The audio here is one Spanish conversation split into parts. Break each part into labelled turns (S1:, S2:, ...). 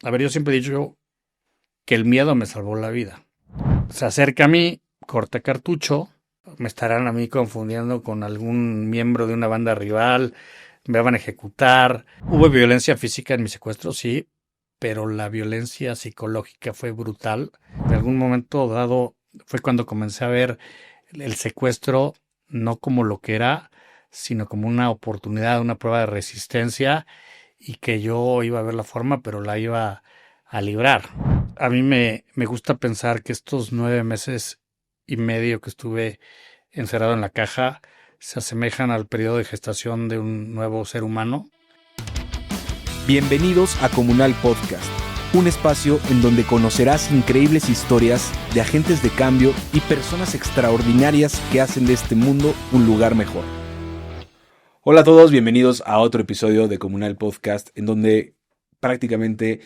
S1: A ver, yo siempre he dicho que el miedo me salvó la vida. Se acerca a mí, corta cartucho, me estarán a mí confundiendo con algún miembro de una banda rival, me van a ejecutar. Hubo violencia física en mi secuestro, sí, pero la violencia psicológica fue brutal. En algún momento dado fue cuando comencé a ver el secuestro no como lo que era, sino como una oportunidad, una prueba de resistencia y que yo iba a ver la forma, pero la iba a librar. A mí me gusta pensar que estos 9 meses y medio que estuve encerrado en la caja se asemejan al periodo de gestación de un nuevo ser humano.
S2: Bienvenidos a Comunal Podcast, un espacio en donde conocerás increíbles historias de agentes de cambio y personas extraordinarias que hacen de este mundo un lugar mejor. Hola a todos, bienvenidos a otro episodio de Comunal Podcast, en donde prácticamente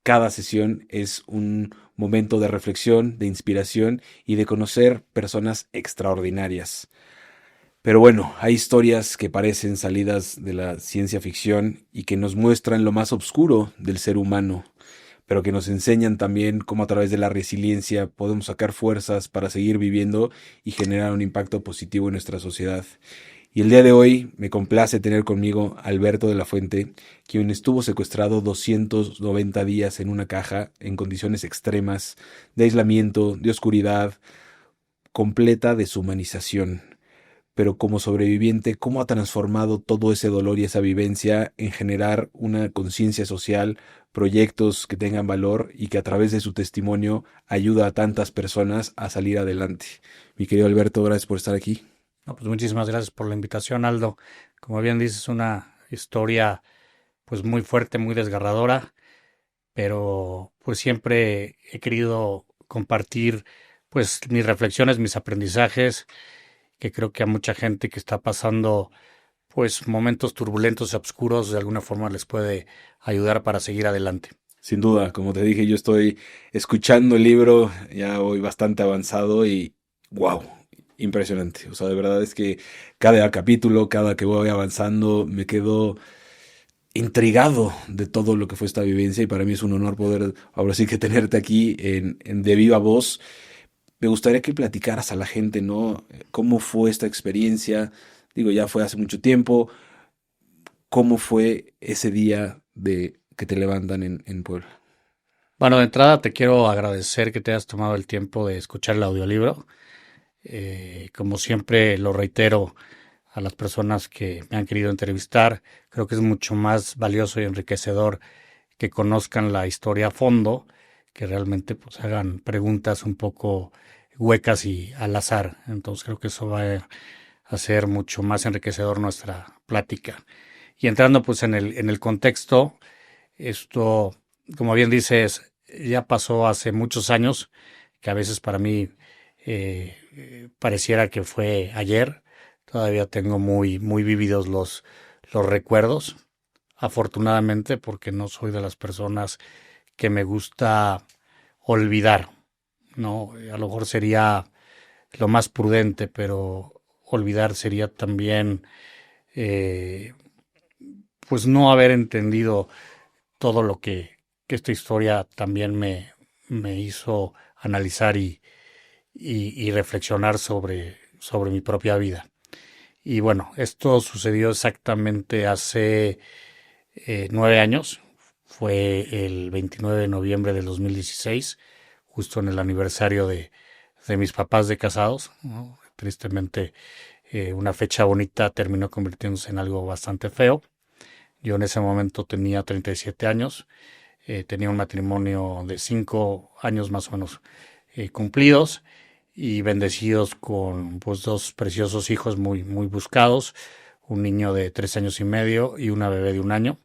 S2: cada sesión es un momento de reflexión, de inspiración y de conocer personas extraordinarias. Pero bueno, hay historias que parecen salidas de la ciencia ficción y que nos muestran lo más oscuro del ser humano, pero que nos enseñan también cómo a través de la resiliencia podemos sacar fuerzas para seguir viviendo y generar un impacto positivo en nuestra sociedad. Y el día de hoy me complace tener conmigo a Alberto de la Fuente, quien estuvo secuestrado 290 días en una caja en condiciones extremas de aislamiento, de oscuridad, completa deshumanización. Pero como sobreviviente, ¿cómo ha transformado todo ese dolor y esa vivencia en generar una conciencia social, proyectos que tengan valor y que a través de su testimonio ayuda a tantas personas a salir adelante? Mi querido Alberto, gracias por estar aquí.
S1: No, pues muchísimas gracias por la invitación, Aldo. Como bien dices, una historia pues muy fuerte, muy desgarradora, pero pues siempre he querido compartir pues mis reflexiones, mis aprendizajes, que creo que a mucha gente que está pasando pues momentos turbulentos y oscuros de alguna forma les puede ayudar para seguir adelante.
S2: Sin duda, como te dije, yo estoy escuchando el libro, ya voy bastante avanzado y wow, impresionante. O sea, de verdad es que cada capítulo, cada que voy avanzando, me quedo intrigado de todo lo que fue esta vivencia y para mí es un honor poder ahora sí que tenerte aquí en de viva voz. Me gustaría que platicaras a la gente, ¿no? ¿Cómo fue esta experiencia? Digo, ya fue hace mucho tiempo. ¿Cómo fue ese día de que te levantan en Puebla?
S1: Bueno, de entrada te quiero agradecer que te hayas tomado el tiempo de escuchar el audiolibro. Como siempre lo reitero a las personas que me han querido entrevistar, creo que es mucho más valioso y enriquecedor que conozcan la historia a fondo, que realmente pues hagan preguntas un poco huecas y al azar. Entonces creo que eso va a hacer mucho más enriquecedor nuestra plática. Y entrando pues en el contexto, esto, como bien dices, ya pasó hace muchos años, que a veces para mí pareciera que fue ayer. Todavía tengo muy vívidos los recuerdos, afortunadamente, porque no soy de las personas que me gusta olvidar, ¿no? A lo mejor sería lo más prudente, pero olvidar sería también, eh, pues, no haber entendido todo lo que esta historia también me hizo analizar y reflexionar sobre mi propia vida. Y bueno, esto sucedió exactamente hace 9 años. Fue el 29 de noviembre del 2016, justo en el aniversario de mis papás de casados, ¿no? Tristemente, una fecha bonita terminó convirtiéndose en algo bastante feo. Yo en ese momento tenía 37 años, tenía un matrimonio de 5 años más o menos cumplidos y bendecidos con pues 2 preciosos hijos muy buscados, un niño de 3 años y medio y una bebé de 1 año,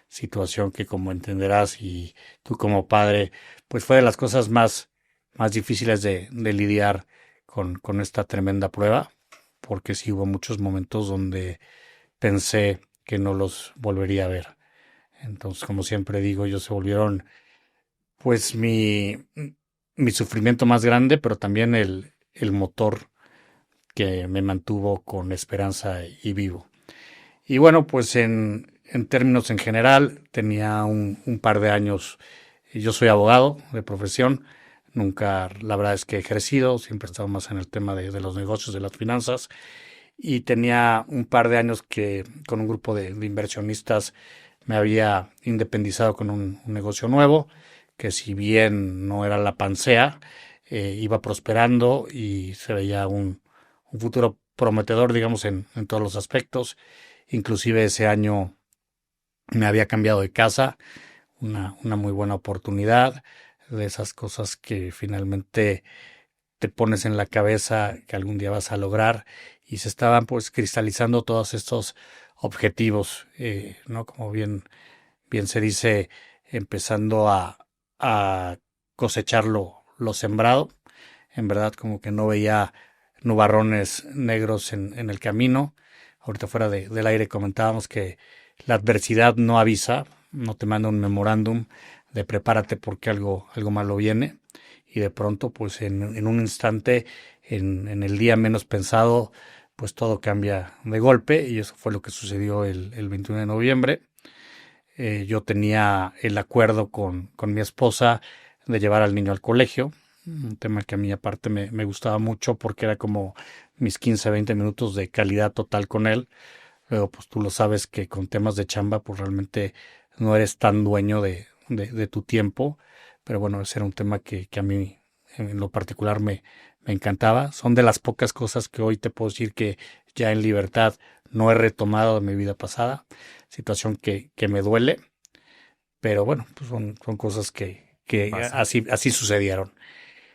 S1: situación que como entenderás y tú como padre, pues fue de las cosas más difíciles de lidiar con esta tremenda prueba, porque sí hubo muchos momentos donde pensé que no los volvería a ver. Entonces, como siempre digo, ellos se volvieron pues mi sufrimiento más grande, pero también el motor que me mantuvo con esperanza y vivo. Y bueno, pues en términos en general, tenía un par de años Yo soy abogado de profesión, nunca, la verdad es que he ejercido, siempre he estado más en el tema de los negocios, de las finanzas, y tenía un par de años que con un grupo de inversionistas me había independizado con un negocio nuevo, que si bien no era la pancea, iba prosperando y se veía un futuro prometedor, digamos, en todos los aspectos. Inclusive ese año me había cambiado de casa, una muy buena oportunidad, de esas cosas que finalmente te pones en la cabeza que algún día vas a lograr, y se estaban pues cristalizando todos estos objetivos, ¿no? Como bien se dice, empezando a cosechar lo sembrado. En verdad, como que no veía nubarrones negros en el camino. Ahorita fuera del aire comentábamos que la adversidad no avisa, no te manda un memorándum de prepárate porque algo malo viene. Y de pronto, pues en un instante, en el día menos pensado, pues todo cambia de golpe, y eso fue lo que sucedió el 21 de noviembre. Yo tenía el acuerdo con mi esposa de llevar al niño al colegio, un tema que a mí aparte me gustaba mucho porque era como mis 15, 20 minutos de calidad total con él. Luego, pues tú lo sabes que con temas de chamba, pues realmente no eres tan dueño de tu tiempo, pero bueno, ese era un tema que a mí en lo particular me encantaba. Son de las pocas cosas que hoy te puedo decir que ya en libertad no he retomado de mi vida pasada, situación que me duele, pero bueno, pues son cosas que así sucedieron.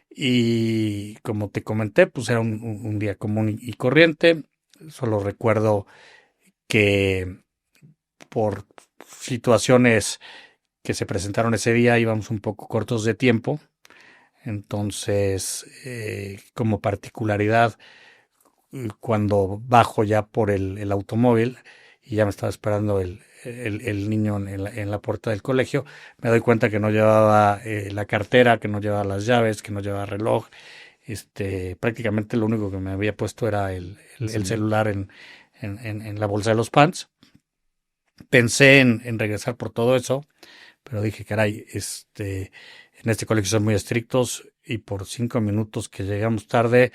S1: Y como te comenté, pues era un día común y corriente. Solo recuerdo que por situaciones que se presentaron ese día íbamos un poco cortos de tiempo. Entonces, como particularidad, cuando bajo ya por el automóvil y ya me estaba esperando el niño en la puerta del colegio, me doy cuenta que no llevaba la cartera, que no llevaba las llaves, que no llevaba reloj. Prácticamente lo único que me había puesto era el celular en la bolsa de los pants. Pensé en regresar por todo eso, pero dije, caray, en este colegio son muy estrictos y por 5 minutos que llegamos tarde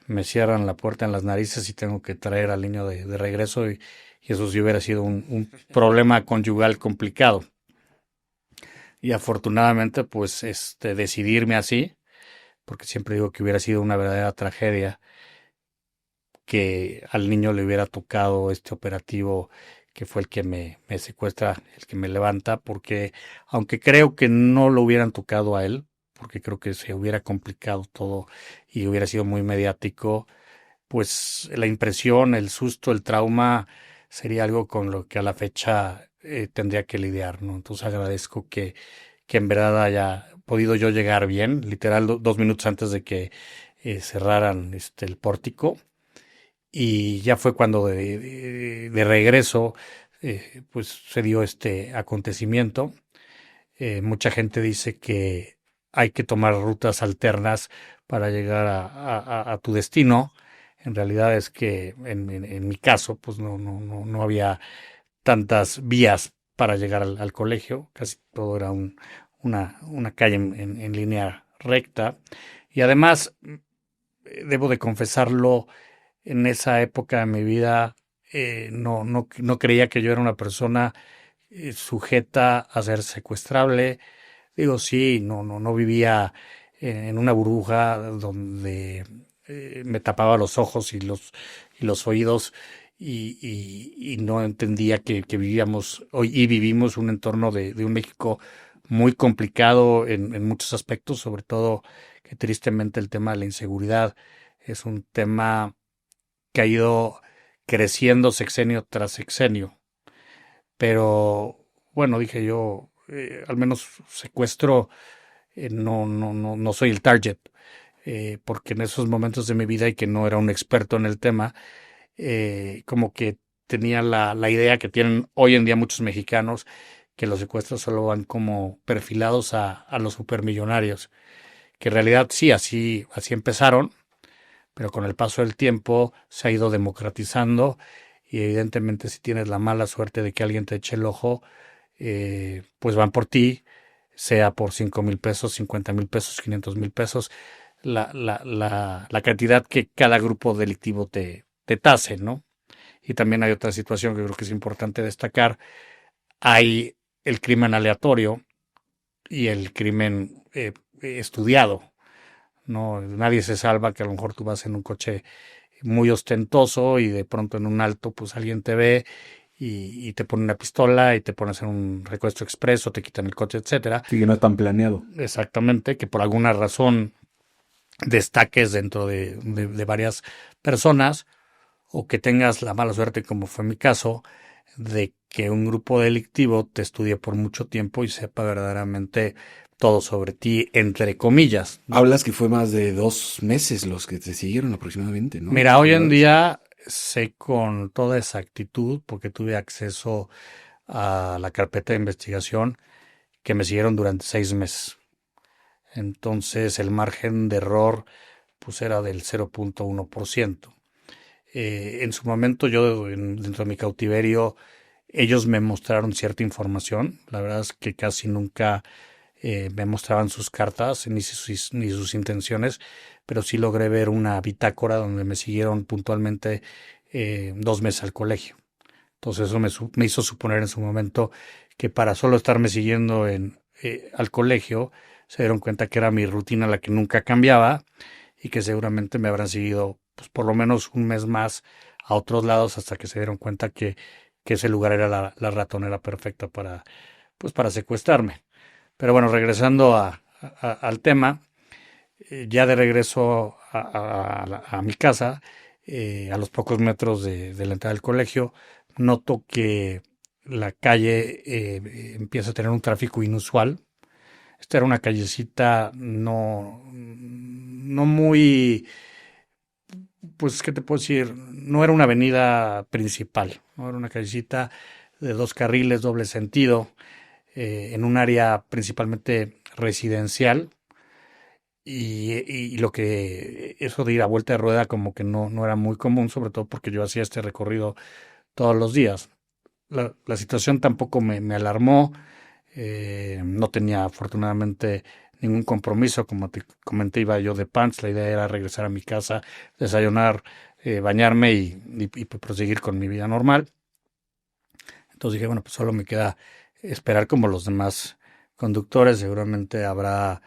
S1: me cierran la puerta en las narices y tengo que traer al niño de regreso, y eso sí hubiera sido un problema conyugal complicado. Y afortunadamente, pues, decidirme así, porque siempre digo que hubiera sido una verdadera tragedia que al niño le hubiera tocado este operativo que fue el que me secuestra, el que me levanta, porque aunque creo que no lo hubieran tocado a él, porque creo que se hubiera complicado todo y hubiera sido muy mediático, pues la impresión, el susto, el trauma sería algo con lo que a la fecha tendría que lidiar, ¿no? Entonces agradezco que en verdad haya podido yo llegar bien, literal 2 minutos antes de que cerraran el pórtico, y ya fue cuando de regreso pues se dio este acontecimiento. Mucha gente dice que hay que tomar rutas alternas para llegar a tu destino. En realidad es que en mi caso pues no había tantas vías para llegar al colegio, casi todo era una calle en línea recta, y además debo de confesarlo, en esa época de mi vida no creía que yo era una persona sujeta a ser secuestrable. Digo, sí, no vivía en una burbuja donde me tapaba los ojos y los oídos, y no entendía que vivíamos hoy y vivimos un entorno de un México muy complicado en muchos aspectos, sobre todo que tristemente el tema de la inseguridad es un tema que ha ido creciendo sexenio tras sexenio. Pero bueno, dije yo, al menos secuestro, no soy el target, porque en esos momentos de mi vida y que no era un experto en el tema, como que tenía la idea que tienen hoy en día muchos mexicanos, que los secuestros solo van como perfilados a los supermillonarios, que en realidad sí, así empezaron, pero con el paso del tiempo se ha ido democratizando, y evidentemente si tienes la mala suerte de que alguien te eche el ojo, pues van por ti, sea por 5,000 pesos, 50,000 pesos, 500,000 pesos, la cantidad que cada grupo delictivo te tase, ¿no? Y también hay otra situación que creo que es importante destacar. Hay el crimen aleatorio y el crimen estudiado, ¿no? Nadie se salva que a lo mejor tú vas en un coche muy ostentoso y de pronto en un alto pues alguien te ve y te pone una pistola y te pones en un recuesto expreso, te quitan el coche, etcétera.
S2: Sí, que no es tan planeado.
S1: Exactamente, que por alguna razón destaques dentro de varias personas o que tengas la mala suerte, como fue mi caso, de que un grupo delictivo te estudie por mucho tiempo y sepa verdaderamente todo sobre ti, entre comillas, ¿no?
S2: Hablas que fue más de 2 meses los que te siguieron aproximadamente, ¿no?
S1: Mira, hoy en día sé con toda exactitud, porque tuve acceso a la carpeta de investigación, que me siguieron durante 6 meses. Entonces el margen de error pues era del 0,1%. En su momento yo dentro de mi cautiverio ellos me mostraron cierta información. La verdad es que casi nunca me mostraban sus cartas ni sus intenciones, pero sí logré ver una bitácora donde me siguieron puntualmente 2 meses al colegio. Entonces eso me hizo suponer en su momento que para solo estarme siguiendo al colegio se dieron cuenta que era mi rutina la que nunca cambiaba y que seguramente me habrán seguido pues, por lo menos un mes más a otros lados hasta que se dieron cuenta que ese lugar era la ratonera perfecta pues, para secuestrarme. Pero bueno, regresando al tema, ya de regreso a mi casa, a los pocos metros de la entrada del colegio, noto que la calle empieza a tener un tráfico inusual. Esta era una callecita no muy, pues, ¿qué te puedo decir? No era una avenida principal, no era una callecita de 2 carriles, doble sentido, en un área principalmente residencial. Y lo que eso de ir a vuelta de rueda como que no era muy común, sobre todo porque yo hacía este recorrido todos los días. La situación tampoco me alarmó, no tenía afortunadamente ningún compromiso, como te comenté, iba yo de pants, la idea era regresar a mi casa, desayunar, bañarme y proseguir con mi vida normal. Entonces dije, bueno, pues solo me queda esperar como los demás conductores, seguramente habrá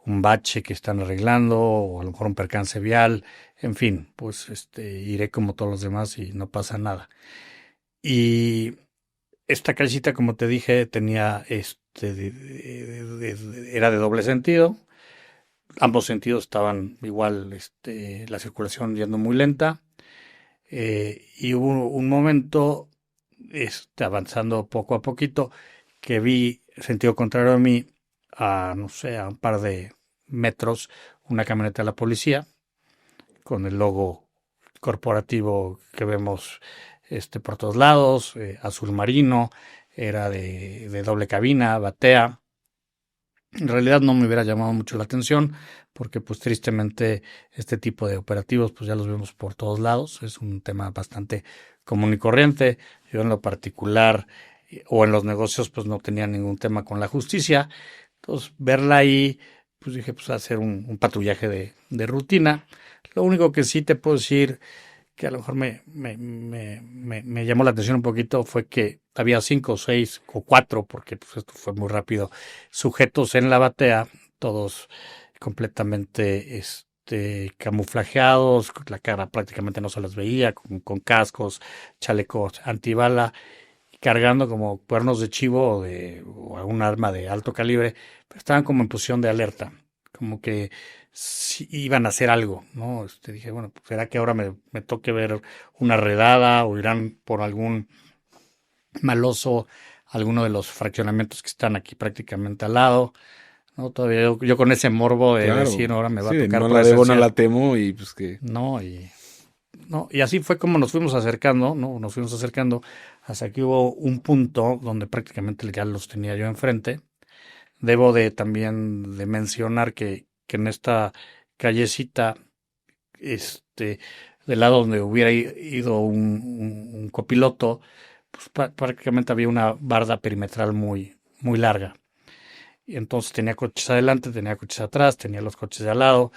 S1: un bache que están arreglando o a lo mejor un percance vial, en fin, pues iré como todos los demás y no pasa nada. Y esta callecita, como te dije, tenía era de doble sentido. Ambos sentidos estaban igual, la circulación yendo muy lenta. Y hubo un momento, avanzando poco a poquito, que vi, sentido contrario a mí, no sé, a un par de metros, una camioneta de la policía, con el logo corporativo que vemos por todos lados, azul marino, era de doble cabina, batea. En realidad no me hubiera llamado mucho la atención porque pues tristemente este tipo de operativos pues ya los vemos por todos lados, es un tema bastante común y corriente. Yo en lo particular o en los negocios pues no tenía ningún tema con la justicia, entonces verla ahí pues dije pues hacer un patrullaje de rutina. Lo único que sí te puedo decir que a lo mejor me llamó la atención un poquito fue que había 5 o 6 o 4, porque pues esto fue muy rápido, sujetos en la batea, todos completamente camuflajeados, la cara prácticamente no se las veía, con cascos, chalecos antibala, cargando como cuernos de chivo o algún arma de alto calibre, pero estaban como en posición de alerta, como que sí iban a hacer algo, ¿no? Dije, bueno, pues, ¿será que ahora me toque ver una redada o irán por algún maloso, alguno de los fraccionamientos que están aquí prácticamente al lado? ¿No? Todavía yo con ese morbo de
S2: Claro.
S1: decir, ahora me va
S2: Sí,
S1: a tocar
S2: no la debo, no
S1: presenciar.
S2: la temo y pues que...
S1: No, y así fue como nos fuimos acercando, ¿no? Nos fuimos acercando hasta que hubo un punto donde prácticamente ya los tenía yo enfrente. Debo de también de mencionar que en esta callecita, del lado donde hubiera ido un copiloto, pues prácticamente había una barda perimetral muy, muy larga. Y entonces tenía coches adelante, tenía coches atrás, tenía los coches de al lado.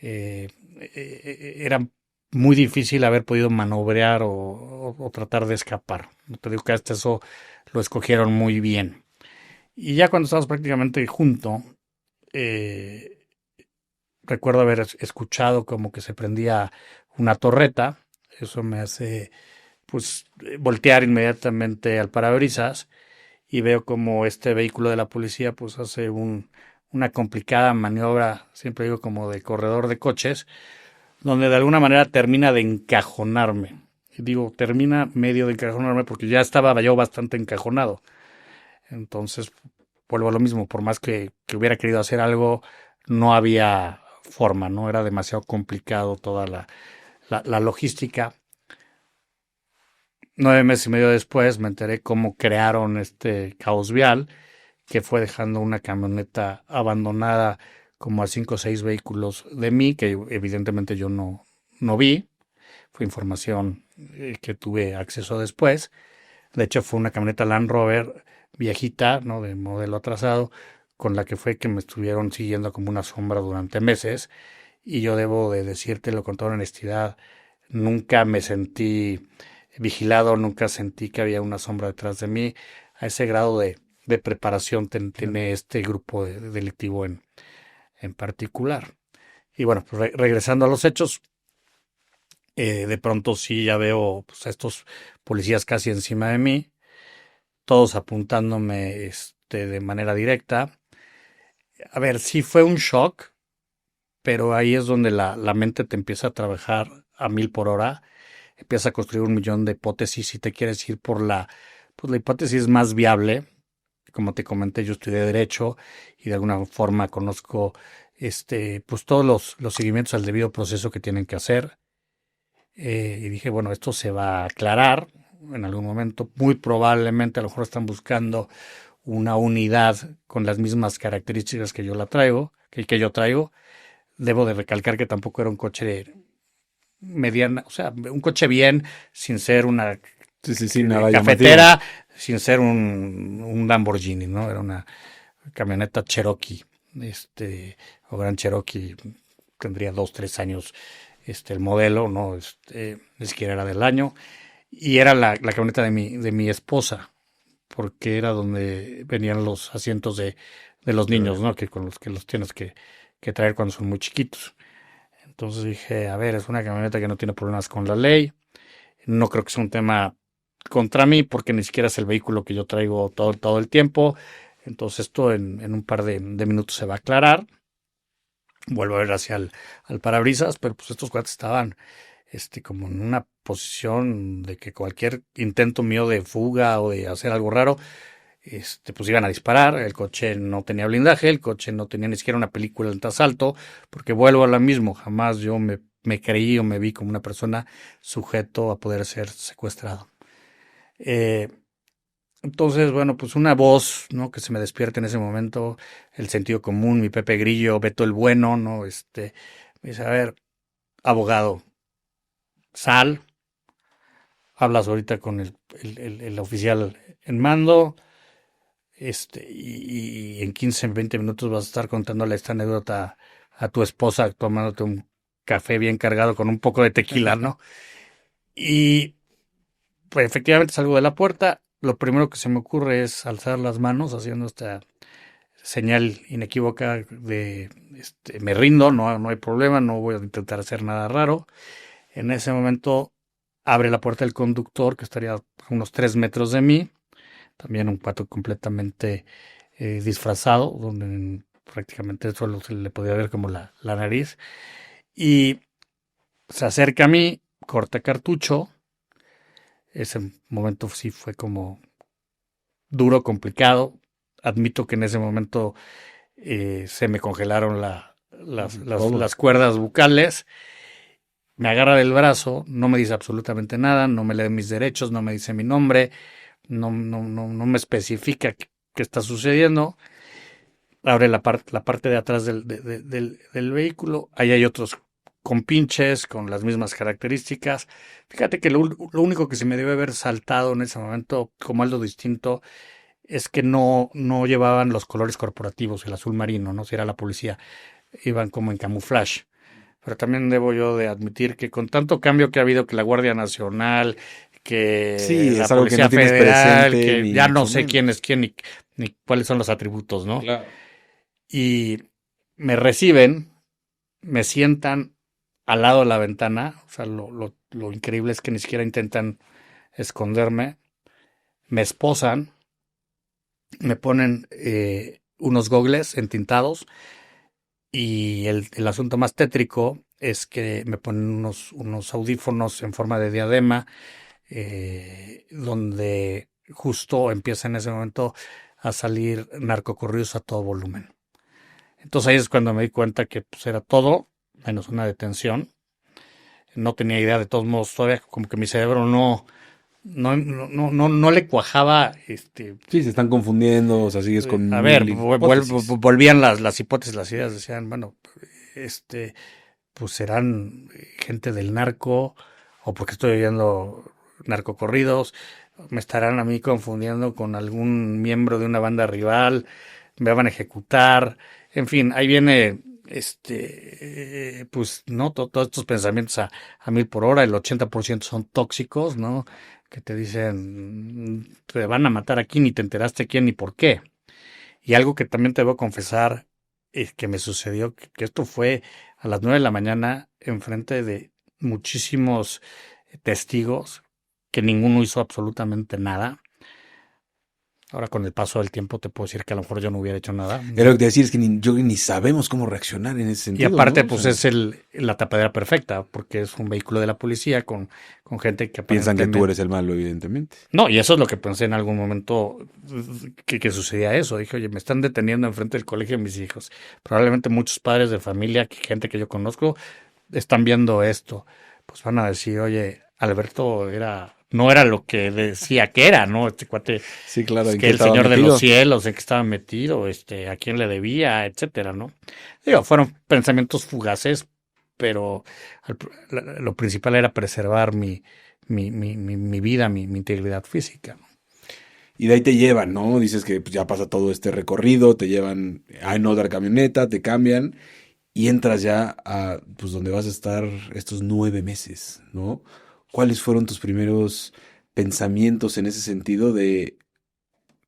S1: Era muy difícil haber podido manobrear o tratar de escapar. No te digo que hasta eso lo escogieron muy bien. Y ya cuando estábamos prácticamente junto, eh, recuerdo haber escuchado como que se prendía una torreta. Eso me hace pues voltear inmediatamente al parabrisas y veo como este vehículo de la policía pues hace una complicada maniobra, siempre digo como de corredor de coches, donde de alguna manera termina de encajonarme. Y digo, termina medio de encajonarme porque ya estaba yo bastante encajonado. Entonces, vuelvo a lo mismo, por más que hubiera querido hacer algo, no había forma, ¿no? Era demasiado complicado toda la logística. 9 meses y medio después me enteré cómo crearon este caos vial, que fue dejando una camioneta abandonada como a 5 o 6 vehículos de mí, que evidentemente yo no vi. Fue información que tuve acceso después. De hecho, fue una camioneta Land Rover viejita, ¿no? De modelo atrasado, con la que fue que me estuvieron siguiendo como una sombra durante meses. Y yo debo de decírtelo con toda honestidad, nunca me sentí vigilado, nunca sentí que había una sombra detrás de mí. A ese grado de preparación tiene este grupo delictivo en particular. Y bueno, pues regresando a los hechos, de pronto sí ya veo pues, a estos policías casi encima de mí, todos apuntándome de manera directa. A ver, sí fue un shock, pero ahí es donde la mente te empieza a trabajar a 1000 por hora, empieza a construir un millón de hipótesis si te quieres ir por pues la hipótesis más viable. Como te comenté, yo estudié Derecho y de alguna forma conozco pues todos los seguimientos al debido proceso que tienen que hacer. Y dije, bueno, esto se va a aclarar en algún momento. Muy probablemente a lo mejor están buscando una unidad con las mismas características que yo la traigo, que yo traigo. Debo de recalcar que tampoco era un coche mediana, o sea, un coche bien, sin ser una
S2: nada
S1: cafetera, sin ser un Lamborghini, ¿no? Era una camioneta Cherokee, o Gran Cherokee, tendría 2, 3 años, el modelo, ¿no? Ni siquiera era del año, y era la camioneta de mi esposa, porque era donde venían los asientos de los niños, ¿no? Que con los que los tienes que traer cuando son muy chiquitos. Entonces dije, a ver, es una camioneta que no tiene problemas con la ley. No creo que sea un tema contra mí, porque ni siquiera es el vehículo que yo traigo todo el tiempo. Entonces esto en un par de minutos se va a aclarar. Vuelvo a ver hacia al parabrisas, pero pues estos cuates estaban como en una posición de que cualquier intento mío de fuga o de hacer algo raro, pues iban a disparar. El coche no tenía blindaje, el coche no tenía ni siquiera una película de asalto, porque vuelvo a lo mismo, jamás yo me creí o me vi como una persona sujeto a poder ser secuestrado. Entonces, bueno, pues una voz, ¿no? Que se me despierta en ese momento, el sentido común, mi Pepe Grillo, Beto el Bueno, ¿no? Me dice, a ver, abogado, sal, hablas ahorita con el oficial en mando, y en 15, 20 minutos vas a estar contándole esta anécdota a tu esposa, tomándote un café bien cargado con un poco de tequila, ¿no? Y pues efectivamente salgo de la puerta, lo primero que se me ocurre es alzar las manos haciendo esta señal inequívoca de me rindo, no hay problema, no voy a intentar hacer nada raro. En ese momento abre la puerta el conductor, que estaría a unos 3 metros de mí, también un pato completamente disfrazado, donde prácticamente solo se le podía ver como la nariz, y se acerca a mí, corta cartucho. Ese momento sí fue como duro, complicado. Admito que en ese momento se me congelaron las cuerdas bucales. Me agarra del brazo, no me dice absolutamente nada, no me lee mis derechos, no me dice mi nombre, no me especifica qué está sucediendo. Abre la parte de atrás del vehículo. Ahí hay otros compinches con las mismas características. Fíjate que lo único que se me debe haber saltado en ese momento como algo distinto es que no llevaban los colores corporativos, el azul marino, ¿no? Si era la policía, iban como en camuflaje. Pero también debo yo de admitir que con tanto cambio que ha habido, que la Guardia Nacional, que
S2: Sí,
S1: la
S2: es algo que no
S1: Policía
S2: tienes
S1: Federal,
S2: presente
S1: que
S2: ni
S1: ya no
S2: mucho
S1: sé quién
S2: menos.
S1: es quién ni cuáles son los atributos, ¿no?
S2: Claro.
S1: Y me reciben, me sientan al lado de la ventana, o sea, lo increíble es que ni siquiera intentan esconderme, me esposan, me ponen unos gogles entintados y el asunto más tétrico es que me ponen unos audífonos en forma de diadema, donde justo empieza en ese momento a salir narcocorridos a todo volumen. Entonces ahí es cuando me di cuenta que pues, era todo menos una detención. No tenía idea, de todos modos, todavía como que mi cerebro no le cuajaba,
S2: Sí, se están confundiendo, o sea, sigues
S1: a
S2: con
S1: ver,
S2: mil hipótesis.
S1: volvían las hipótesis, las ideas, decían, bueno, este, pues serán gente del narco, o porque estoy oyendo narcocorridos, me estarán a mí confundiendo con algún miembro de una banda rival, me van a ejecutar, en fin, ahí viene, pues, ¿no? Todos estos pensamientos a 1000 por hora, el 80% son tóxicos, ¿no? Que te dicen, te van a matar aquí, ni te enteraste quién ni por qué. Y algo que también te voy a confesar es que me sucedió, que esto fue a las 9 de la mañana enfrente de muchísimos testigos, que ninguno hizo absolutamente nada. Ahora con el paso del tiempo te puedo decir que a lo mejor yo no hubiera hecho nada.
S2: Es lo que te decir, es que yo ni sabemos cómo reaccionar en ese
S1: Y
S2: sentido,
S1: aparte,
S2: ¿no? O
S1: pues
S2: sea,
S1: es la tapadera perfecta, porque es un vehículo de la policía con gente que
S2: piensan que tú
S1: aparentemente...
S2: eres el malo, evidentemente.
S1: No, y eso es lo que pensé en algún momento que sucedía eso. Dije, oye, me están deteniendo enfrente del colegio de mis hijos. Probablemente muchos padres de familia, gente que yo conozco, están viendo esto. Pues van a decir, oye, Alberto no era lo que decía que era, ¿no? Este cuate,
S2: Sí, claro,
S1: es
S2: ¿en
S1: que
S2: qué
S1: el
S2: estaba
S1: señor de los
S2: metido?
S1: cielos, en qué estaba metido, a quién le debía, etcétera, ¿no? Digo, fueron pensamientos fugaces, pero lo principal era preservar mi vida, mi integridad física.
S2: Y de ahí te llevan, ¿no? Dices que pues, ya pasa todo este recorrido, te llevan a en otra camioneta, te cambian y entras ya a pues donde vas a estar estos 9 meses, ¿no? ¿Cuáles fueron tus primeros pensamientos en ese sentido de,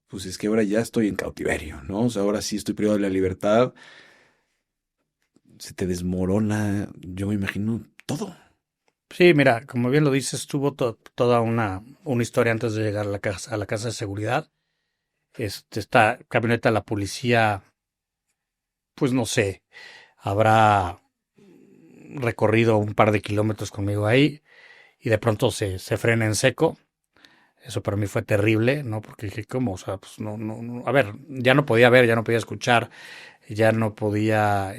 S2: pues es que ahora ya estoy en cautiverio, ¿no? O sea, ahora sí estoy privado de la libertad, se te desmorona, yo me imagino todo.
S1: Sí, mira, como bien lo dices, tuvo toda una historia antes de llegar a la casa de seguridad. Esta camioneta de la policía, pues no sé, habrá recorrido un par de kilómetros conmigo ahí y de pronto se frena en seco. Eso para mí fue terrible, ¿no? Porque dije, ¿cómo? O sea, pues a ver, ya no podía ver, ya no podía escuchar, ya no podía,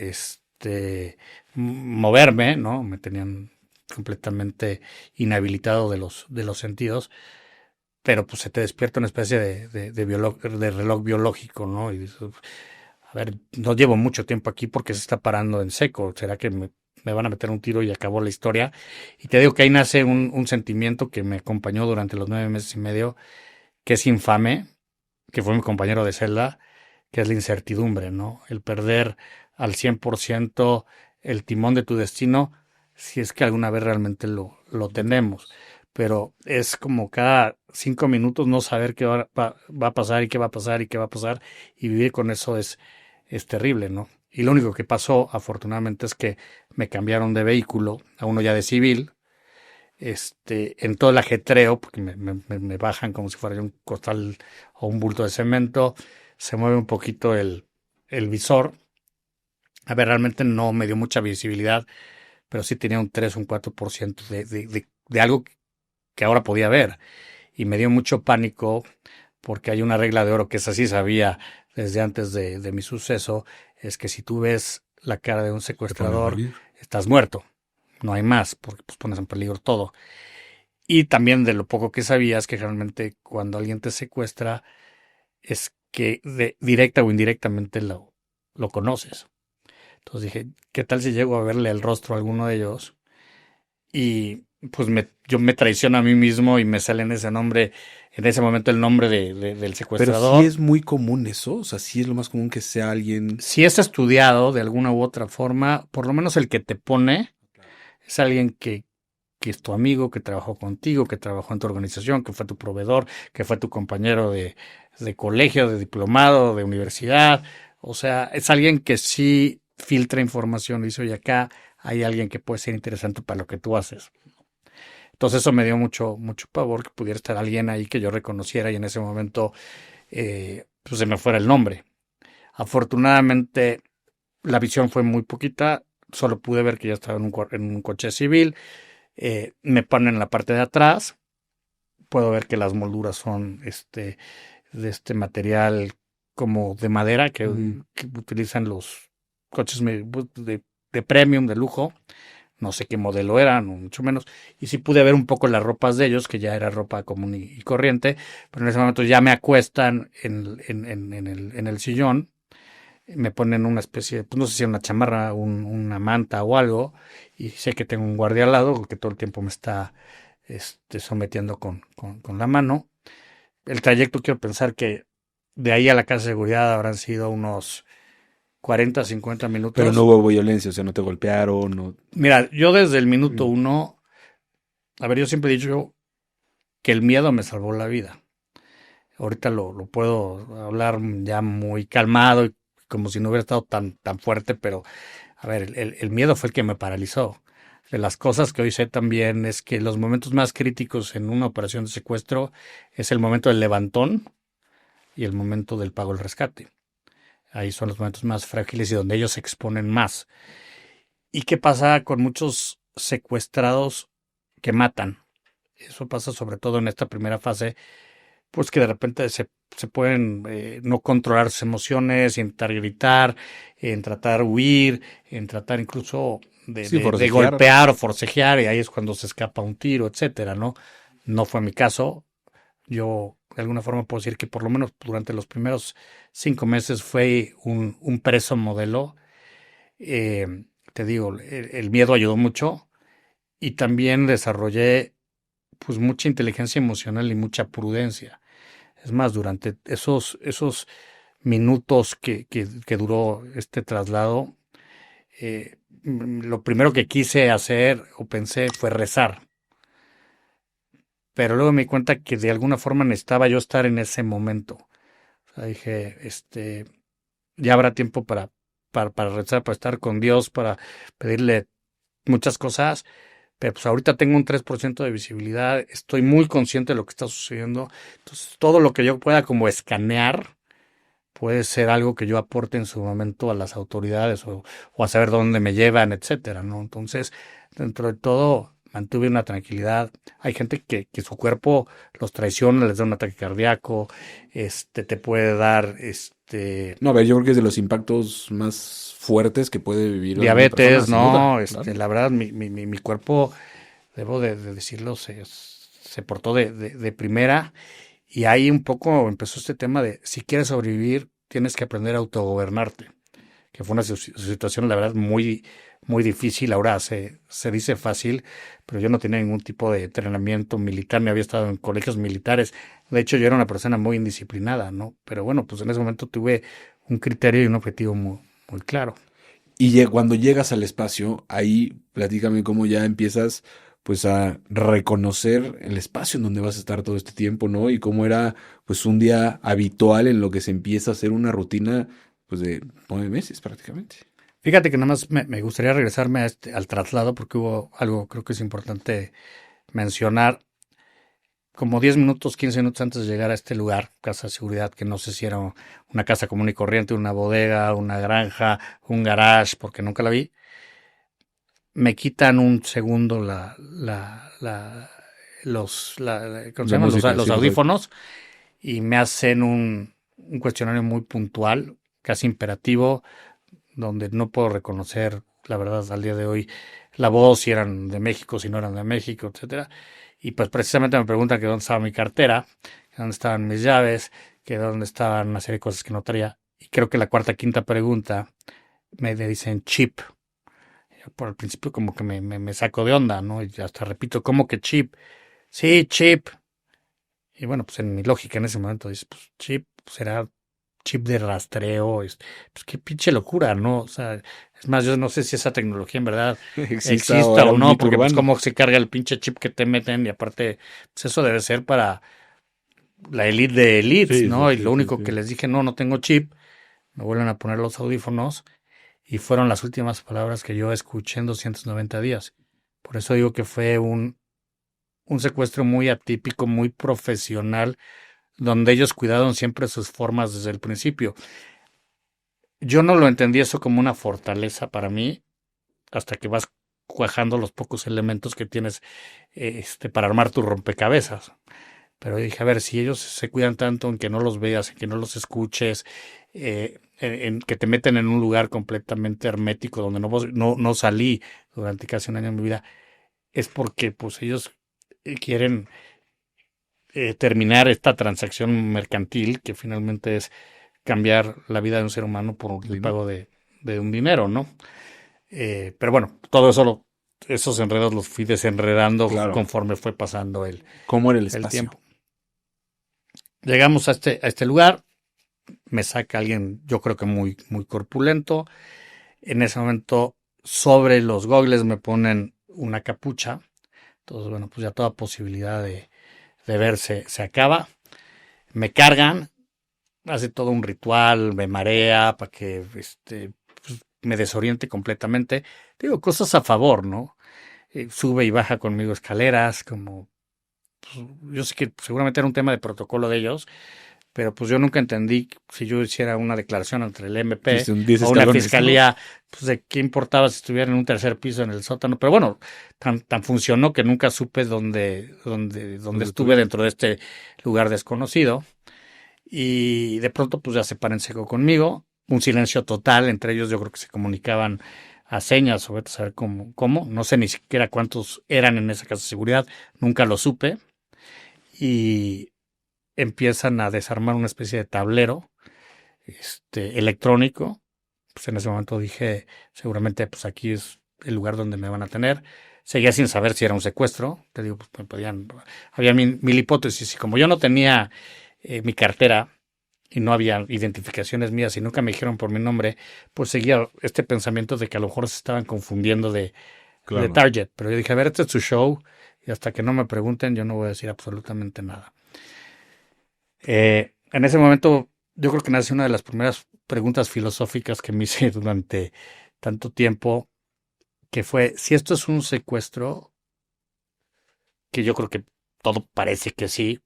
S1: moverme, ¿no? Me tenían completamente inhabilitado de los sentidos, pero pues se te despierta una especie de reloj biológico, ¿no? Y dices, a ver, no llevo mucho tiempo aquí porque se está parando en seco. ¿Será que me van a meter un tiro y acabó la historia? Y te digo que ahí nace un sentimiento que me acompañó durante los 9 meses y medio, que es infame, que fue mi compañero de celda, que es la incertidumbre, ¿no? El perder al 100% el timón de tu destino, si es que alguna vez realmente lo tenemos. Pero es como cada 5 minutos no saber qué va a pasar y qué va a pasar y qué va a pasar, y vivir con eso es terrible, ¿no? Y lo único que pasó, afortunadamente, es que me cambiaron de vehículo a uno ya de civil, en todo el ajetreo, porque me bajan como si fuera un costal o un bulto de cemento, se mueve un poquito el visor. A ver, realmente no me dio mucha visibilidad, pero sí tenía un 3 un 4% de algo que ahora podía ver. Y me dio mucho pánico porque hay una regla de oro que es así, sabía desde antes de mi suceso, es que si tú ves la cara de un
S2: Te pueden
S1: secuestrador,
S2: morir.
S1: estás muerto. No hay más, porque pues pones en peligro todo. Y también de lo poco que sabías, que generalmente cuando alguien te secuestra es que directa o indirectamente lo conoces. Entonces dije, ¿qué tal si llego a verle el rostro a alguno de ellos? Y pues yo me traiciono a mí mismo y me sale en ese nombre, en ese momento el nombre del
S2: Pero
S1: secuestrador.
S2: sí es muy común eso, o sea, sí es lo más común que sea alguien.
S1: Si es estudiado de alguna u otra forma, por lo menos el que te pone es alguien que es tu amigo, que trabajó contigo, que trabajó en tu organización, que fue tu proveedor, que fue tu compañero de colegio, de diplomado, de universidad. O sea, es alguien que sí filtra información y dice, oye, acá hay alguien que puede ser interesante para lo que tú haces. Entonces eso me dio mucho, mucho pavor que pudiera estar alguien ahí que yo reconociera y en ese momento pues se me fuera el nombre. Afortunadamente la visión fue muy poquita, solo pude ver que ya estaba en un coche civil, me ponen en la parte de atrás, puedo ver que las molduras son de este material como de madera que utilizan los coches de premium, de lujo. No sé qué modelo eran, o mucho menos. Y sí pude ver un poco las ropas de ellos, que ya era ropa común y corriente, pero en ese momento ya me acuestan en el sillón, me ponen una especie de, pues no sé si una chamarra, una manta o algo, y sé que tengo un guardia al lado que todo el tiempo me está sometiendo con la mano. El trayecto, quiero pensar que de ahí a la casa de seguridad habrán sido unos 40, 50
S2: Pero no
S1: minutos.
S2: hubo violencia, o sea, no te golpearon, no.
S1: Mira, yo desde el minuto uno, a ver, yo siempre he dicho que el miedo me salvó la vida. Ahorita lo puedo hablar ya muy calmado y como si no hubiera estado tan fuerte, pero a ver, el miedo fue el que me paralizó. De las cosas que hoy sé también es que los momentos más críticos en una operación de secuestro es el momento del levantón y el momento del pago del rescate. Ahí son los momentos más frágiles y donde ellos se exponen más. ¿Y qué pasa con muchos secuestrados que matan? Eso pasa sobre todo en esta primera fase, pues que de repente se pueden no controlar sus emociones, intentar gritar, en tratar de huir, en tratar incluso
S2: Sí,
S1: de
S2: forcejear.
S1: golpear o forcejear, y ahí es cuando se escapa un tiro, etcétera, ¿no? No fue mi caso. Yo de alguna forma puedo decir que por lo menos durante los primeros 5 meses fue un preso modelo. Te digo, el miedo ayudó mucho y también desarrollé pues mucha inteligencia emocional y mucha prudencia. Es más, durante esos minutos que duró este traslado, lo primero que quise hacer o pensé fue rezar. Pero luego me di cuenta que de alguna forma necesitaba yo estar en ese momento. O sea, dije, ya habrá tiempo para rezar, para estar con Dios, para pedirle muchas cosas. Pero pues ahorita tengo un 3% de visibilidad, estoy muy consciente de lo que está sucediendo. Entonces, todo lo que yo pueda como escanear puede ser algo que yo aporte en su momento a las autoridades o a saber dónde me llevan, etcétera, ¿no? Entonces, dentro de todo, mantuve una tranquilidad. Hay gente que su cuerpo los traiciona, les da un ataque cardíaco, te puede dar,
S2: No, a ver, yo creo que es de los impactos más fuertes que puede vivir una persona,
S1: diabetes,
S2: sin duda.
S1: ¿no?
S2: Claro.
S1: La verdad, mi cuerpo, debo de decirlo, se portó de primera. Y ahí un poco empezó este tema de si quieres sobrevivir, tienes que aprender a autogobernarte, que fue una situación, la verdad, muy, muy difícil. Ahora se dice fácil, pero yo no tenía ningún tipo de entrenamiento militar, ni había estado en colegios militares. De hecho, yo era una persona muy indisciplinada, ¿no? Pero bueno, pues en ese momento tuve un criterio y un objetivo muy, muy claro.
S2: Y cuando llegas al espacio, ahí platícame cómo ya empiezas pues a reconocer el espacio en donde vas a estar todo este tiempo, ¿no? Y cómo era pues un día habitual en lo que se empieza a hacer una rutina pues de 9 meses prácticamente.
S1: Fíjate que nada más me gustaría regresarme al traslado porque hubo algo, creo que es importante mencionar. Como 10 minutos, 15 minutos antes de llegar a este lugar, casa de seguridad, que no sé si era una casa común y corriente, una bodega, una granja, un garage, porque nunca la vi, me quitan un segundo ¿cómo se
S2: La
S1: llama?
S2: música,
S1: Los
S2: sí, los
S1: audífonos y me hacen un cuestionario muy puntual, casi imperativo, donde no puedo reconocer, la verdad, al día de hoy, la voz, si eran de México, si no eran de México, etcétera. Y pues precisamente me preguntan que dónde estaba mi cartera, que dónde estaban mis llaves, que dónde estaban una serie de cosas que no traía. Y creo que la cuarta, quinta pregunta me dicen chip. Por el principio como que me saco de onda, ¿no? Y hasta repito, ¿cómo que chip? Sí, chip. Y bueno, pues en mi lógica en ese momento dices, pues chip será chip de rastreo, pues qué pinche locura, ¿no? O sea, es más, yo no sé si esa tecnología en verdad
S2: Exista
S1: exista
S2: era
S1: o
S2: un
S1: no,
S2: mito
S1: porque pues
S2: urbano.
S1: cómo se carga el pinche chip que te meten y aparte, pues eso debe ser para la elite de elites,
S2: Sí, sí,
S1: ¿no? Y
S2: sí,
S1: lo
S2: sí,
S1: único que
S2: sí.
S1: les dije, no, no tengo chip, me vuelven a poner los audífonos y fueron las últimas palabras que yo escuché en 290 días. Por eso digo que fue un secuestro muy atípico, muy profesional, donde ellos cuidaron siempre sus formas desde el principio. Yo no lo entendí eso como una fortaleza para mí, hasta que vas cuajando los pocos elementos que tienes para armar tu rompecabezas. Pero dije, a ver, si ellos se cuidan tanto en que no los veas, en que no los escuches, en que te meten en un lugar completamente hermético donde no salí durante casi un año de mi vida, es porque pues ellos quieren terminar esta transacción mercantil que finalmente es cambiar la vida de un ser humano por el pago de un dinero, ¿no? Pero bueno, todo eso esos enredos los fui desenredando
S2: Claro.
S1: conforme fue pasando
S2: ¿Cómo era el
S1: el
S2: espacio?
S1: tiempo. Llegamos a este lugar, me saca alguien, yo creo que muy, muy corpulento. En ese momento, sobre los gogles me ponen una capucha. Entonces, bueno, pues ya toda posibilidad de verse se acaba. Me cargan, hace todo un ritual, me marea para que pues, me desoriente completamente. Digo, cosas a favor, ¿no? Sube y baja conmigo escaleras, como pues, yo sé que seguramente era un tema de protocolo de ellos, pero pues yo nunca entendí si yo hiciera una declaración entre el MP
S2: Hiciste un 10
S1: o una
S2: escalones, ¿no?
S1: fiscalía, pues de qué importaba si estuviera en un tercer piso en el sótano. Pero bueno, tan funcionó que nunca supe dónde estuve
S2: estuviste?
S1: dentro de este lugar desconocido. Y de pronto pues ya se paran seco conmigo. Un silencio total, entre ellos yo creo que se comunicaban a señas o vete a saber cómo. No sé ni siquiera cuántos eran en esa casa de seguridad, nunca lo supe. Y empiezan a desarmar una especie de tablero electrónico. Pues en ese momento dije, seguramente pues aquí es el lugar donde me van a tener. Seguía sin saber si era un secuestro. Te digo, pues me podían, había mil hipótesis. Y como yo no tenía mi cartera y no había identificaciones mías y nunca me dijeron por mi nombre, pues seguía este pensamiento de que a lo mejor se estaban confundiendo de
S2: Claro.
S1: target. Pero yo dije, a ver, este es su show y hasta que no me pregunten yo no voy a decir absolutamente nada. En ese momento yo creo que nace una de las primeras preguntas filosóficas que me hice durante tanto tiempo, que fue, si esto es un secuestro, que yo creo que todo parece que sí,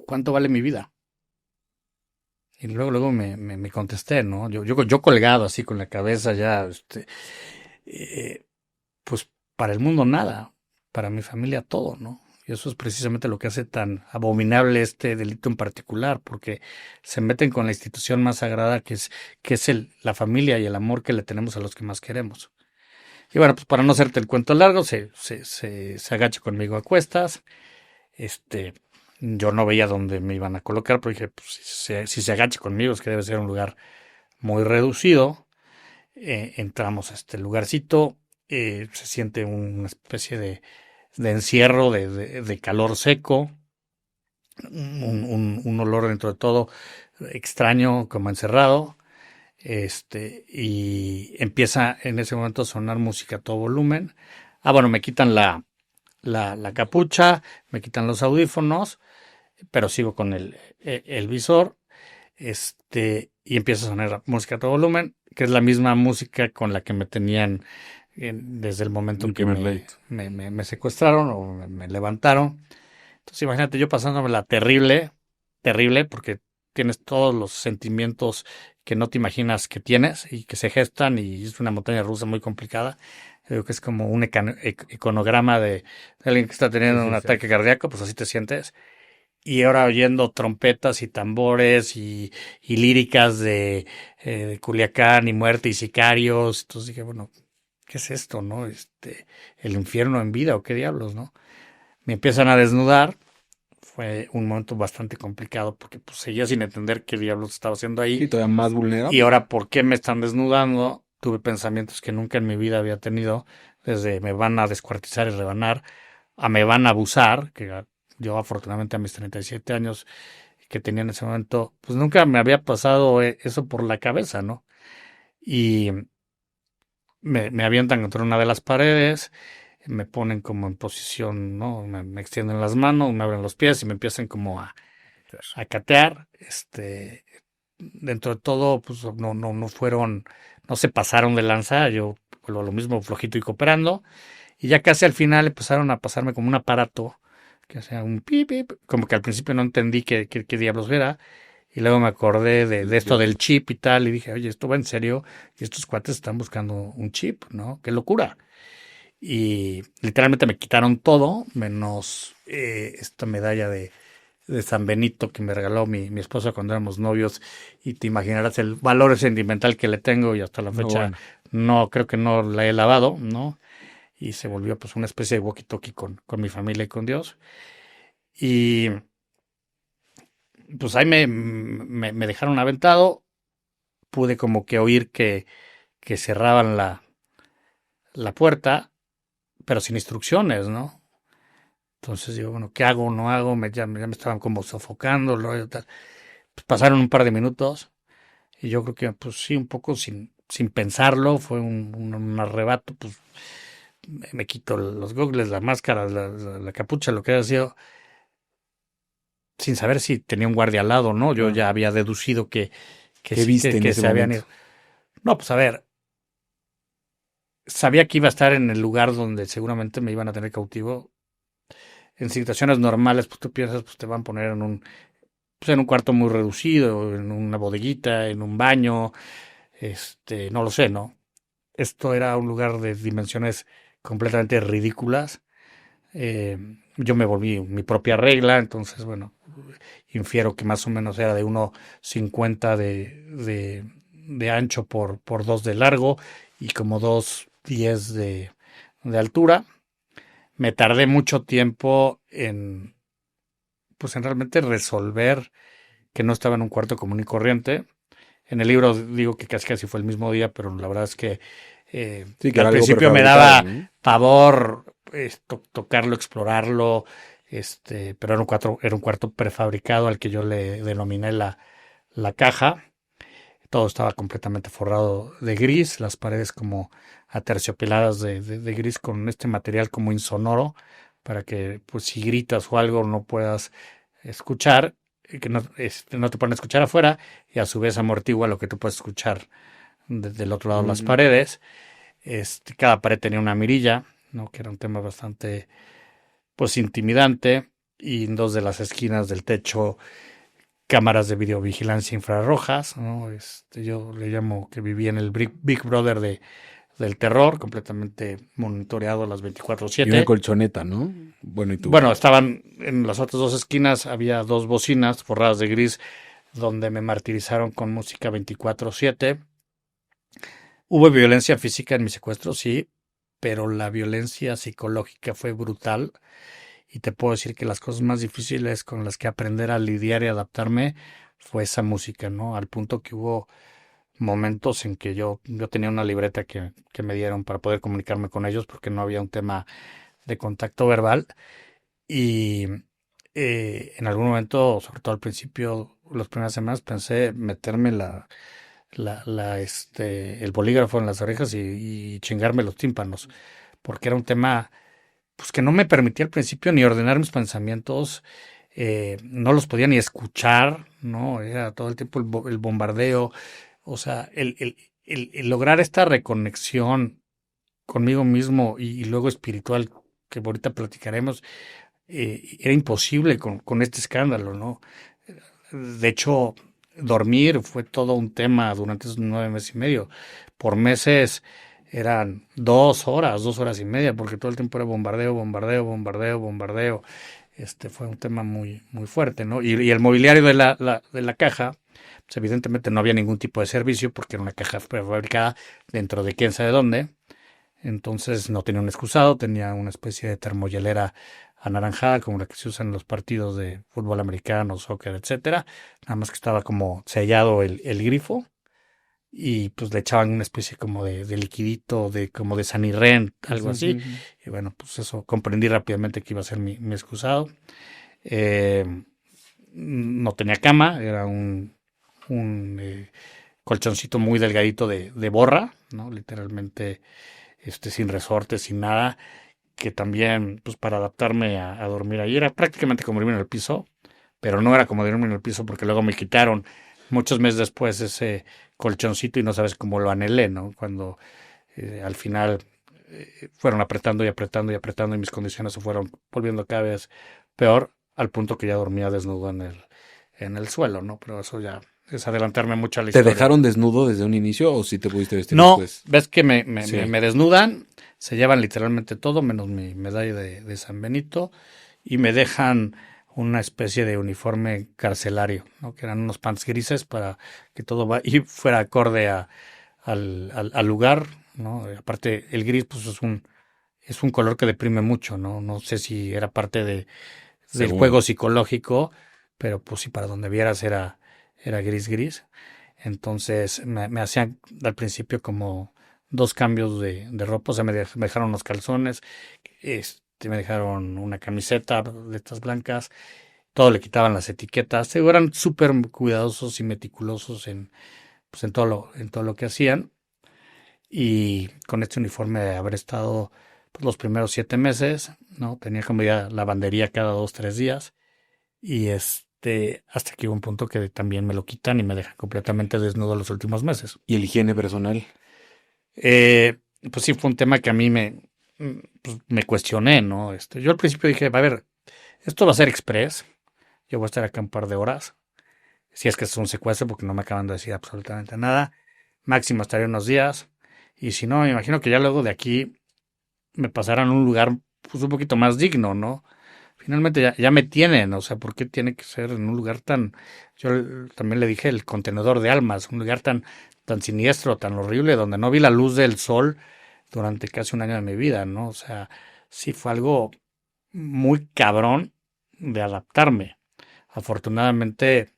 S1: ¿cuánto vale mi vida? Y luego me contesté, ¿no? Yo colgado así con la cabeza ya, eh, pues para el mundo nada, para mi familia todo, ¿no? Y eso es precisamente lo que hace tan abominable este delito en particular, porque se meten con la institución más sagrada que es la familia y el amor que le tenemos a los que más queremos. Y bueno, pues para no hacerte el cuento largo, se agacha conmigo a cuestas. Este, yo no veía dónde me iban a colocar, pero dije, pues si se agacha conmigo es que debe ser un lugar muy reducido. Entramos a este lugarcito, se siente una especie de encierro, de calor seco, un olor dentro de todo extraño, como encerrado. Y empieza en ese momento a sonar música a todo volumen. Ah, bueno, me quitan la capucha, me quitan los audífonos, pero sigo con el visor. Y empieza a sonar música a todo volumen, que es la misma música con la que me tenían desde el momento en que me secuestraron o me levantaron. Entonces imagínate yo pasándomela terrible, terrible, porque tienes todos los sentimientos que no te imaginas que tienes y que se gestan y es una montaña rusa muy complicada. Creo que es como un iconograma de alguien que está teniendo un ataque cardíaco, pues así te sientes. Y ahora oyendo trompetas y tambores y líricas de Culiacán y muerte y sicarios. Entonces dije, bueno, ¿qué es esto, no? El infierno en vida o qué diablos, ¿no? Me empiezan a desnudar. Fue un momento bastante complicado porque pues seguía sin entender qué diablos estaba haciendo ahí.
S2: Y todavía más vulnerable.
S1: Y ahora, ¿por qué me están desnudando? tuve pensamientos que nunca en mi vida había tenido, desde me van a descuartizar y rebanar, a me van a abusar, que yo afortunadamente a mis 37 años que tenía en ese momento, pues nunca me había pasado eso por la cabeza, ¿no? Y me avientan contra una de las paredes, me ponen como en posición, ¿no? Me extienden las manos, me abren los pies y me empiezan como a catear. Dentro de todo, pues no fueron, no se pasaron de lanza, yo vuelvo a lo mismo, flojito y cooperando. Y ya casi al final empezaron a pasarme como un aparato que hacía un pip, pip, como que al principio no entendí qué diablos era. Y luego me acordé de esto del chip y tal, y dije, oye, esto va en serio, y estos cuates están buscando un chip, ¿no? ¡Qué locura! Y literalmente me quitaron todo, menos esta medalla de San Benito que me regaló mi esposa cuando éramos novios, y te imaginarás el valor sentimental que le tengo, y hasta la
S2: No,
S1: fecha
S2: bueno.
S1: no creo que no la he lavado, ¿no? Y se volvió pues una especie de walkie-talkie con mi familia y con Dios. Y pues ahí me dejaron aventado, pude como que oír que cerraban la puerta, pero sin instrucciones, ¿no? Entonces digo, bueno, ¿qué hago? ¿No hago? Ya me estaban como sofocando, tal. Pues pasaron un par de minutos y yo creo que, pues sí, un poco sin pensarlo, fue un arrebato, pues me quito los gogles, la máscara, la capucha, lo que haya sido, sin saber si tenía un guardia al lado, ¿no? Yo
S2: Ah.
S1: ya había deducido que
S2: ¿Qué
S1: sí,
S2: viste en
S1: que
S2: ese
S1: se habían
S2: momento?
S1: ido. No, pues a ver, sabía que iba a estar en el lugar donde seguramente me iban a tener cautivo. En situaciones normales, pues tú piensas, pues te van a poner pues, en un cuarto muy reducido, en una bodeguita, en un baño, no lo sé, ¿no? Esto era un lugar de dimensiones completamente ridículas. Eh, yo me volví mi propia regla, entonces, bueno, infiero que más o menos era de 1,50 de ancho por 2 de largo y como 2,10 de altura. Me tardé mucho tiempo pues en realmente resolver que no estaba en un cuarto común y corriente. En el libro digo que casi fue el mismo día, pero la verdad es que
S2: Sí, que
S1: al
S2: era algo
S1: principio me
S2: prefabricado,
S1: daba
S2: ¿no?
S1: pavor tocarlo, explorarlo, pero era un cuarto prefabricado al que yo le denominé la caja. Todo estaba completamente forrado de gris, las paredes como aterciopeladas de gris con este material como insonoro para que pues si gritas o algo no puedas escuchar, que no te puedan escuchar afuera y a su vez amortigua lo que tú puedes escuchar desde el otro lado de las
S2: Ujú.
S1: paredes. Cada pared tenía una mirilla, ¿no? Que era un tema bastante pues intimidante, y en dos de las esquinas del techo cámaras de videovigilancia infrarrojas, ¿no? Yo le llamo que vivía en el Big Brother del terror, completamente monitoreado a las
S2: Y una
S1: 24/7.
S2: colchoneta, ¿no? Bueno, ¿y tú?
S1: Bueno, estaban en las otras dos esquinas, había dos bocinas forradas de gris donde me martirizaron con música 24/7. Hubo violencia física en mi secuestro, sí, pero la violencia psicológica fue brutal, y te puedo decir que las cosas más difíciles con las que aprender a lidiar y adaptarme fue esa música, ¿no? Al punto que hubo momentos en que yo tenía una libreta que me dieron para poder comunicarme con ellos porque no había un tema de contacto verbal, y en algún momento, sobre todo al principio, las primeras semanas, pensé meterme el bolígrafo en las orejas y chingarme los tímpanos, porque era un tema pues que no me permitía al principio ni ordenar mis pensamientos, no los podía ni escuchar, ¿no? Era todo el tiempo el bombardeo, o sea, el lograr esta reconexión conmigo mismo y luego espiritual, que ahorita platicaremos, era imposible con este escándalo, ¿no? De hecho, dormir fue todo un tema durante esos 9 meses y medio. Por meses eran 2 horas, 2 horas y media, porque todo el tiempo era bombardeo, bombardeo, bombardeo, bombardeo. Fue un tema muy, muy fuerte, ¿no? Y el mobiliario de la caja, pues evidentemente no había ningún tipo de servicio porque era una caja prefabricada dentro de quién sabe dónde. Entonces no tenía un excusado, tenía una especie de termohielera anaranjada como la que se usa en los partidos de fútbol americano, soccer, etcétera. Nada más que estaba como sellado el grifo. y pues le echaban una especie como de liquidito, como de Sanirren, algo así. Y bueno, pues eso comprendí rápidamente que iba a ser mi excusado. Eh, no tenía cama, era un colchoncito muy delgadito de borra, ¿no? Literalmente sin resortes, sin nada, que también, pues para adaptarme a dormir ahí, era prácticamente como dormir en el piso, pero no era como dormir en el piso porque luego me quitaron muchos meses después ese colchoncito y no sabes cómo lo anhelé, ¿no? Cuando al final fueron apretando y apretando y apretando y mis condiciones se fueron volviendo cada vez peor al punto que ya dormía desnudo en el suelo, ¿no? Pero eso ya es adelantarme mucho a la
S2: ¿Te
S1: historia.
S2: dejaron desnudo desde un inicio o sí te pudiste vestir
S1: No,
S2: después?
S1: ves que
S2: Sí.
S1: me desnudan, se llevan literalmente todo, menos mi medalla de San Benito, y me dejan una especie de uniforme carcelario, ¿no? Que eran unos pants grises para que todo y fuera acorde al lugar, ¿no? Aparte, el gris, pues es un color que deprime mucho, ¿no? No sé si era parte del
S2: Según.
S1: juego psicológico, pero pues sí, para donde vieras era gris gris. Entonces me hacían al principio como dos cambios de ropa, o sea, me dejaron unos calzones, me dejaron una camiseta de estas blancas, todo le quitaban las etiquetas, eran súper cuidadosos y meticulosos pues en todo lo que hacían. Y con este uniforme de haber estado pues, los primeros 7 meses, ¿no? Tenía como ya lavandería cada 2, 3 días. Y hasta que hubo un punto que también me lo quitan y me dejan completamente desnudo los últimos meses.
S2: ¿Y el higiene personal?
S1: Pues sí, fue un tema que a mí pues, me cuestioné, ¿no? Yo al principio dije, a ver, esto va a ser express. Yo voy a estar acá un par de horas. Si es que es un secuestro, porque no me acaban de decir absolutamente nada. Máximo estaré unos días. Y si no, me imagino que ya luego de aquí me pasaran a un lugar pues, un poquito más digno, ¿no? Finalmente ya me tienen, o sea, ¿por qué tiene que ser en un lugar tan, yo también le dije, el contenedor de almas, un lugar tan siniestro, tan horrible, donde no vi la luz del sol durante casi un año de mi vida, ¿no? O sea, sí fue algo muy cabrón de adaptarme. Afortunadamente,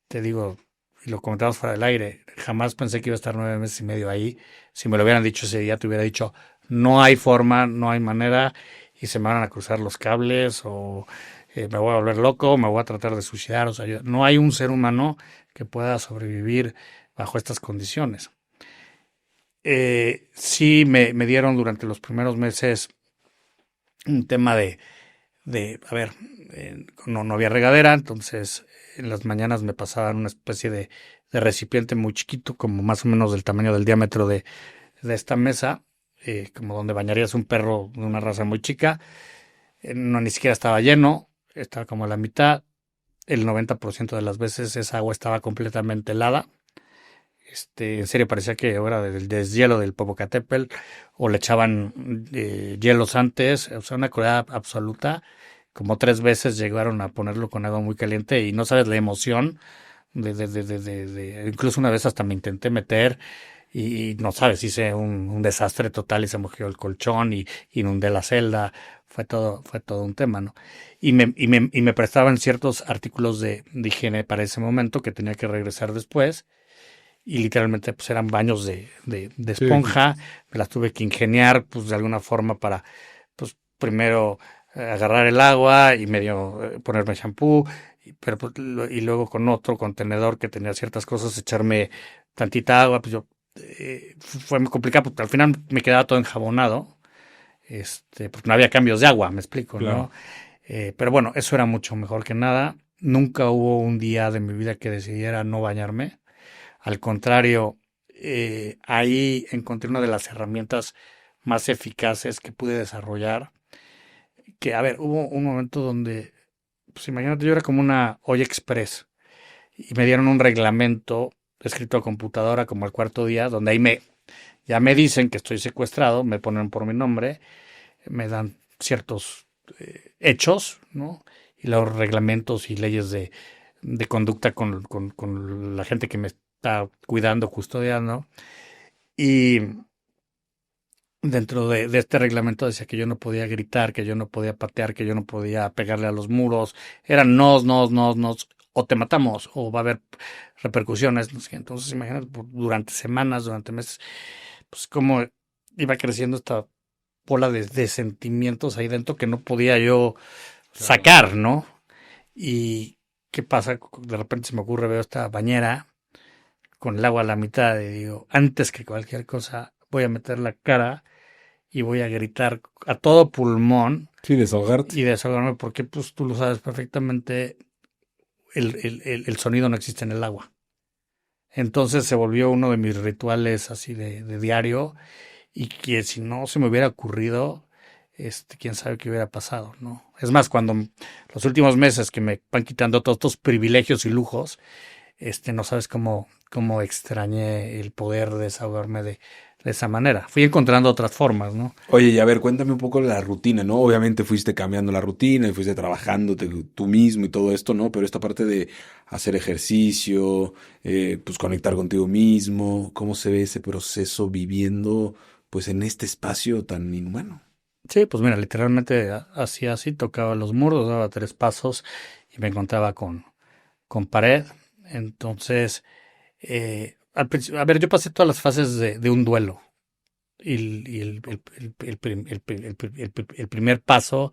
S1: te digo, y lo comentamos fuera del aire, jamás pensé que iba a estar 9 meses y medio ahí. Si me lo hubieran dicho ese día, te hubiera dicho, no hay forma, no hay manera, y se me van a cruzar los cables, o me voy a volver loco, me voy a tratar de suicidar. O sea, no hay un ser humano que pueda sobrevivir bajo estas condiciones. Sí me dieron durante los primeros meses un tema a ver, no había regadera, entonces en las mañanas me pasaban una especie de recipiente muy chiquito, como más o menos del tamaño del diámetro de esta mesa, como donde bañarías un perro de una raza muy chica. No, ni siquiera estaba lleno, estaba como a la mitad. El 90% de las veces esa agua estaba completamente helada. En serio parecía que era del deshielo del Popocatépetl o le echaban hielos antes, o sea, una crueldad absoluta. Como 3 veces llegaron a ponerlo con agua muy caliente y no sabes la emoción incluso una vez hasta me intenté meter y no sabes, hice un desastre total y se mojó el colchón y inundé la celda, fue todo un tema, ¿no? Y me prestaban ciertos artículos de higiene para ese momento que tenía que regresar después y literalmente pues eran baños de esponja, me las tuve que ingeniar pues de alguna forma para pues primero agarrar el agua y medio ponerme shampoo, pero pues, y luego con otro contenedor que tenía ciertas cosas echarme tantita agua, pues yo fue muy complicado porque al final me quedaba todo enjabonado, porque no había cambios de agua, me explico,
S2: Claro.
S1: ¿no? Pero bueno, eso era mucho mejor que nada. Nunca hubo un día de mi vida que decidiera no bañarme. Al contrario, ahí encontré una de las herramientas más eficaces que pude desarrollar. Que, a ver, hubo un momento donde, pues imagínate, yo era como una olla express y me dieron un reglamento escrito a computadora como al cuarto día, donde ya me dicen que estoy secuestrado, me ponen por mi nombre, me dan ciertos hechos, ¿no? Y los reglamentos y leyes de conducta con la gente que me está cuidando, custodiando. Y dentro de este reglamento decía que yo no podía gritar, que yo no podía patear, que yo no podía pegarle a los muros. Eran nos. o te matamos o va a haber repercusiones. No sé qué. Entonces, imagínate, durante semanas, durante meses, pues cómo iba creciendo esta bola de sentimientos ahí dentro que no podía yo sacar, ¿no? Y qué pasa, de repente se me ocurre, veo esta bañera con el agua a la mitad y digo, antes que cualquier cosa, voy a meter la cara y voy a gritar a todo pulmón
S2: Sí, desahogarte.
S1: y desahogarme porque pues tú lo sabes perfectamente, el sonido no existe en el agua. Entonces se volvió uno de mis rituales así de diario y que si no se me hubiera ocurrido, quién sabe qué hubiera pasado, ¿no? Es más, cuando los últimos meses que me van quitando todos estos privilegios y lujos, no sabes cómo extrañé el poder desahogarme de esa manera. Fui encontrando otras formas, ¿no?
S2: Oye, y a ver, cuéntame un poco la rutina, ¿no? Obviamente fuiste cambiando la rutina y fuiste trabajando tú mismo y todo esto, ¿no? Pero esta parte de hacer ejercicio, pues conectar contigo mismo, ¿cómo se ve ese proceso viviendo, pues en este espacio tan inhumano?
S1: Sí, pues mira, literalmente hacía así, tocaba los muros, daba 3 pasos y me encontraba con pared. Entonces, a ver, yo pasé todas las fases de un duelo. Y el primer paso,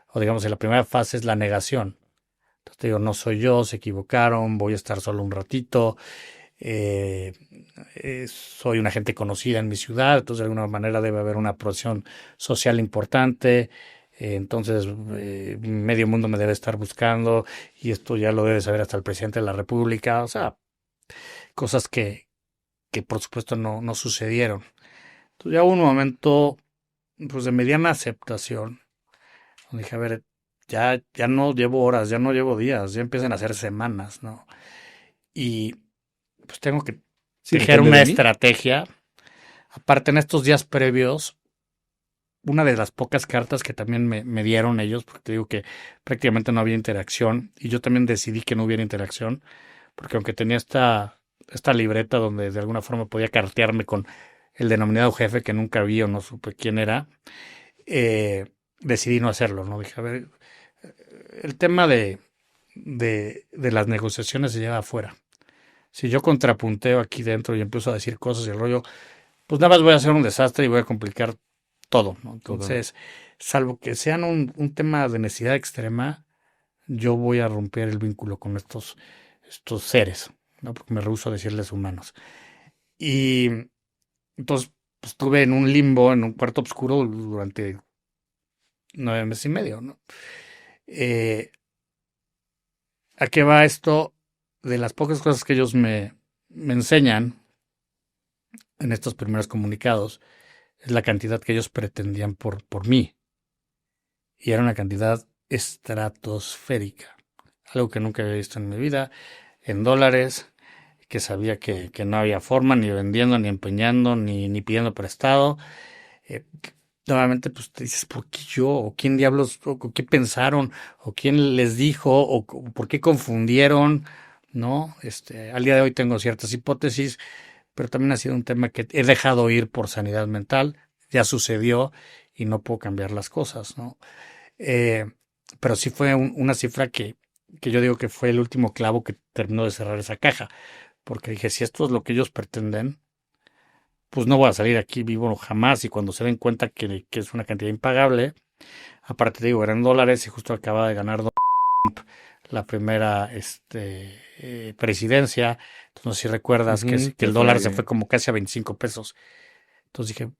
S1: o digamos, la primera fase es la negación. Entonces te digo, no soy yo, se equivocaron, voy a estar solo un ratito, eh, soy una gente conocida en mi ciudad, entonces de alguna manera debe haber una aprobación social importante, entonces medio mundo me debe estar buscando y esto ya lo debe saber hasta el presidente de la República, o sea, cosas que por supuesto no sucedieron. Entonces ya hubo un momento pues de mediana aceptación, donde dije, a ver, ya no llevo horas, ya no llevo días, ya empiezan a ser semanas, ¿no? Y pues tengo que
S2: Sí,
S1: tejer
S2: depende
S1: una
S2: de mí.
S1: estrategia. Aparte, en estos días previos, una de las pocas cartas que también me dieron ellos, porque te digo que prácticamente no había interacción, y yo también decidí que no hubiera interacción, porque aunque tenía esta libreta donde de alguna forma podía cartearme con el denominado jefe que nunca vi o no supe quién era, decidí no hacerlo, ¿no? Dije, a ver, el tema de las negociaciones se lleva afuera. Si yo contrapunteo aquí dentro y empiezo a decir cosas y el rollo, pues nada más voy a hacer un desastre y voy a complicar todo, ¿no?
S2: Totalmente.
S1: Entonces, salvo que sean un tema de necesidad extrema, yo voy a romper el vínculo con estos seres, ¿no? Porque me rehúso a decirles humanos. Y entonces, pues, estuve en un limbo, en un cuarto oscuro durante 9 meses y medio, ¿no? Eh, ¿A qué va esto? De las pocas cosas que ellos me enseñan en estos primeros comunicados, es la cantidad que ellos pretendían por mí. Y era una cantidad estratosférica. Algo que nunca había visto en mi vida, en dólares, que sabía que no había forma, ni vendiendo, ni empeñando, ni pidiendo prestado. Eh, Nuevamente, pues te dices, ¿por qué yo? ¿O quién diablos? ¿O qué pensaron? ¿O quién les dijo? ¿O por qué confundieron? ¿No? Al día de hoy tengo ciertas hipótesis, pero también ha sido un tema que he dejado ir por sanidad mental. Ya sucedió y no puedo cambiar las cosas, ¿no? Eh, pero sí fue una cifra que yo digo que fue el último clavo que terminó de cerrar esa caja. Porque dije, si esto es lo que ellos pretenden, pues no voy a salir aquí vivo jamás. Y cuando se den cuenta que es una cantidad impagable, aparte te digo, eran dólares y justo acaba de ganar la primera presidencia. Entonces, no sé si recuerdas
S2: Ujú,
S1: que
S2: que
S1: el dólar se
S2: fue.
S1: fue como casi a 25 pesos. Entonces dije,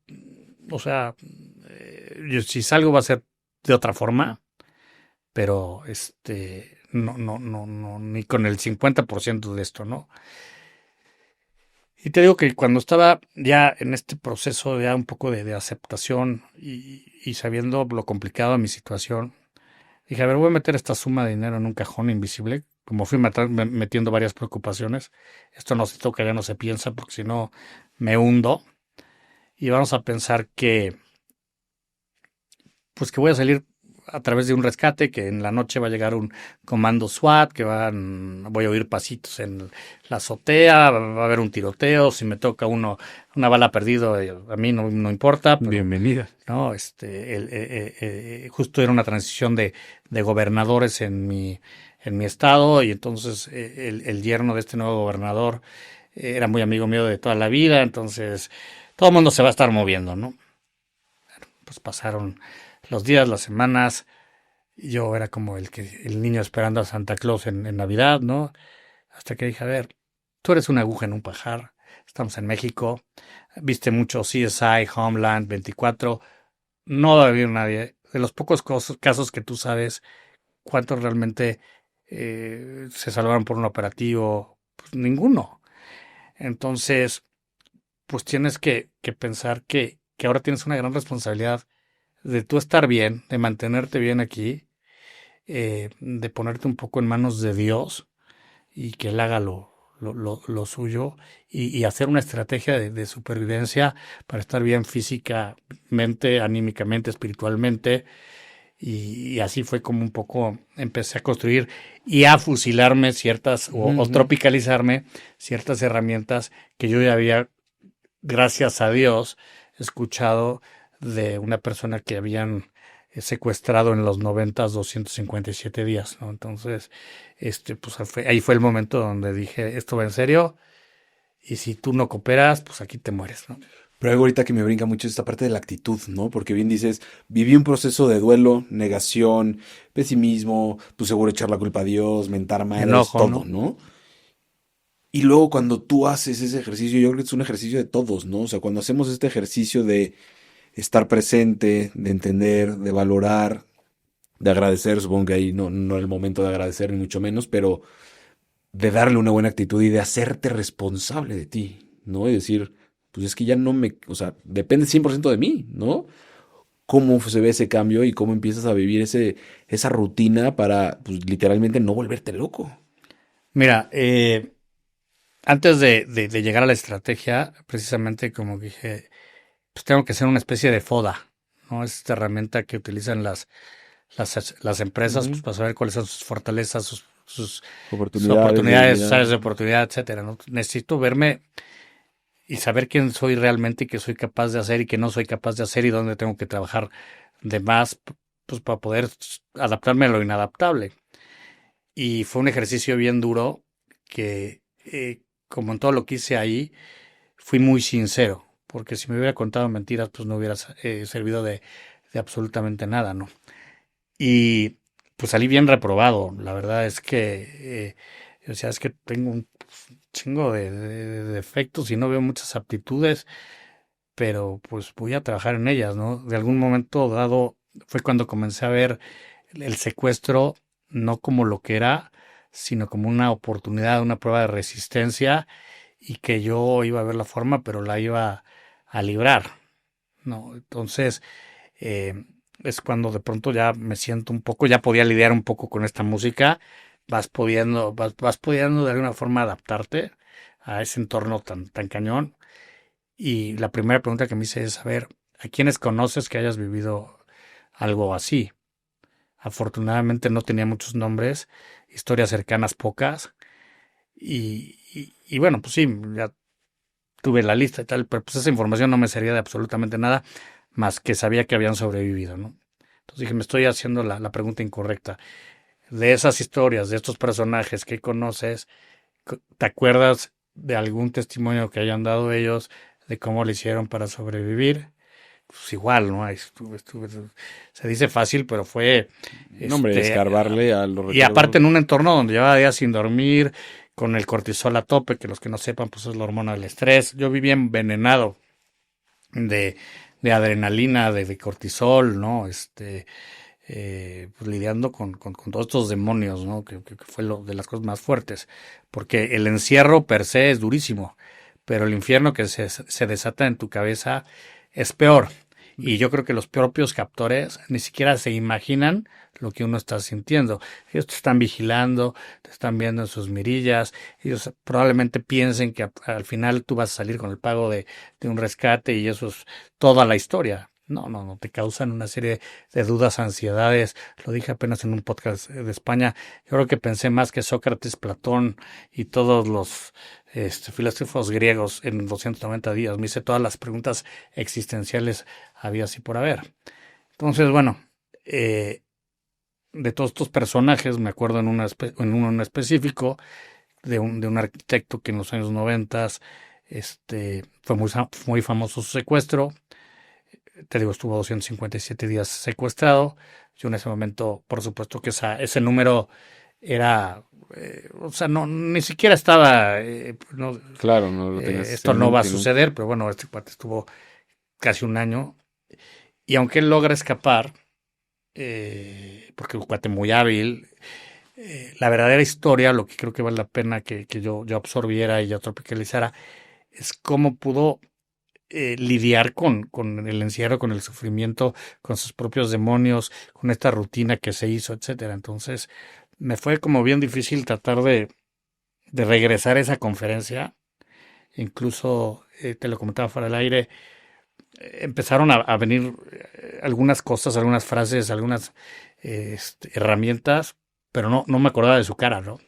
S1: o sea, yo si salgo va a ser de otra forma, pero no, ni con el 50% de esto, ¿no? Y te digo que cuando estaba ya en este proceso ya un poco de aceptación y sabiendo lo complicado de mi situación, dije, a ver, voy a meter esta suma de dinero en un cajón invisible, como fui metiendo varias preocupaciones. Esto no se toca, ya no se piensa, porque si no me hundo. Y vamos a pensar pues que voy a salir a través de un rescate, que en la noche va a llegar un comando SWAT, voy a oír pasitos en la azotea, va a haber un tiroteo, si me toca una bala perdida, a mí no importa, pero
S2: Bienvenida.
S1: no, justo era una transición de gobernadores en mi estado, y entonces el yerno de este nuevo gobernador era muy amigo mío de toda la vida, entonces todo el mundo se va a estar moviendo, ¿no? Pues pasaron los días, las semanas, y yo era como el niño esperando a Santa Claus en Navidad, ¿no? Hasta que dije, a ver, tú eres una aguja en un pajar, estamos en México, viste mucho CSI, Homeland, 24, no va a vivir nadie. De los pocos casos que tú sabes, ¿cuántos realmente se salvaron por un operativo? Pues ninguno. Entonces, pues tienes que pensar que ahora tienes una gran responsabilidad de tú estar bien, de mantenerte bien aquí, de ponerte un poco en manos de Dios y que Él haga lo suyo y hacer una estrategia de supervivencia para estar bien físicamente, anímicamente, espiritualmente. Y así fue como un poco empecé a construir y a fusilarme ciertas o tropicalizarme ciertas herramientas que yo ya había, gracias a Dios, escuchado de una persona que habían secuestrado en los 90 257 días, ¿no? Entonces, pues ahí fue el momento donde dije, esto va en serio, y si tú no cooperas, pues aquí te mueres, ¿no?
S2: Pero algo ahorita que me brinca mucho es esta parte de la actitud, ¿no? Porque bien dices, viví un proceso de duelo, negación, pesimismo, pues seguro echar la culpa a Dios, mentar madres,
S1: Enojo,
S2: todo,
S1: ¿no?
S2: ¿no? Y luego cuando tú haces ese ejercicio, yo creo que es un ejercicio de todos, ¿no? O sea, cuando hacemos este ejercicio de estar presente, de entender, de valorar, de agradecer, supongo que ahí no era el momento de agradecer, ni mucho menos, pero de darle una buena actitud y de hacerte responsable de ti, ¿no? Y decir, pues es que ya no me, o sea, depende 100% de mí, ¿no? Cómo se ve ese cambio y cómo empiezas a vivir esa rutina para, pues literalmente no volverte loco.
S1: Mira, antes de llegar a la estrategia, precisamente como dije, pues tengo que ser una especie de FODA, ¿no? Es esta herramienta que utilizan las empresas, pues
S2: Ujú.
S1: para saber cuáles son sus fortalezas, sus
S2: Oportunidades,
S1: oportunidades, sus áreas
S2: debilidades.
S1: de oportunidad, etcétera, ¿no? Necesito verme y saber quién soy realmente y qué soy capaz de hacer y qué no soy capaz de hacer y dónde tengo que trabajar de más, pues para poder adaptarme a lo inadaptable. Y fue un ejercicio bien duro que, como en todo lo que hice ahí, fui muy sincero, porque si me hubiera contado mentiras, pues no hubiera servido de absolutamente nada, ¿no? Y pues salí bien reprobado. La verdad es que, o sea, es que tengo un chingo de defectos y no veo muchas aptitudes, pero pues voy a trabajar en ellas, ¿no? De algún momento dado fue cuando comencé a ver el secuestro no como lo que era, sino como una oportunidad, una prueba de resistencia y que yo iba a ver la forma, pero la iba a librar, ¿no? Entonces, eh, es cuando de pronto ya me siento un poco, ya podía lidiar un poco con esta música, vas pudiendo de alguna forma adaptarte a ese entorno tan cañón. Y la primera pregunta que me hice es, a ver, ¿a quiénes conoces que hayas vivido algo así? Afortunadamente no tenía muchos nombres, historias cercanas pocas. Y bueno, pues sí, ya tuve la lista y tal, pero pues esa información no me servía de absolutamente nada, más que sabía que habían sobrevivido, ¿no? Entonces dije, me estoy haciendo la pregunta incorrecta. De esas historias, de estos personajes que conoces, ¿te acuerdas de algún testimonio que hayan dado ellos de cómo lo hicieron para sobrevivir? Pues igual, ¿no? Se dice fácil, pero fue,
S2: No, hombre, escarbarle a los
S1: y aparte
S2: recuerdos.
S1: en un entorno donde llevaba días sin dormir, con el cortisol a tope, que los que no sepan, pues es la hormona del estrés. Yo vivía envenenado de, de adrenalina, de cortisol, ¿no? Pues lidiando con todos estos demonios, ¿no? Que fue lo de las cosas más fuertes. Porque el encierro per se es durísimo, pero el infierno que se desata en tu cabeza es peor. Y yo creo que los propios captores ni siquiera se imaginan lo que uno está sintiendo. Ellos te están vigilando, te están viendo en sus mirillas. Ellos probablemente piensen que al final tú vas a salir con el pago de un rescate y eso es toda la historia. No, te causan una serie de dudas, ansiedades. Lo dije apenas en un podcast de España. Yo creo que pensé más que Sócrates, Platón y todos los filósofos griegos en 290 días. Me hice todas las preguntas existenciales había así por haber. Entonces, bueno, eh, de todos estos personajes, me acuerdo en uno en específico, de un arquitecto que en los años 90 fue muy famoso su secuestro. Te digo, estuvo 257 días secuestrado. Yo en ese momento, por supuesto que ese número era, o sea, no, ni siquiera estaba, no,
S2: Claro, no lo tenías
S1: esto
S2: en
S1: no va a
S2: mente, ¿no?
S1: suceder, pero bueno, este cuate estuvo casi un año. Y aunque él logra escapar, porque es un cuate muy hábil, la verdadera historia, lo que creo que vale la pena que yo absorbiera y yo tropicalizara, es cómo pudo lidiar con el encierro, con el sufrimiento, con sus propios demonios, con esta rutina que se hizo, etcétera. Entonces, me fue como bien difícil tratar de regresar a esa conferencia. Incluso, te lo comentaba fuera del aire, empezaron a venir algunas cosas, algunas frases, algunas herramientas, pero no me acordaba de su cara, ¿no?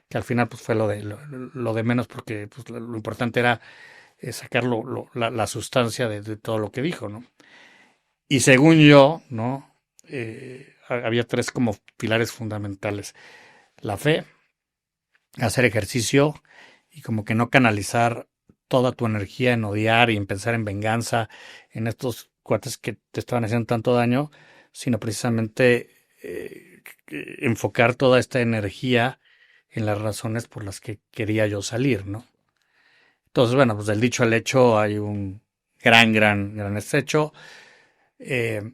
S1: Que al final pues fue lo de menos porque pues, lo importante era sacar la sustancia de todo lo que dijo, ¿no? Y según yo, ¿no? Había tres como pilares fundamentales. La fe, hacer ejercicio y como que no canalizar toda tu energía en odiar y en pensar en venganza, en estos cuates que te estaban haciendo tanto daño, sino precisamente enfocar toda esta energía en las razones por las que quería yo salir, ¿no? Entonces, bueno, pues del dicho al hecho hay un gran estrecho. Eh,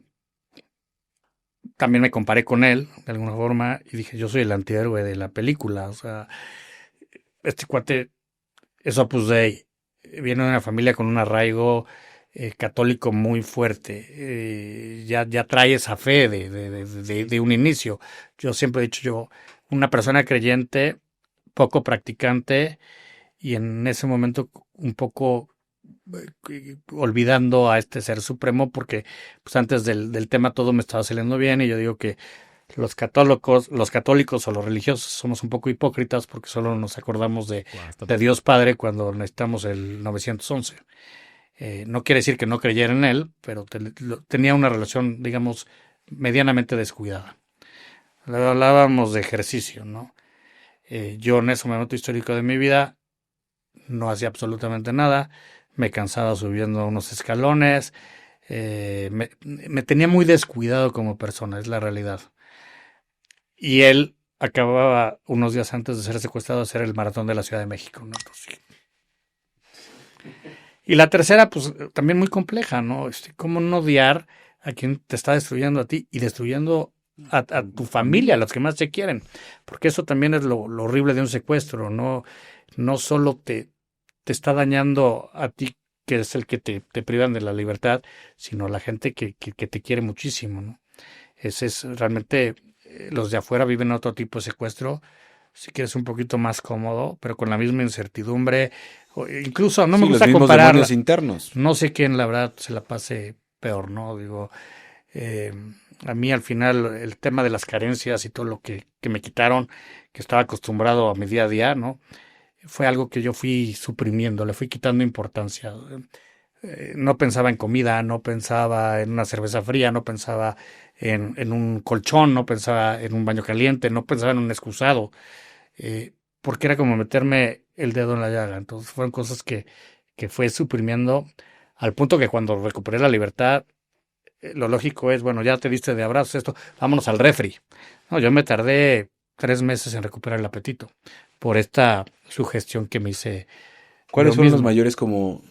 S1: También me comparé con él, de alguna forma, y dije, yo soy el antihéroe de la película. O sea, este cuate es Opus Dei. Viene de una familia con un arraigo católico muy fuerte. Ya trae esa fe de un inicio. Yo siempre he dicho, una persona creyente, poco practicante, y en ese momento un poco olvidando a este ser supremo, porque pues antes del tema todo me estaba saliendo bien, y yo digo que los católicos o los religiosos somos un poco hipócritas porque solo nos acordamos de Dios Padre cuando necesitamos el 911. No quiere decir que no creyera en él, pero tenía una relación, digamos, medianamente descuidada. Hablábamos de ejercicio, ¿no? Yo en ese momento histórico de mi vida no hacía absolutamente nada, me cansaba subiendo unos escalones, me tenía muy descuidado como persona, es la realidad. Y él acababa unos días antes de ser secuestrado de hacer el maratón de la Ciudad de México, ¿no? Entonces, y la tercera, pues también muy compleja, ¿no? ¿Cómo no odiar a quien te está destruyendo a ti y destruyendo a tu familia, a los que más te quieren? Porque eso también es lo horrible de un secuestro, ¿no? No solo te está dañando a ti, que es el que te privan de la libertad, sino a la gente que te quiere muchísimo, ¿no? Ese es realmente, los de afuera viven otro tipo de secuestro, si quieres un poquito más cómodo, pero con la misma incertidumbre. Incluso no me
S2: Sí, los
S1: gusta
S2: mismos
S1: comparar,
S2: demonios internos.
S1: no sé quién la verdad se la pase peor, ¿no? Digo, eh, a mí al final el tema de las carencias y todo lo que me quitaron, que estaba acostumbrado a mi día a día, ¿no? Fue algo que yo fui suprimiendo, le fui quitando importancia. No pensaba en comida, no pensaba en una cerveza fría, no pensaba en un colchón, no pensaba en un baño caliente, no pensaba en un excusado, porque era como meterme el dedo en la llaga. Entonces fueron cosas que fue suprimiendo al punto que cuando recuperé la libertad, lo lógico es, bueno, ya te diste de abrazos esto, vámonos al refri. No, yo me tardé 3 meses en recuperar el apetito por esta sugestión que me hice
S2: ¿Cuáles
S1: yo
S2: fueron las
S1: mismo.
S2: mayores como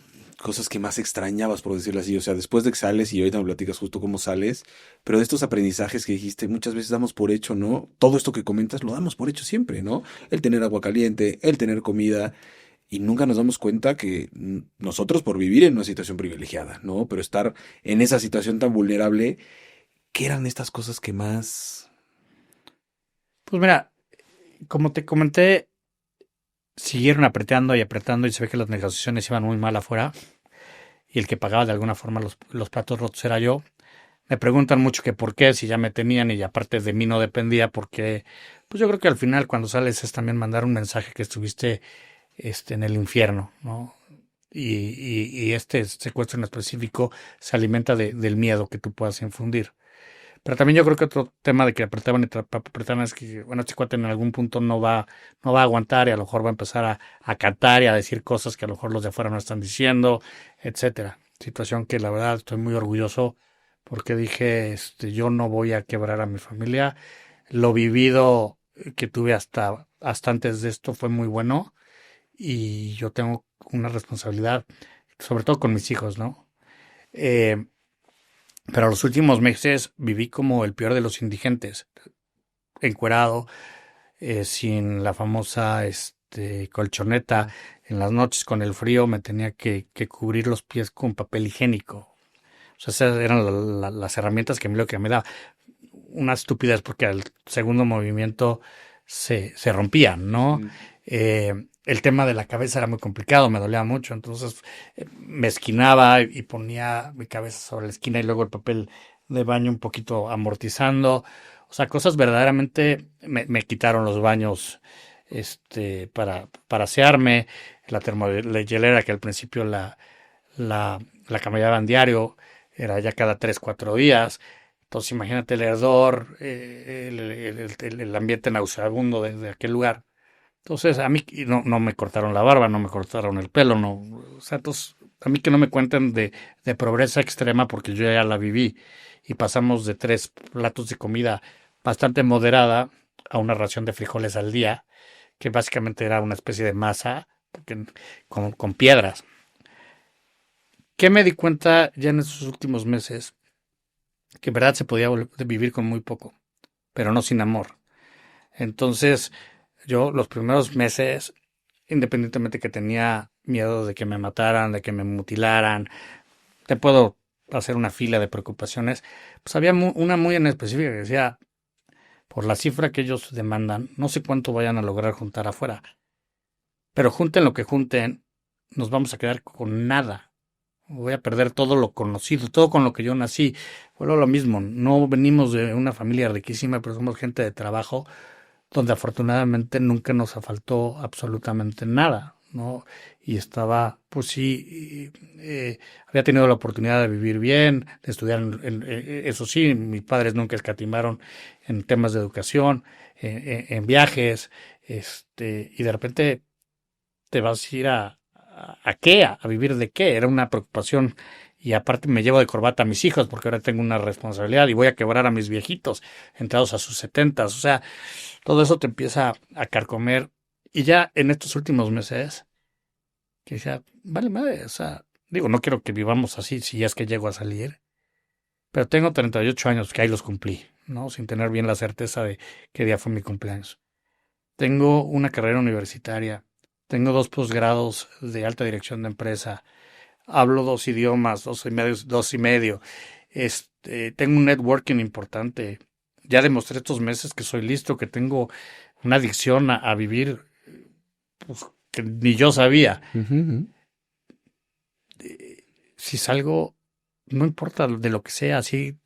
S2: cosas que más extrañabas, por decirlo así? O sea, después de que sales y ahorita me platicas justo cómo sales, pero de estos aprendizajes que dijiste, muchas veces damos por hecho, ¿no? Todo esto que comentas lo damos por hecho siempre, ¿no? El tener agua caliente, el tener comida, y nunca nos damos cuenta que nosotros por vivir en una situación privilegiada, ¿no? Pero estar en esa situación tan vulnerable, ¿qué eran estas cosas que más...
S1: Pues mira, como te comenté, siguieron apretando y apretando y se ve que las negociaciones iban muy mal afuera y el que pagaba de alguna forma los platos rotos era yo. Me preguntan mucho que por qué, si ya me tenían y aparte de mí no dependía, porque pues yo creo que al final cuando sales es también mandar un mensaje que estuviste en el infierno, ¿no? Y este secuestro en específico se alimenta del miedo que tú puedas infundir. Pero también yo creo que otro tema de que apretaban es que, bueno, este cuate en algún punto no va a aguantar y a lo mejor va a empezar a cantar y a decir cosas que a lo mejor los de afuera no están diciendo, etcétera. Situación que la verdad estoy muy orgulloso porque dije, yo no voy a quebrar a mi familia. Lo vivido que tuve hasta antes de esto fue muy bueno y yo tengo una responsabilidad, sobre todo con mis hijos, ¿no? Eh, pero los últimos meses viví como el peor de los indigentes, encuerado, sin la famosa colchoneta. En las noches con el frío me tenía que cubrir los pies con papel higiénico. O sea, esas eran las herramientas que lo que me daba. Una estupidez porque al segundo movimiento se rompían, ¿no? El tema de la cabeza era muy complicado, me dolía mucho, entonces me esquinaba y ponía mi cabeza sobre la esquina y luego el papel de baño un poquito amortizando. O sea, cosas verdaderamente me quitaron los baños para asearme, la termohielera que al principio la cambiaban diario, era ya cada 3, 4 días. Entonces imagínate el hedor, el ambiente nauseabundo de aquel lugar. Entonces a mí no me cortaron la barba, no me cortaron el pelo, no. O sea, entonces a mí que no me cuenten de pobreza extrema porque yo ya la viví y pasamos de 3 platos de comida bastante moderada a una ración de frijoles al día, que básicamente era una especie de masa con piedras. ¿Qué me di cuenta ya en estos últimos meses? Que en verdad se podía vivir con muy poco, pero no sin amor. Entonces, yo los primeros meses, independientemente que tenía miedo de que me mataran, de que me mutilaran, te puedo hacer una fila de preocupaciones, pues había una muy en específica que decía, por la cifra que ellos demandan, no sé cuánto vayan a lograr juntar afuera, pero junten lo que junten, nos vamos a quedar con nada. Voy a perder todo lo conocido, todo con lo que yo nací. Fue lo mismo. No venimos de una familia riquísima, pero somos gente de trabajo, donde afortunadamente nunca nos faltó absolutamente nada, ¿no? Y estaba, pues sí, había tenido la oportunidad de vivir bien, de estudiar, eso sí, mis padres nunca escatimaron en temas de educación, en viajes, y de repente te vas a ir a qué, a vivir de qué, era una preocupación. Y aparte me llevo de corbata a mis hijos porque ahora tengo una responsabilidad y voy a quebrar a mis viejitos, entrados a sus 70. O sea, todo eso te empieza a carcomer. Y ya en estos últimos meses, que decía, vale madre, o sea, digo, no quiero que vivamos así si es que llego a salir, pero tengo 38 años que ahí los cumplí, ¿no? Sin tener bien la certeza de qué día fue mi cumpleaños. Tengo una carrera universitaria, tengo 2 posgrados de alta dirección de empresa, hablo 2 idiomas, 2 y medio. Tengo un networking importante. Ya demostré estos meses que soy listo, que tengo una adicción a vivir, pues, que ni yo sabía. Si salgo, no importa de lo que sea, así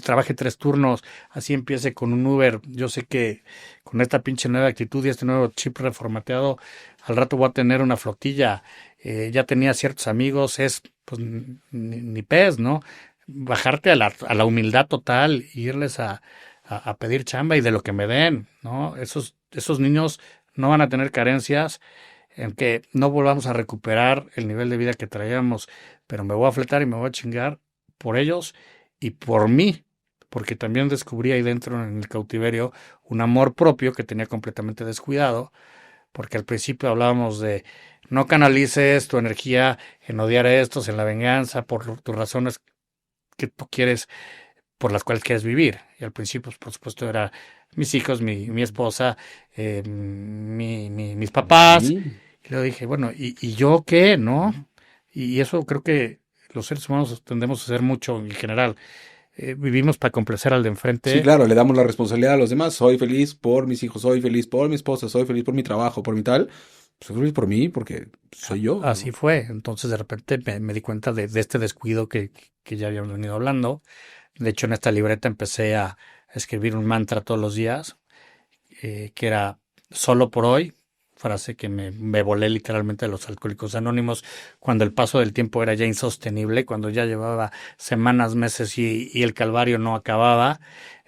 S1: trabaje 3 turnos, así empiece con un Uber. Yo sé que con esta pinche nueva actitud y este nuevo chip reformateado, al rato voy a tener una flotilla. Ya tenía ciertos amigos, pues ni pez, ¿no? Bajarte a la humildad total, e irles a pedir chamba y de lo que me den, ¿no? Esos niños no van a tener carencias, en que no volvamos a recuperar el nivel de vida que traíamos, pero me voy a fletar y me voy a chingar por ellos y por mí, porque también descubrí ahí dentro en el cautiverio un amor propio que tenía completamente descuidado, porque al principio hablábamos de no canalices tu energía en odiar a estos, en la venganza, por tus razones que tú quieres, por las cuales quieres vivir. Y al principio, pues, por supuesto, era mis hijos, mi esposa, mis papás.
S2: Sí.
S1: Y luego dije, bueno, ¿y yo qué? ¿No? Y eso creo que los seres humanos tendemos a hacer mucho en general. Vivimos para complacer al de
S2: Sí,
S1: enfrente.
S2: claro, le damos la responsabilidad a los demás. Soy feliz por mis hijos, soy feliz por mi esposa, soy feliz por mi trabajo, por mi tal. Soy feliz por mí porque soy yo,
S1: Así
S2: ¿no?
S1: fue. Entonces, de repente me di cuenta de este descuido que ya habíamos venido hablando. De hecho, en esta libreta empecé a escribir un mantra todos los días, que era solo por hoy, frase que me volé literalmente de los Alcohólicos Anónimos, cuando el paso del tiempo era ya insostenible, cuando ya llevaba semanas, meses y el calvario no acababa,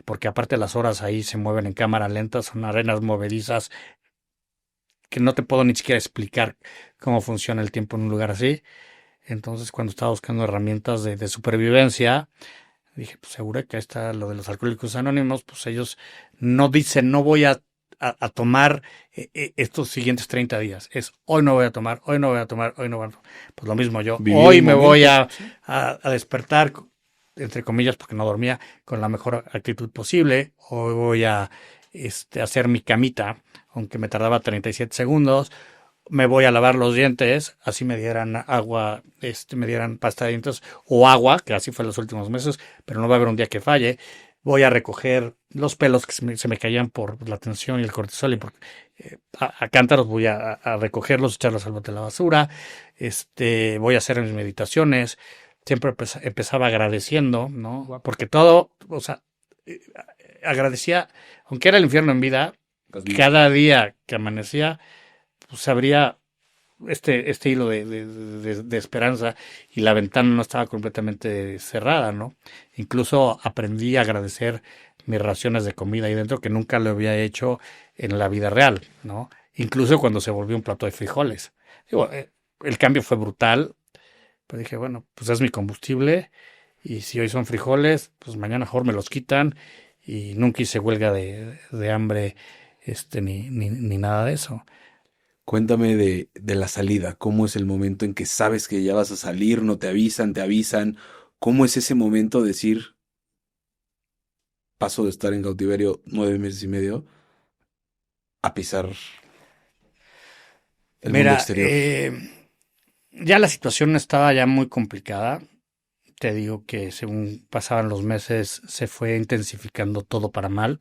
S1: porque aparte las horas ahí se mueven en cámara lenta, son arenas movedizas que no te puedo ni siquiera explicar cómo funciona el tiempo en un lugar así. Entonces, cuando estaba buscando herramientas de supervivencia, dije, pues seguro que ahí está lo de los Alcohólicos Anónimos, pues ellos no dicen, no voy a tomar estos siguientes 30 días. Es, hoy no voy a tomar, hoy no voy a tomar, hoy no voy a tomar. Pues lo mismo yo.
S2: Vivir
S1: Hoy
S2: el
S1: me
S2: momento,
S1: voy
S2: sí.
S1: a despertar, entre comillas, porque no dormía, con la mejor actitud posible. Hoy voy a hacer mi camita, aunque me tardaba 37 segundos. Me voy a lavar los dientes, así me dieran agua, me dieran pasta de dientes o agua, que así fue en los últimos meses, pero no va a haber un día que falle. Voy a recoger los pelos que se me caían por la tensión y el cortisol y por a cántaros voy a recogerlos, echarlos al bote de la basura. Voy a hacer mis meditaciones. Siempre empezaba agradeciendo, ¿no? Porque todo, o sea, eh, agradecía, aunque era el infierno en vida, cada día que amanecía pues habría este hilo de esperanza y la ventana no estaba completamente cerrada, ¿no? Incluso aprendí a agradecer mis raciones de comida ahí dentro que nunca lo había hecho en la vida real, ¿no? Incluso cuando se volvió un plato de frijoles. Digo, el cambio fue brutal, pero dije, bueno, pues es mi combustible y si hoy son frijoles, pues mañana mejor me los quitan y nunca hice huelga de hambre ni nada de eso.
S2: Cuéntame de la salida, ¿cómo es el momento en que sabes que ya vas a salir, no te avisan, te avisan? ¿Cómo es ese momento de decir, paso de estar en cautiverio 9 meses y medio a pisar el mundo
S1: Mira,
S2: exterior?
S1: ya la situación estaba ya muy complicada. Te digo que según pasaban los meses se fue intensificando todo para mal.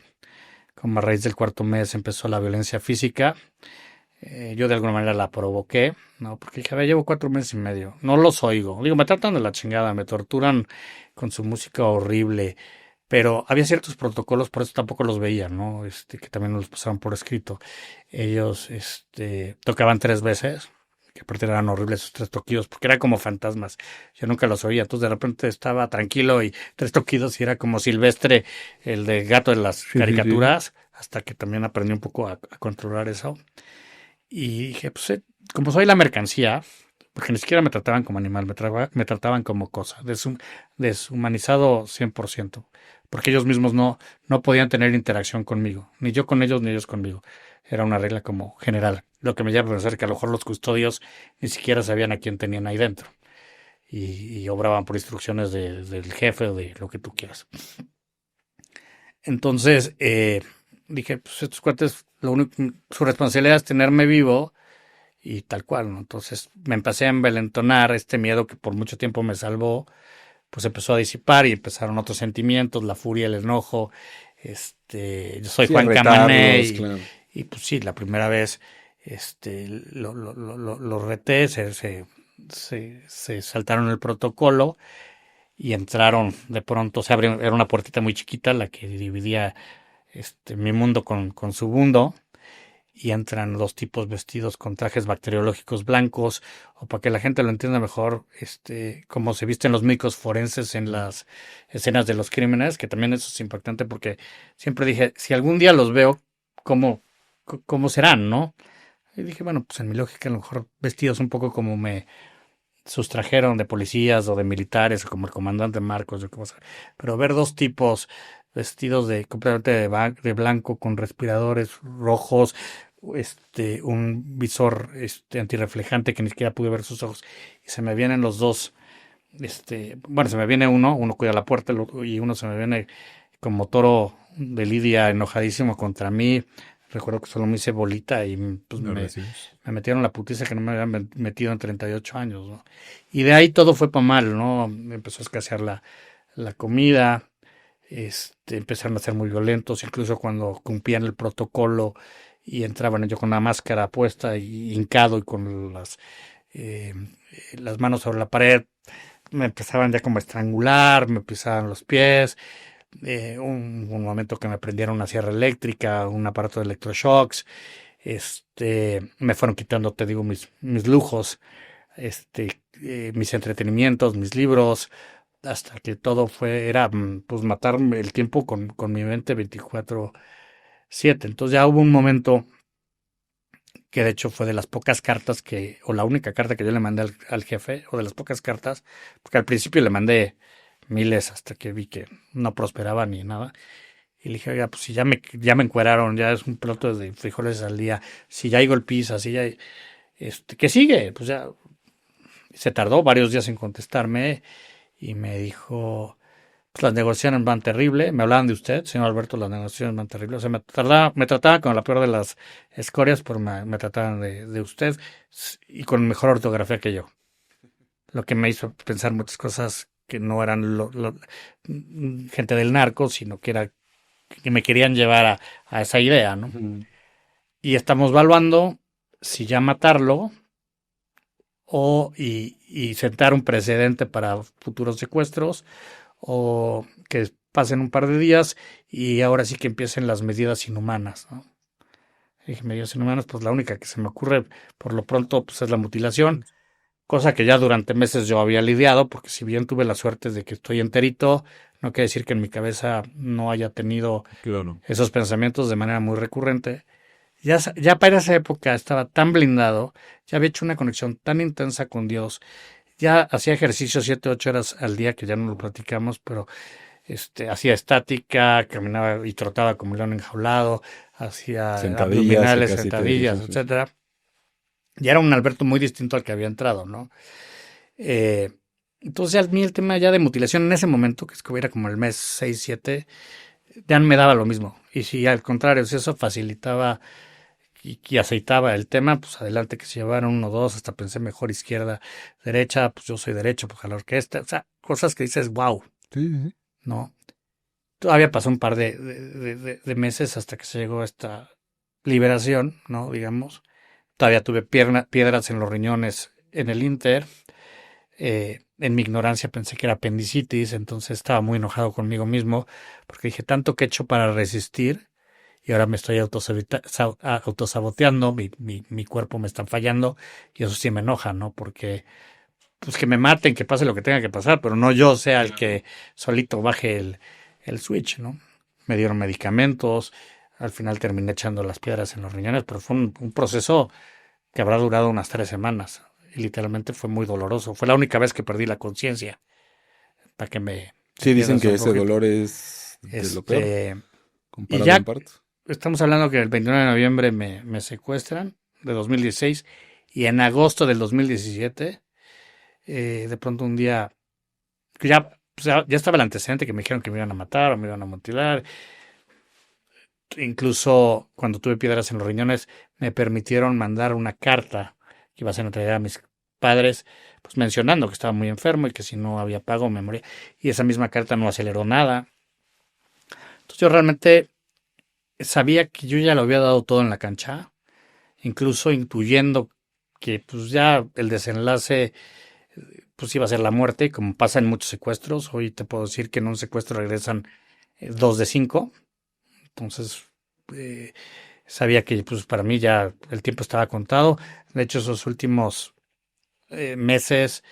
S1: Como a raíz del cuarto mes empezó la violencia física. Yo de alguna manera la provoqué, ¿no? Porque dije, a ver, llevo 4 meses y medio. No los oigo. Digo, me tratan de la chingada, me torturan con su música horrible. Pero había ciertos protocolos, por eso tampoco los veía, ¿no? Que también nos los pasaban por escrito. Ellos, tocaban 3 veces, que aparte eran horribles esos 3 toquidos, porque eran como fantasmas. Yo nunca los oía, entonces de repente estaba tranquilo y 3 toquidos y era como Silvestre, el de gato de las
S2: Sí, sí, sí.
S1: caricaturas, hasta que también aprendí un poco a controlar eso. Y dije, pues, como soy la mercancía, porque ni siquiera me trataban como animal, me trataban como cosa, deshumanizado 100%, porque ellos mismos no podían tener interacción conmigo, ni yo con ellos, ni ellos conmigo. Era una regla como general. Lo que me lleva a pensar que a lo mejor los custodios ni siquiera sabían a quién tenían ahí dentro y obraban por instrucciones del jefe o de lo que tú quieras. Entonces, dije, pues estos cuates, su responsabilidad es tenerme vivo y tal cual, ¿no? Entonces me empecé a envalentonar, este miedo que por mucho tiempo me salvó, pues empezó a disipar y empezaron otros sentimientos, la furia, el enojo, yo soy
S2: Sí, a
S1: Juan Camané
S2: retarlos, claro.
S1: y pues sí, la primera vez, lo reté, se saltaron el protocolo y entraron de pronto, se abrió, era una puertita muy chiquita la que dividía, mi mundo con su mundo y entran 2 tipos vestidos con trajes bacteriológicos blancos, o para que la gente lo entienda mejor, como se visten los médicos forenses en las escenas de los crímenes, que también eso es impactante porque siempre dije, si algún día los veo, ¿cómo serán, no? Y dije, bueno, pues en mi lógica a lo mejor vestidos un poco como me sustrajeron de policías o de militares, o como el comandante Marcos, o como sea. Pero ver 2 tipos vestidos completamente de blanco, con respiradores rojos, un visor antirreflejante que ni siquiera pude ver sus ojos, y se me vienen los dos, bueno, se me viene uno cuida la puerta y uno se me viene como toro de Lidia enojadísimo contra mí. Recuerdo que solo me hice bolita y pues me metieron la putiza que no me habían metido en 38 años, ¿no? Y de ahí todo fue para mal, ¿no? Empezó a escasear la comida, empezaron a ser muy violentos, incluso cuando cumplían el protocolo y entraban ellos con la máscara puesta y hincado y con eh, las manos sobre la pared, me empezaban ya como a estrangular, me pisaban los pies, un momento que me prendieron una sierra eléctrica, un aparato de electroshocks, Me fueron quitando, te digo, mis lujos, mis entretenimientos, mis libros, hasta que todo era pues matar el tiempo con mi mente 24/7. Entonces ya hubo un momento que de hecho fue de las pocas cartas o la única carta que yo le mandé al jefe, o de las pocas cartas, porque al principio le mandé miles hasta que vi que no prosperaba ni nada. Y le dije, oiga, pues si ya me encueraron, ya es un plato de frijoles al día, si ya hay golpizas, si ya hay, ¿qué sigue? Pues ya se tardó varios días en contestarme y me dijo, pues las negociaciones van terrible, me hablaban de usted, señor Alberto, las negociaciones van terrible, o sea, me trataba con la peor de las escorias, pero me trataban de usted y con mejor ortografía que yo, lo que me hizo pensar muchas cosas que no eran gente del narco, sino que me querían llevar a esa idea, ¿no? Y estamos evaluando si ya matarlo y sentar un precedente para futuros secuestros, o que pasen un par de días y ahora sí que empiecen las medidas inhumanas, ¿no? Dije, medidas inhumanas, pues la única que se me ocurre por lo pronto pues es la mutilación, cosa que ya durante meses yo había lidiado, porque si bien tuve la suerte de que estoy enterito, no quiere decir que en mi cabeza no haya tenido esos pensamientos de manera muy recurrente. Ya para esa época estaba tan blindado, ya había hecho una conexión tan intensa con Dios, ya hacía ejercicio 7, 8 horas al día, que ya no lo platicamos, pero hacía estática, caminaba y trotaba como un león enjaulado, hacía abdominales, sentadillas, etcétera. Y era un Alberto muy distinto al que había entrado, ¿no? Entonces a mí el tema ya de mutilación en ese momento, que es que era como el mes 6, 7, ya me daba lo mismo. Y si al contrario, si eso facilitaba y aceitaba el tema, pues adelante, que se llevaron 1, 2, hasta pensé mejor izquierda, derecha, pues yo soy derecho, pues a la orquesta, o sea, cosas que dices, wow,
S2: sí.
S1: ¿no? Todavía pasó un par de meses hasta que se llegó a esta liberación, ¿no? Digamos. Todavía tuve piedras en los riñones en el Inter. En mi ignorancia pensé que era apendicitis, entonces estaba muy enojado conmigo mismo, porque dije, tanto que he hecho para resistir, y ahora me estoy autosaboteando, mi cuerpo me está fallando, y eso sí me enoja, ¿no? Porque, pues que me maten, que pase lo que tenga que pasar, pero no yo sea el que solito baje el switch, ¿no? Me dieron medicamentos, al final terminé echando las piedras en los riñones, pero fue un proceso que habrá durado unas 3 semanas, y literalmente fue muy doloroso. Fue la única vez que perdí la conciencia, para que me...
S2: Sí, dicen que ese dolor es de lo peor, comparado
S1: y ya
S2: en parto.
S1: estamos hablando que el 29 de noviembre me secuestran, de 2016, y en agosto del 2017, de pronto un día, que ya estaba el antecedente, que me dijeron que me iban a matar o me iban a mutilar. Incluso cuando tuve piedras en los riñones, me permitieron mandar una carta que iba a ser entregada a mis padres, pues mencionando que estaba muy enfermo y que si no había pago me moría. Y esa misma carta no aceleró nada. Entonces yo realmente sabía que yo ya lo había dado todo en la cancha, incluso intuyendo que pues ya el desenlace pues iba a ser la muerte, como pasa en muchos secuestros. Hoy te puedo decir que en un secuestro regresan 2 de 5. Entonces sabía que pues para mí ya el tiempo estaba contado. De hecho, esos últimos meses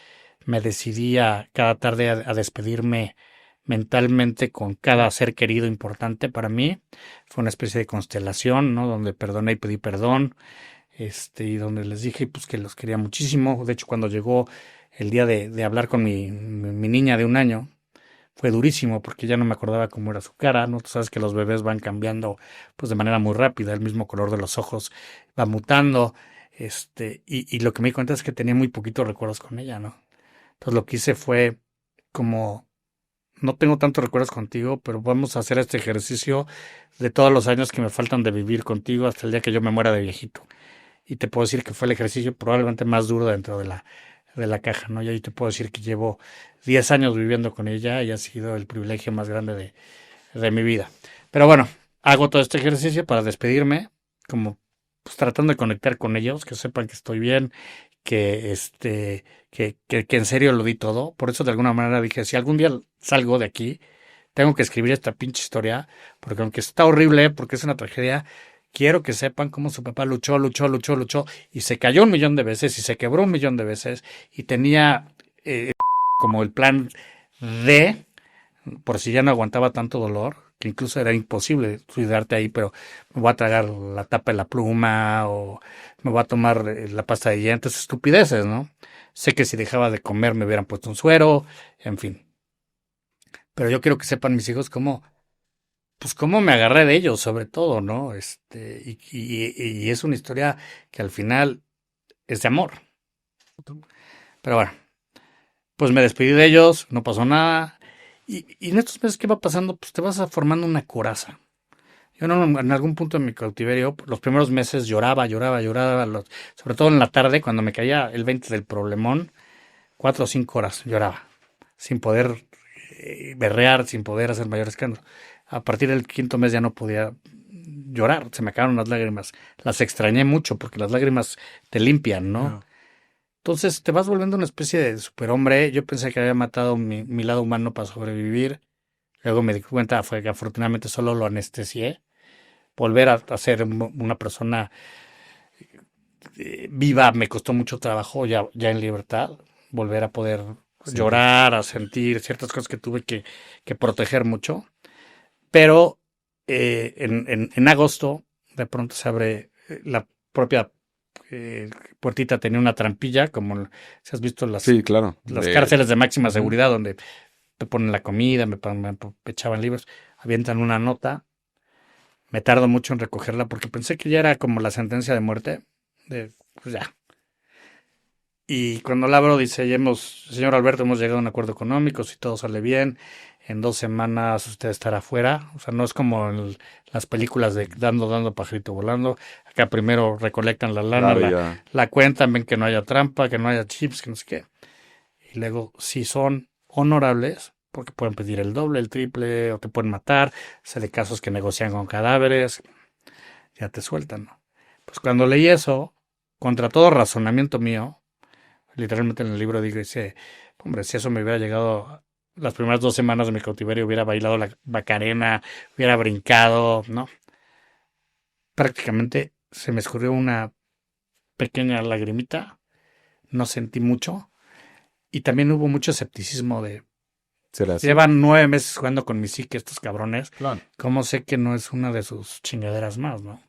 S1: me decidía cada tarde a despedirme mentalmente con cada ser querido importante para mí. Fue una especie de constelación, ¿no? Donde perdoné y pedí perdón, y donde les dije pues que los quería muchísimo. De hecho, cuando llegó el día de hablar con mi niña de 1 año, fue durísimo porque ya no me acordaba cómo era su cara, ¿no? Tú sabes que los bebés van cambiando pues de manera muy rápida, el mismo color de los ojos va mutando, y lo que me di cuenta es que tenía muy poquitos recuerdos con ella, ¿no? Entonces lo que hice fue como, no tengo tantos recuerdos contigo, pero vamos a hacer este ejercicio de todos los años que me faltan de vivir contigo hasta el día que yo me muera de viejito. Y te puedo decir que fue el ejercicio probablemente más duro dentro de la caja, ¿no? Y ahí te puedo decir que llevo 10 años viviendo con ella y ha sido el privilegio más grande de mi vida. Pero bueno, hago todo este ejercicio para despedirme, como pues tratando de conectar con ellos, que sepan que estoy bien, que en serio lo di todo. Por eso de alguna manera dije, si algún día salgo de aquí, tengo que escribir esta pinche historia, porque aunque está horrible, porque es una tragedia, quiero que sepan cómo su papá luchó, luchó, luchó, luchó, y se cayó 1,000,000 de veces, y se quebró 1,000,000 de veces, y tenía como el plan D, por si ya no aguantaba tanto dolor, que incluso era imposible suicidarte ahí, pero me voy a tragar la tapa de la pluma, o me voy a tomar la pasta de dientes, estupideces, ¿no? Sé que si dejaba de comer me hubieran puesto un suero, en fin. Pero yo quiero que sepan mis hijos cómo, pues cómo me agarré de ellos, sobre todo, ¿no? Y es una historia que al final es de amor. Pero bueno, pues me despedí de ellos, no pasó nada. Y en estos meses que va pasando, pues te vas formando una coraza. Yo no, en algún punto de mi cautiverio, los primeros meses lloraba, lloraba, lloraba, sobre todo en la tarde, cuando me caía el 20 del problemón, 4 o 5 horas lloraba, sin poder berrear, sin poder hacer mayor escándalo. A partir del quinto mes ya no podía llorar, se me acabaron las lágrimas. Las extrañé mucho porque las lágrimas te limpian, ¿no?
S2: No.
S1: Entonces te vas volviendo una especie de superhombre. Yo pensé que había matado mi lado humano para sobrevivir. Luego me di cuenta fue que afortunadamente solo lo anestesié. Volver a ser una persona viva me costó mucho trabajo ya en libertad. Volver a poder
S2: Sí.
S1: llorar, a sentir ciertas cosas que tuve que proteger mucho. Pero en agosto de pronto se abre la propia puertita, tenía una trampilla, como si has visto
S2: Sí, claro.
S1: las cárceles de máxima
S2: Ujú.
S1: seguridad, donde te ponen la comida, me echaban libros, avientan una nota. Me tardo mucho en recogerla porque pensé que ya era como la sentencia de muerte. Pues ya. Y cuando la abro dice, señor Alberto, hemos llegado a un acuerdo económico, si todo sale bien, en 2 semanas usted estará fuera. O sea, no es como en las películas de dando, pajarito volando. Acá primero recolectan la lana,
S2: Claro, ya.
S1: la cuentan, ven que no haya trampa, que no haya chips, que no sé qué. Y luego, si son honorables, porque pueden pedir el doble, el triple, o te pueden matar, se de casos que negocian con cadáveres, ya te sueltan, ¿no? Pues cuando leí eso, contra todo razonamiento mío, literalmente en el libro dice, hombre, si eso me hubiera llegado las primeras 2 semanas de mi cautiverio, hubiera bailado la Macarena, hubiera brincado, ¿no? Prácticamente se me escurrió una pequeña lagrimita, no sentí mucho, y también hubo mucho escepticismo de,
S2: ¿Será así?
S1: llevan 9 meses jugando con mi psique estos cabrones,
S2: Claro.
S1: ¿cómo sé que no es una de sus chingaderas más, ¿no?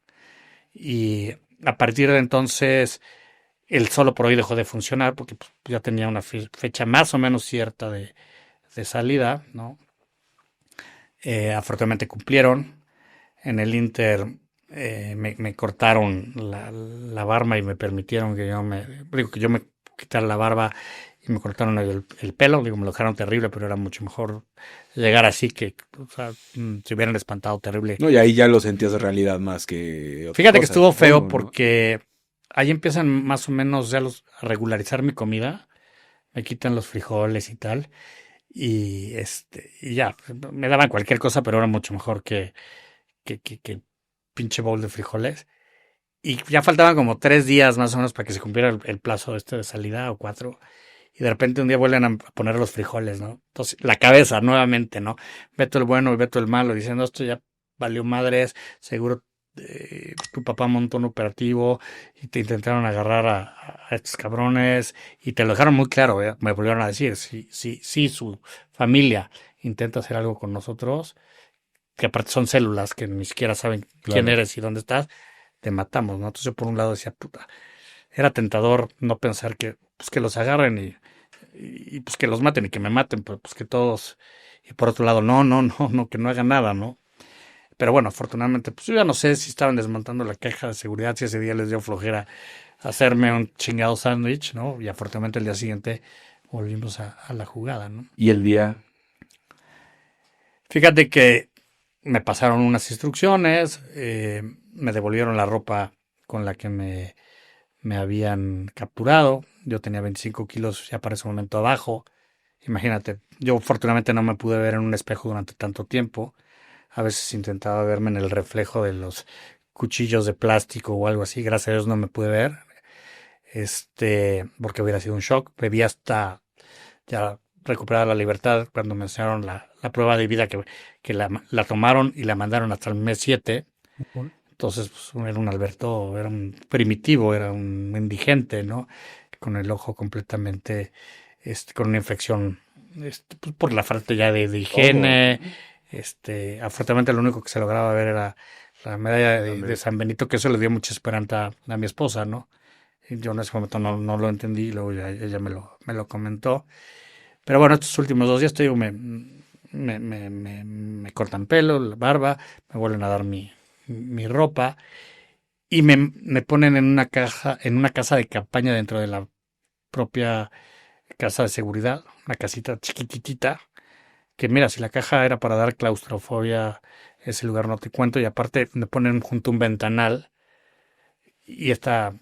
S1: Y a partir de entonces, el solo por hoy dejó de funcionar porque pues, ya tenía una fecha más o menos cierta de salida, ¿no? Afortunadamente cumplieron. En el Inter me cortaron la barba y me permitieron que yo me quitara la barba y me cortaron el pelo. Digo, me lo dejaron terrible, pero era mucho mejor llegar así que, o sea, se hubieran espantado terrible.
S2: No, y ahí ya lo sentías de realidad más que otra
S1: Fíjate que
S2: cosa,
S1: estuvo feo
S2: supongo, ¿no?
S1: porque ahí empiezan más o menos ya a regularizar mi comida. Me quitan los frijoles y tal. Y ya, me daban cualquier cosa, pero era mucho mejor que pinche bowl de frijoles. Y ya faltaban como 3 días más o menos para que se cumpliera el plazo de salida o 4. Y de repente un día vuelven a poner los frijoles, ¿no? Entonces, la cabeza nuevamente, ¿no? Veto el bueno y veto el malo, diciendo esto ya valió madres, seguro tu papá montó un operativo y te intentaron agarrar a estos cabrones y te lo dejaron muy claro, ¿eh? Me volvieron a decir, si su familia intenta hacer algo con nosotros, que aparte son células que ni siquiera saben quién
S2: Claro.
S1: eres y dónde estás, te matamos, ¿no? Entonces yo por un lado decía, puta, era tentador no pensar pues que los agarren y pues que los maten y que me maten, pero pues que todos, y por otro lado, no, que no hagan nada, ¿no? Pero bueno, afortunadamente, pues yo ya no sé si estaban desmontando la caja de seguridad, si ese día les dio flojera hacerme un chingado sándwich, ¿no? Y afortunadamente el día siguiente volvimos a la jugada, ¿no?
S2: Y el día,
S1: Fíjate que me pasaron unas instrucciones, me devolvieron la ropa con la que me habían capturado. Yo tenía 25 kilos ya para ese momento abajo. Imagínate, yo afortunadamente no me pude ver en un espejo durante tanto tiempo. A veces intentaba verme en el reflejo de los cuchillos de plástico o algo así. Gracias a Dios no me pude ver. Porque hubiera sido un shock. Bebí hasta ya recuperada la libertad cuando me enseñaron la prueba de vida que la tomaron y la mandaron hasta el mes 7. Entonces, pues, era un Alberto, era un primitivo, era un indigente, ¿no? Con el ojo completamente, con una infección, pues, por la falta ya de higiene. Afortunadamente lo único que se lograba ver era la medalla de San Benito, que eso le dio mucha esperanza a mi esposa, ¿no? Y yo en ese momento no lo entendí, y luego ella me lo comentó. Pero bueno, estos últimos 2 días, te digo, me cortan pelo, la barba, me vuelven a dar mi ropa y me ponen en una caja, en una casa de campaña dentro de la propia casa de seguridad, una casita chiquitita, que mira, si la caja era para dar claustrofobia, ese lugar no te cuento, y aparte me ponen junto a un ventanal y esta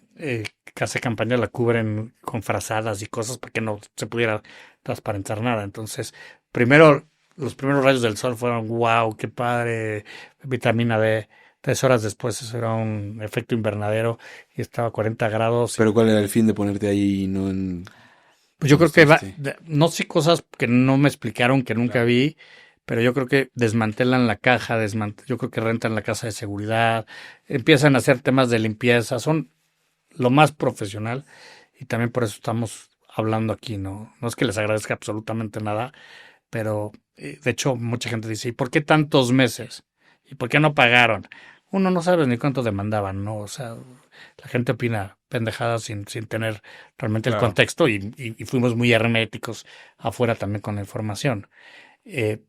S1: casa de campaña la cubren con frazadas y cosas para que no se pudiera transparentar nada. Entonces, primero, los primeros rayos del sol fueron, wow, qué padre, vitamina D. 3 horas después eso era un efecto invernadero y estaba a 40 grados.
S2: Pero ¿cuál era el fin de ponerte ahí y no en...?
S1: Pues yo creo que no sé, cosas que no me explicaron, que nunca vi, pero yo creo que desmantelan la caja, yo creo que rentan la casa de seguridad, empiezan a hacer temas de limpieza, son lo más profesional y también por eso estamos hablando aquí, ¿no? No es que les agradezca absolutamente nada, pero de hecho mucha gente dice, ¿y por qué tantos meses? ¿Y por qué no pagaron? Uno no sabe ni cuánto demandaban, ¿no? O sea, la gente opina pendejadas sin tener realmente el contexto y fuimos muy herméticos afuera también con la información.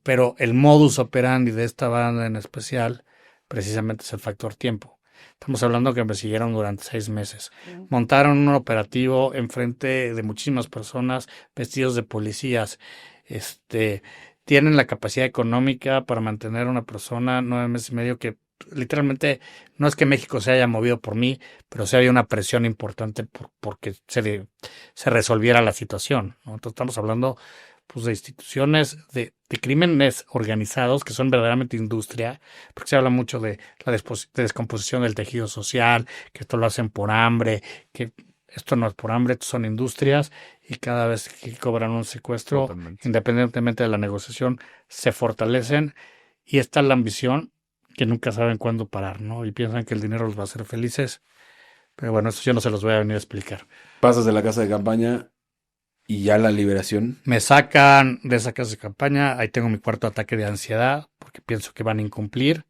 S1: Pero el modus operandi de esta banda en especial precisamente es el factor tiempo. Estamos hablando que me siguieron durante 6 meses. Montaron un operativo enfrente de muchísimas personas vestidos de policías. Tienen la capacidad económica para mantener a una persona 9 meses y medio que literalmente no es que México se haya movido por mí, pero sí había una presión importante porque se resolviera la situación, ¿no? Entonces estamos hablando pues de instituciones de crímenes organizados que son verdaderamente industria, porque se habla mucho de la descomposición del tejido social, que esto lo hacen por hambre, que esto no es por hambre, esto son industrias y cada vez que cobran un secuestro,
S2: Totalmente.
S1: independientemente de la negociación, se fortalecen y está la ambición que nunca saben cuándo parar, ¿no? Y piensan que el dinero los va a hacer felices, pero bueno, eso yo no se los voy a venir a explicar.
S2: Pasas de la casa de campaña y ya la liberación.
S1: Me sacan de esa casa de campaña, ahí tengo mi cuarto ataque de ansiedad, porque pienso que van a incumplir.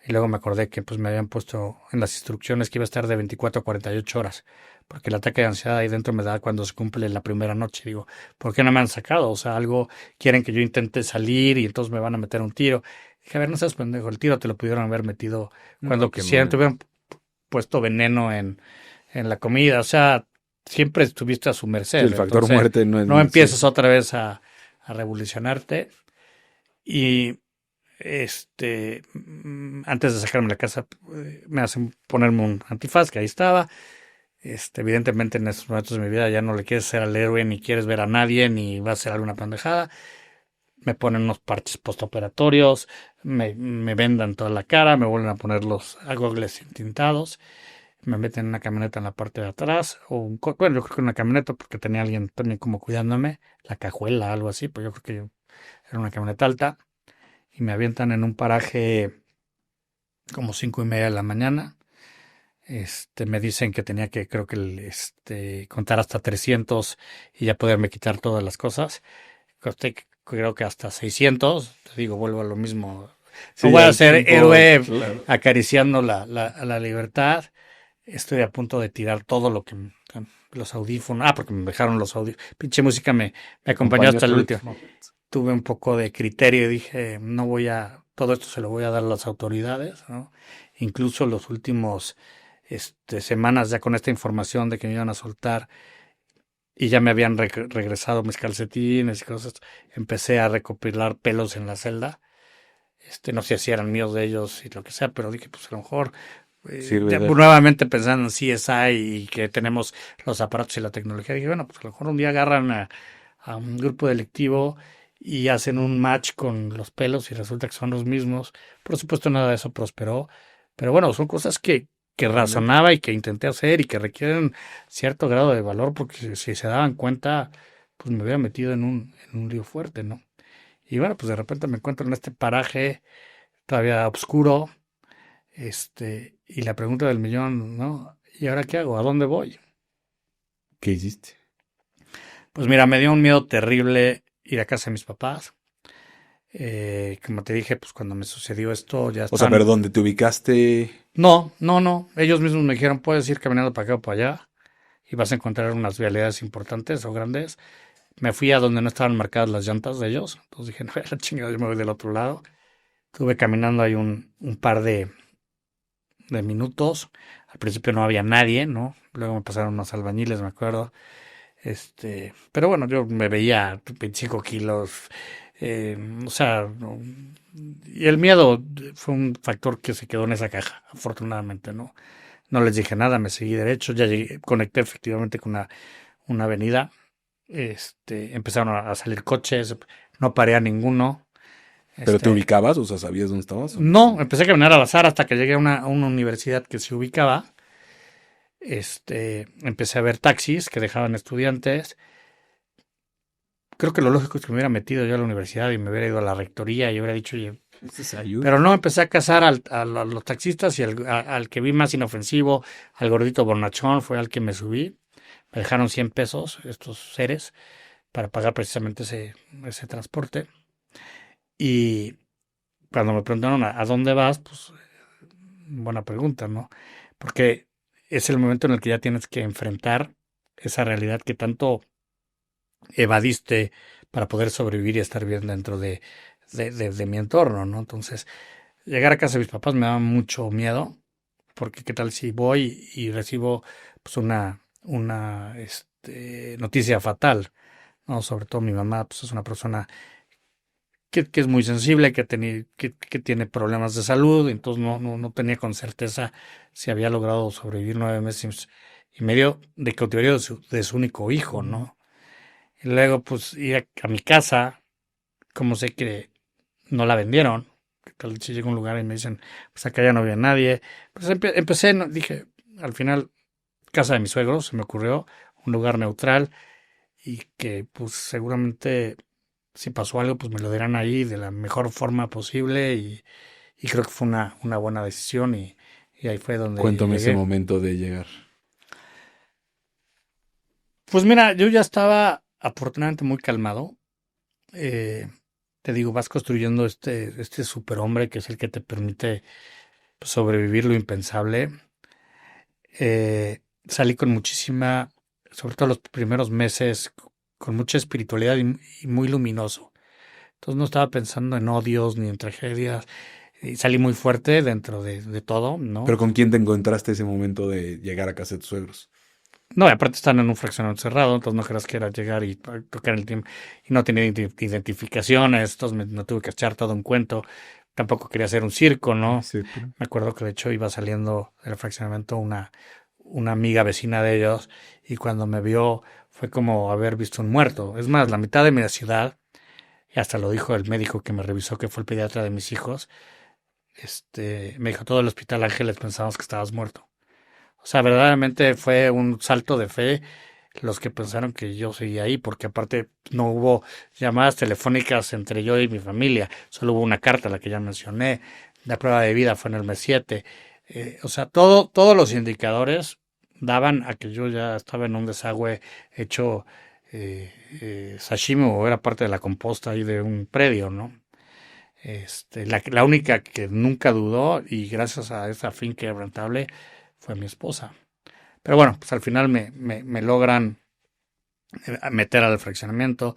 S1: Y luego me acordé que pues me habían puesto en las instrucciones que iba a estar de 24 a 48 horas, porque el ataque de ansiedad ahí dentro me da cuando se cumple la primera noche. Digo, ¿por qué no me han sacado? O sea, algo quieren que yo intente salir y entonces me van a meter un tiro. Dije, a ver, no seas pendejo, el tiro te lo pudieron haber metido cuando quisieran, te hubieran puesto veneno en la comida, o sea, siempre estuviste a su merced.
S2: Sí, el factor
S1: Entonces,
S2: muerte no es...
S1: no empiezas otra vez a revolucionarte. Y antes de sacarme de la casa, me hacen ponerme un antifaz, que ahí estaba. Evidentemente en estos momentos de mi vida ya no le quieres ser al héroe, ni quieres ver a nadie, ni va a ser alguna pendejada. Me ponen unos parches postoperatorios, me vendan toda la cara, me vuelven a poner los gogles tintados, me meten en una camioneta en la parte de atrás, bueno, yo creo que una camioneta porque tenía alguien también como cuidándome, la cajuela, algo así, pues yo creo que era una camioneta alta, y me avientan en un paraje como 5:30 de la mañana. Me dicen que tenía que, creo que contar hasta 300 y ya poderme quitar todas las cosas. Creo que hasta 600, te digo, vuelvo a lo mismo.
S2: Sí,
S1: No voy a ser
S2: tiempo,
S1: héroe
S2: claro.
S1: acariciando la libertad. Estoy a punto de tirar todo lo que los audífonos. Porque me dejaron los audífonos. Pinche música me acompañó hasta el último. Tuve un poco de criterio y dije, no voy a, todo esto se lo voy a dar a las autoridades, ¿no? Incluso los últimos semanas ya con esta información de que me iban a soltar y ya me habían regresado mis calcetines y cosas, empecé a recopilar pelos en la celda. No sé si eran míos de ellos y lo que sea, pero dije, pues a lo mejor nuevamente pensando en CSI y que tenemos los aparatos y la tecnología, dije, bueno, pues a lo mejor un día agarran a un grupo delictivo y hacen un match con los pelos y resulta que son los mismos. Por supuesto, nada de eso prosperó, pero bueno, son cosas que razonaba y que intenté hacer y que requieren cierto grado de valor, porque si se daban cuenta, pues me hubiera metido en un lío fuerte, ¿no? Y bueno, pues de repente me encuentro en este paraje todavía oscuro, Y la pregunta del millón, ¿no? ¿Y ahora qué hago? ¿A dónde voy?
S2: ¿Qué hiciste?
S1: Pues mira, me dio un miedo terrible ir a casa de mis papás. Como te dije, pues cuando me sucedió esto ya
S2: O sea, pero
S1: están...
S2: ¿dónde te ubicaste?
S1: No, no, no. Ellos mismos me dijeron, puedes ir caminando para acá o para allá y vas a encontrar unas vialidades importantes o grandes. Me fui a donde no estaban marcadas las llantas de ellos. Entonces dije, no, la chingada, yo me voy del otro lado. Estuve caminando ahí un par de minutos. Al principio no había nadie, ¿no? Luego me pasaron unos albañiles, me acuerdo. Pero bueno, yo me veía 25 kilos. O sea, y el miedo fue un factor que se quedó en esa caja, afortunadamente, ¿no? No les dije nada, me seguí derecho, ya llegué, conecté efectivamente con una avenida. Empezaron a salir coches, no paré a ninguno.
S2: ¿Pero te
S1: Este,
S2: ubicabas? O sea, ¿sabías dónde estabas o no?
S1: no, empecé a caminar al azar hasta que llegué a una universidad que se ubicaba. Empecé a ver taxis que dejaban estudiantes. Creo que lo lógico es que me hubiera metido yo a la universidad y me hubiera ido a la rectoría y hubiera dicho, oye,
S2: Pues ayuda.
S1: pero no, empecé a cazar a los taxistas y al que vi más inofensivo, al gordito bonachón, fue al que me subí. Me dejaron 100 pesos estos seres para pagar precisamente ese transporte. Y cuando me preguntaron a dónde vas, pues buena pregunta, ¿no? Porque es el momento en el que ya tienes que enfrentar esa realidad que tanto evadiste para poder sobrevivir y estar bien dentro de mi entorno, ¿no? Entonces, llegar a casa de mis papás me da mucho miedo, porque qué tal si voy y recibo pues una noticia fatal, ¿no? Sobre todo mi mamá, pues es una persona que es muy sensible, que tiene problemas de salud, entonces no tenía con certeza si había logrado sobrevivir 9 meses y medio de cautiverio de su único hijo, ¿no? Y luego, pues, ir a mi casa, como sé que no la vendieron, que tal vez si llego a un lugar y me dicen, pues acá ya no había nadie, pues empecé, dije, al final, casa de mis suegros, se me ocurrió, un lugar neutral y que, pues, seguramente si pasó algo, pues me lo dirán ahí de la mejor forma posible y creo que fue una buena decisión y ahí fue donde
S2: Cuéntame ese
S1: llegué.
S2: momento de llegar.
S1: Pues mira, yo ya estaba afortunadamente muy calmado. Eh, Te digo, vas construyendo este superhombre que es el que te permite pues, sobrevivir lo impensable. Salí con muchísima, sobre todo los primeros meses, con mucha espiritualidad y muy luminoso. Entonces no estaba pensando en odios ni en tragedias. Y salí muy fuerte dentro de todo, ¿no?
S2: ¿Pero con quién te encontraste ese momento de llegar a casa de tus suegros?
S1: No, y aparte están en un fraccionamiento cerrado, entonces no creas que era llegar y tocar el timbre y no tenía identificaciones, entonces me tuve que echar todo un cuento. Tampoco quería hacer un circo, ¿no?
S2: Etcétera.
S1: Me acuerdo que de hecho iba saliendo del fraccionamiento una amiga vecina de ellos y cuando me vio fue como haber visto un muerto. Es más, la mitad de mi ciudad, y hasta lo dijo el médico que me revisó, que fue el pediatra de mis hijos, me dijo, todo el hospital Ángeles pensamos que estabas muerto. O sea, verdaderamente fue un salto de fe los que pensaron que yo seguía ahí, porque aparte no hubo llamadas telefónicas entre yo y mi familia, solo hubo una carta, la que ya mencioné, la prueba de vida fue en el mes 7. O sea, todos los indicadores daban a que yo ya estaba en un desagüe hecho sashimi o era parte de la composta ahí de un predio, ¿no? La única que nunca dudó y gracias a esa finca rentable fue mi esposa. Pero bueno, pues al final me logran meter al fraccionamiento.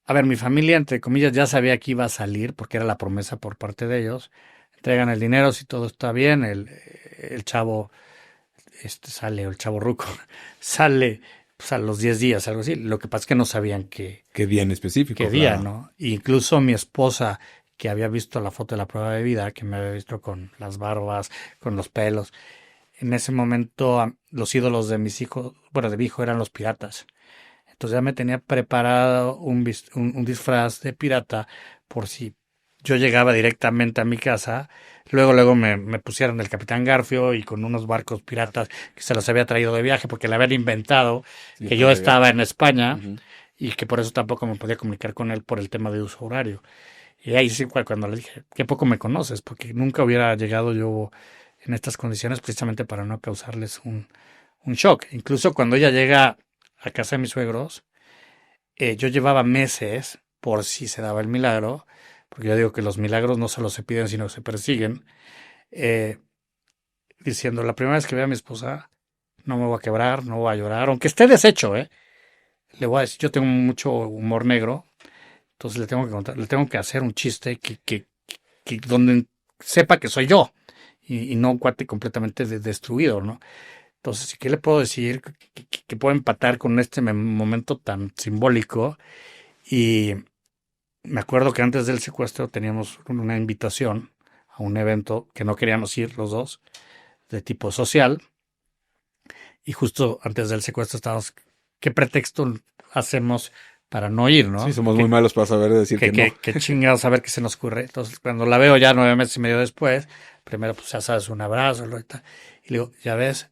S1: A ver, mi familia, entre comillas, ya sabía que iba a salir porque era la promesa por parte de ellos. Entregan el dinero si todo está bien. El chavo sale, o el chavo ruco sale pues, a los 10 días, algo así. Lo que pasa es que no sabían
S2: ¿Qué día en específico?
S1: qué día,
S2: Claro.
S1: ¿no? Incluso mi esposa, que había visto la foto de la prueba de vida, que me había visto con las barbas, con los pelos, en ese momento los ídolos de mis hijos, bueno, de mi hijo eran los piratas. Entonces ya me tenía preparado un disfraz de pirata por si yo llegaba directamente a mi casa. Luego me pusieron el Capitán Garfio y con unos barcos piratas que se los había traído de viaje porque le habían inventado
S2: Sí,
S1: que
S2: para
S1: yo
S2: llegar.
S1: estaba en España
S2: Ujú.
S1: y que por eso tampoco me podía comunicar con él por el tema de uso horario. Y ahí sí fue cuando le dije, qué poco me conoces, porque nunca hubiera llegado yo en estas condiciones precisamente para no causarles un shock. Incluso cuando ella llega a casa de mis suegros, yo llevaba meses por si se daba el milagro, porque yo digo que los milagros no solo se piden, sino se persiguen, eh, diciendo, la primera vez que vea a mi esposa, no me voy a quebrar, no voy a llorar, aunque esté deshecho, le voy a decir, yo tengo mucho humor negro, entonces le tengo que contar, le tengo que hacer un chiste que donde sepa que soy yo y no un cuate completamente destruido, ¿no? Entonces, ¿qué le puedo decir que puedo empatar con este momento tan simbólico? Y me acuerdo que antes del secuestro teníamos una invitación a un evento que no queríamos ir los dos, de tipo social, y justo antes del secuestro estábamos, ¿qué pretexto hacemos para no ir,
S2: Sí,
S1: no?
S2: somos muy malos para saber decir que no.
S1: Que chingados a ver qué se nos ocurre. Entonces, cuando la veo ya 9 meses y medio después, primero, pues ya sabes, un abrazo, y le digo, ya ves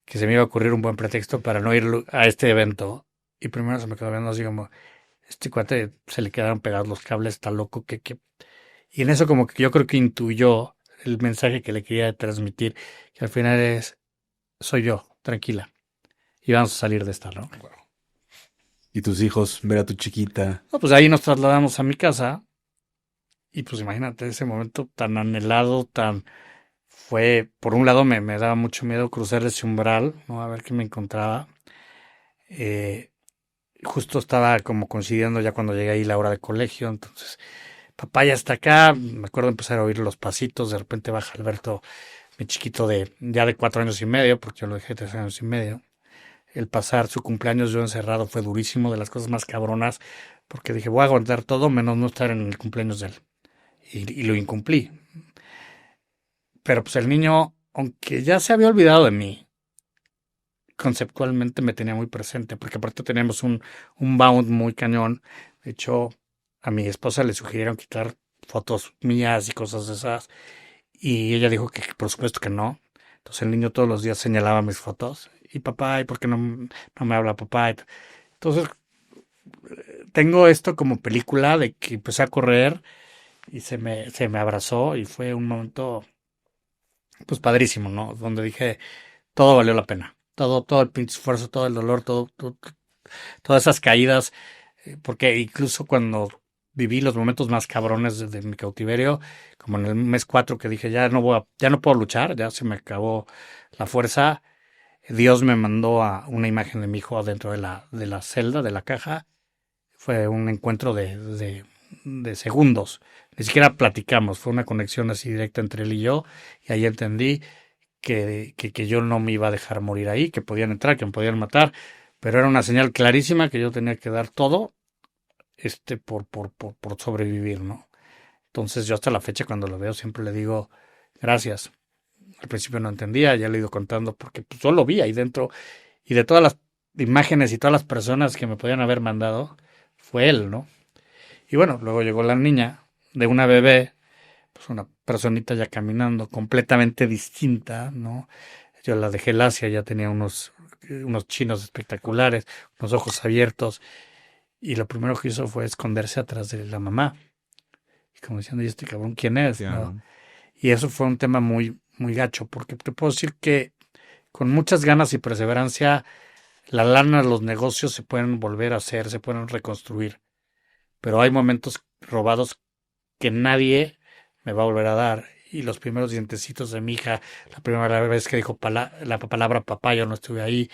S1: que se me iba a ocurrir un buen pretexto para no ir a este evento. Y primero se me quedó viendo así como, este cuate se le quedaron pegados los cables, está loco, Y en eso como que yo creo que intuyó el mensaje que le quería transmitir, que al final es, soy yo, tranquila, y vamos a salir de esta, ¿no?
S2: Y tus hijos, ver a tu chiquita.
S1: No, pues ahí nos trasladamos a mi casa, y pues imagínate ese momento tan anhelado, fue, por un lado me daba mucho miedo cruzar ese umbral, ¿no? A ver qué me encontraba. Eh, Justo estaba como coincidiendo ya cuando llegué ahí la hora de colegio, entonces papá ya está acá, me acuerdo empezar a oír los pasitos, de repente baja Alberto, mi chiquito ya de 4 años y medio, porque yo lo dejé 3 años y medio. El pasar su cumpleaños yo encerrado fue durísimo, de las cosas más cabronas, porque dije voy a aguantar todo menos no estar en el cumpleaños de él. Y lo incumplí. Pero pues el niño, aunque ya se había olvidado de mí, conceptualmente me tenía muy presente, porque aparte teníamos un bound muy cañón. De hecho, a mi esposa le sugirieron quitar fotos mías y cosas de esas, y ella dijo que por supuesto que no. Entonces el niño todos los días señalaba mis fotos. Y papá, ¿y por qué no me habla papá? Entonces tengo esto como película de que empecé a correr y se me abrazó y fue un momento pues padrísimo, ¿no? Donde dije, todo valió la pena. Todo el pinche esfuerzo, todo el dolor, todas esas caídas, porque incluso cuando viví los momentos más cabrones de mi cautiverio, como en el mes 4 que dije, ya no puedo luchar, ya se me acabó la fuerza, Dios me mandó a una imagen de mi hijo dentro de la celda, de la caja. Fue un encuentro de segundos. Ni siquiera platicamos, fue una conexión así directa entre él y yo, y ahí entendí que yo no me iba a dejar morir ahí, que podían entrar, que me podían matar, pero era una señal clarísima que yo tenía que dar todo por sobrevivir, ¿no? Entonces yo hasta la fecha cuando lo veo siempre le digo gracias. Al principio no entendía, ya le he ido contando porque pues, yo lo vi ahí dentro y de todas las imágenes y todas las personas que me podían haber mandado, fue él, ¿no? Y bueno, luego llegó la niña de una bebé, pues una personita ya caminando completamente distinta, ¿no? Yo la dejé lacia, ya tenía unos chinos espectaculares, unos ojos abiertos, y lo primero que hizo fue esconderse atrás de la mamá. Y como diciendo, ¿y este cabrón quién es? ¿No?
S2: Ya.
S1: Y eso fue un tema muy gacho, porque te puedo decir que con muchas ganas y perseverancia, la lana, los negocios se pueden volver a hacer, se pueden reconstruir. Pero hay momentos robados que nadie me va a volver a dar. Y los primeros dientecitos de mi hija, la primera vez que dijo la palabra papá, yo no estuve ahí.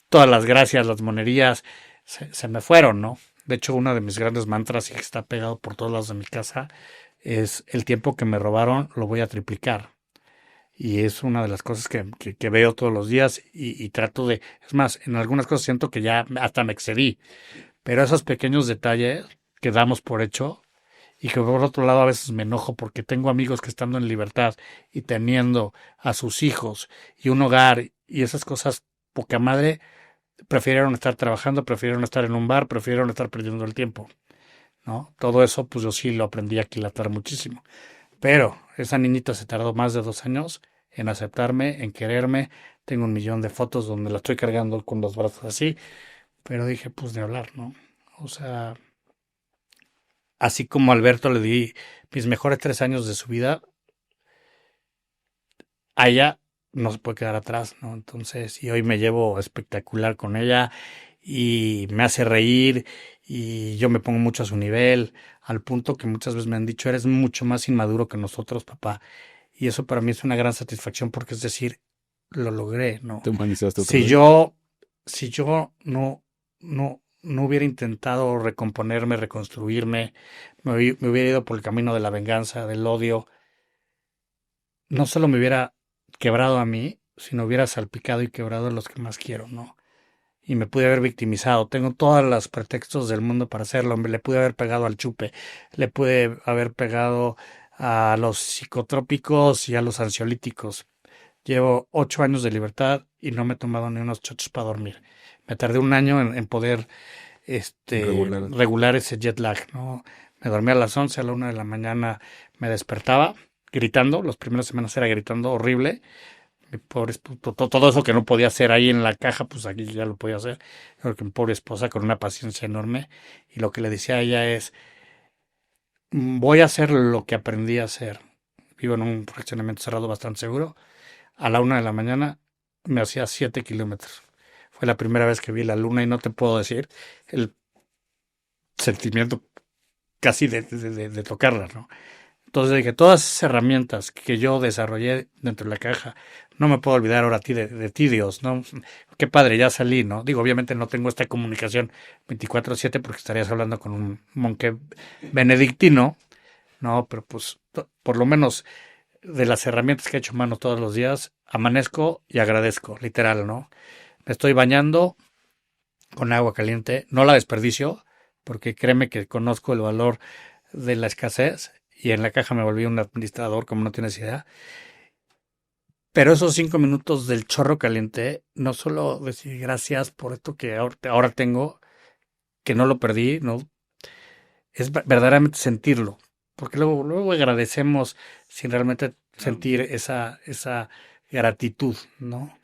S1: Todas las gracias, las monerías, se me fueron, ¿no? De hecho, uno de mis grandes mantras, y que está pegado por todos lados de mi casa, es el tiempo que me robaron lo voy a triplicar. Y es una de las cosas que veo todos los días y trato de... Es más, en algunas cosas siento que ya hasta me excedí. Pero esos pequeños detalles que damos por hecho y que por otro lado a veces me enojo porque tengo amigos que estando en libertad y teniendo a sus hijos y un hogar y esas cosas, poca madre, prefirieron estar trabajando, prefirieron estar en un bar, prefirieron estar perdiendo el tiempo, ¿no? Todo eso, pues yo sí lo aprendí a aquilatar muchísimo. Pero esa niñita se tardó más de 2 años en aceptarme, en quererme. Tengo 1 millón de fotos donde la estoy cargando con los brazos así, pero dije, pues de hablar, ¿no? O sea, así como a Alberto le di mis mejores 3 años de su vida, a ella no se puede quedar atrás, ¿no? Entonces, y hoy me llevo espectacular con ella y me hace reír y yo me pongo mucho a su nivel, al punto que muchas veces me han dicho, eres mucho más inmaduro que nosotros, papá. Y eso para mí es una gran satisfacción porque es decir, lo logré, ¿no?
S2: Te humanizaste otra
S1: Si
S2: vez.
S1: yo, si yo no hubiera intentado recomponerme, reconstruirme, me hubiera ido por el camino de la venganza, del odio, no solo me hubiera quebrado a mí, sino hubiera salpicado y quebrado a los que más quiero, ¿no? Y me pude haber victimizado. Tengo todos los pretextos del mundo para hacerlo. Le pude haber pegado al chupe, le pude haber pegado a los psicotrópicos y a los ansiolíticos. Llevo 8 años de libertad y no me he tomado ni unos chochos para dormir. Me tardé un año en poder
S2: Regular.
S1: regular ese jet lag, ¿no? Me dormía a las 11, a la 1 de la mañana me despertaba gritando. Las primeras semanas era gritando horrible. Mi pobre, todo eso que no podía hacer ahí en la caja, pues aquí ya lo podía hacer. Porque mi pobre esposa con una paciencia enorme. Y lo que le decía a ella es, voy a hacer lo que aprendí a hacer. Vivo en un fraccionamiento cerrado bastante seguro. A la 1 de la mañana me hacía 7 kilómetros. Fue la primera vez que vi la luna y no te puedo decir el sentimiento casi de tocarla, ¿no? Entonces dije, todas esas herramientas que yo desarrollé dentro de la caja, no me puedo olvidar ahora a ti de ti, Dios, ¿no? Qué padre, ya salí, ¿no? Digo, obviamente no tengo esta comunicación 24/7 porque estarías hablando con un monje benedictino, ¿no? Pero pues por lo menos de las herramientas que he hecho mano todos los días, amanezco y agradezco, literal, ¿no? Me estoy bañando con agua caliente, no la desperdicio, porque créeme que conozco el valor de la escasez y en la caja me volví un administrador, como no tienes idea. Pero esos 5 minutos del chorro caliente, no solo decir gracias por esto que ahora tengo, que no lo perdí, no, es verdaderamente sentirlo. Porque luego agradecemos sin realmente sentir esa gratitud, ¿no?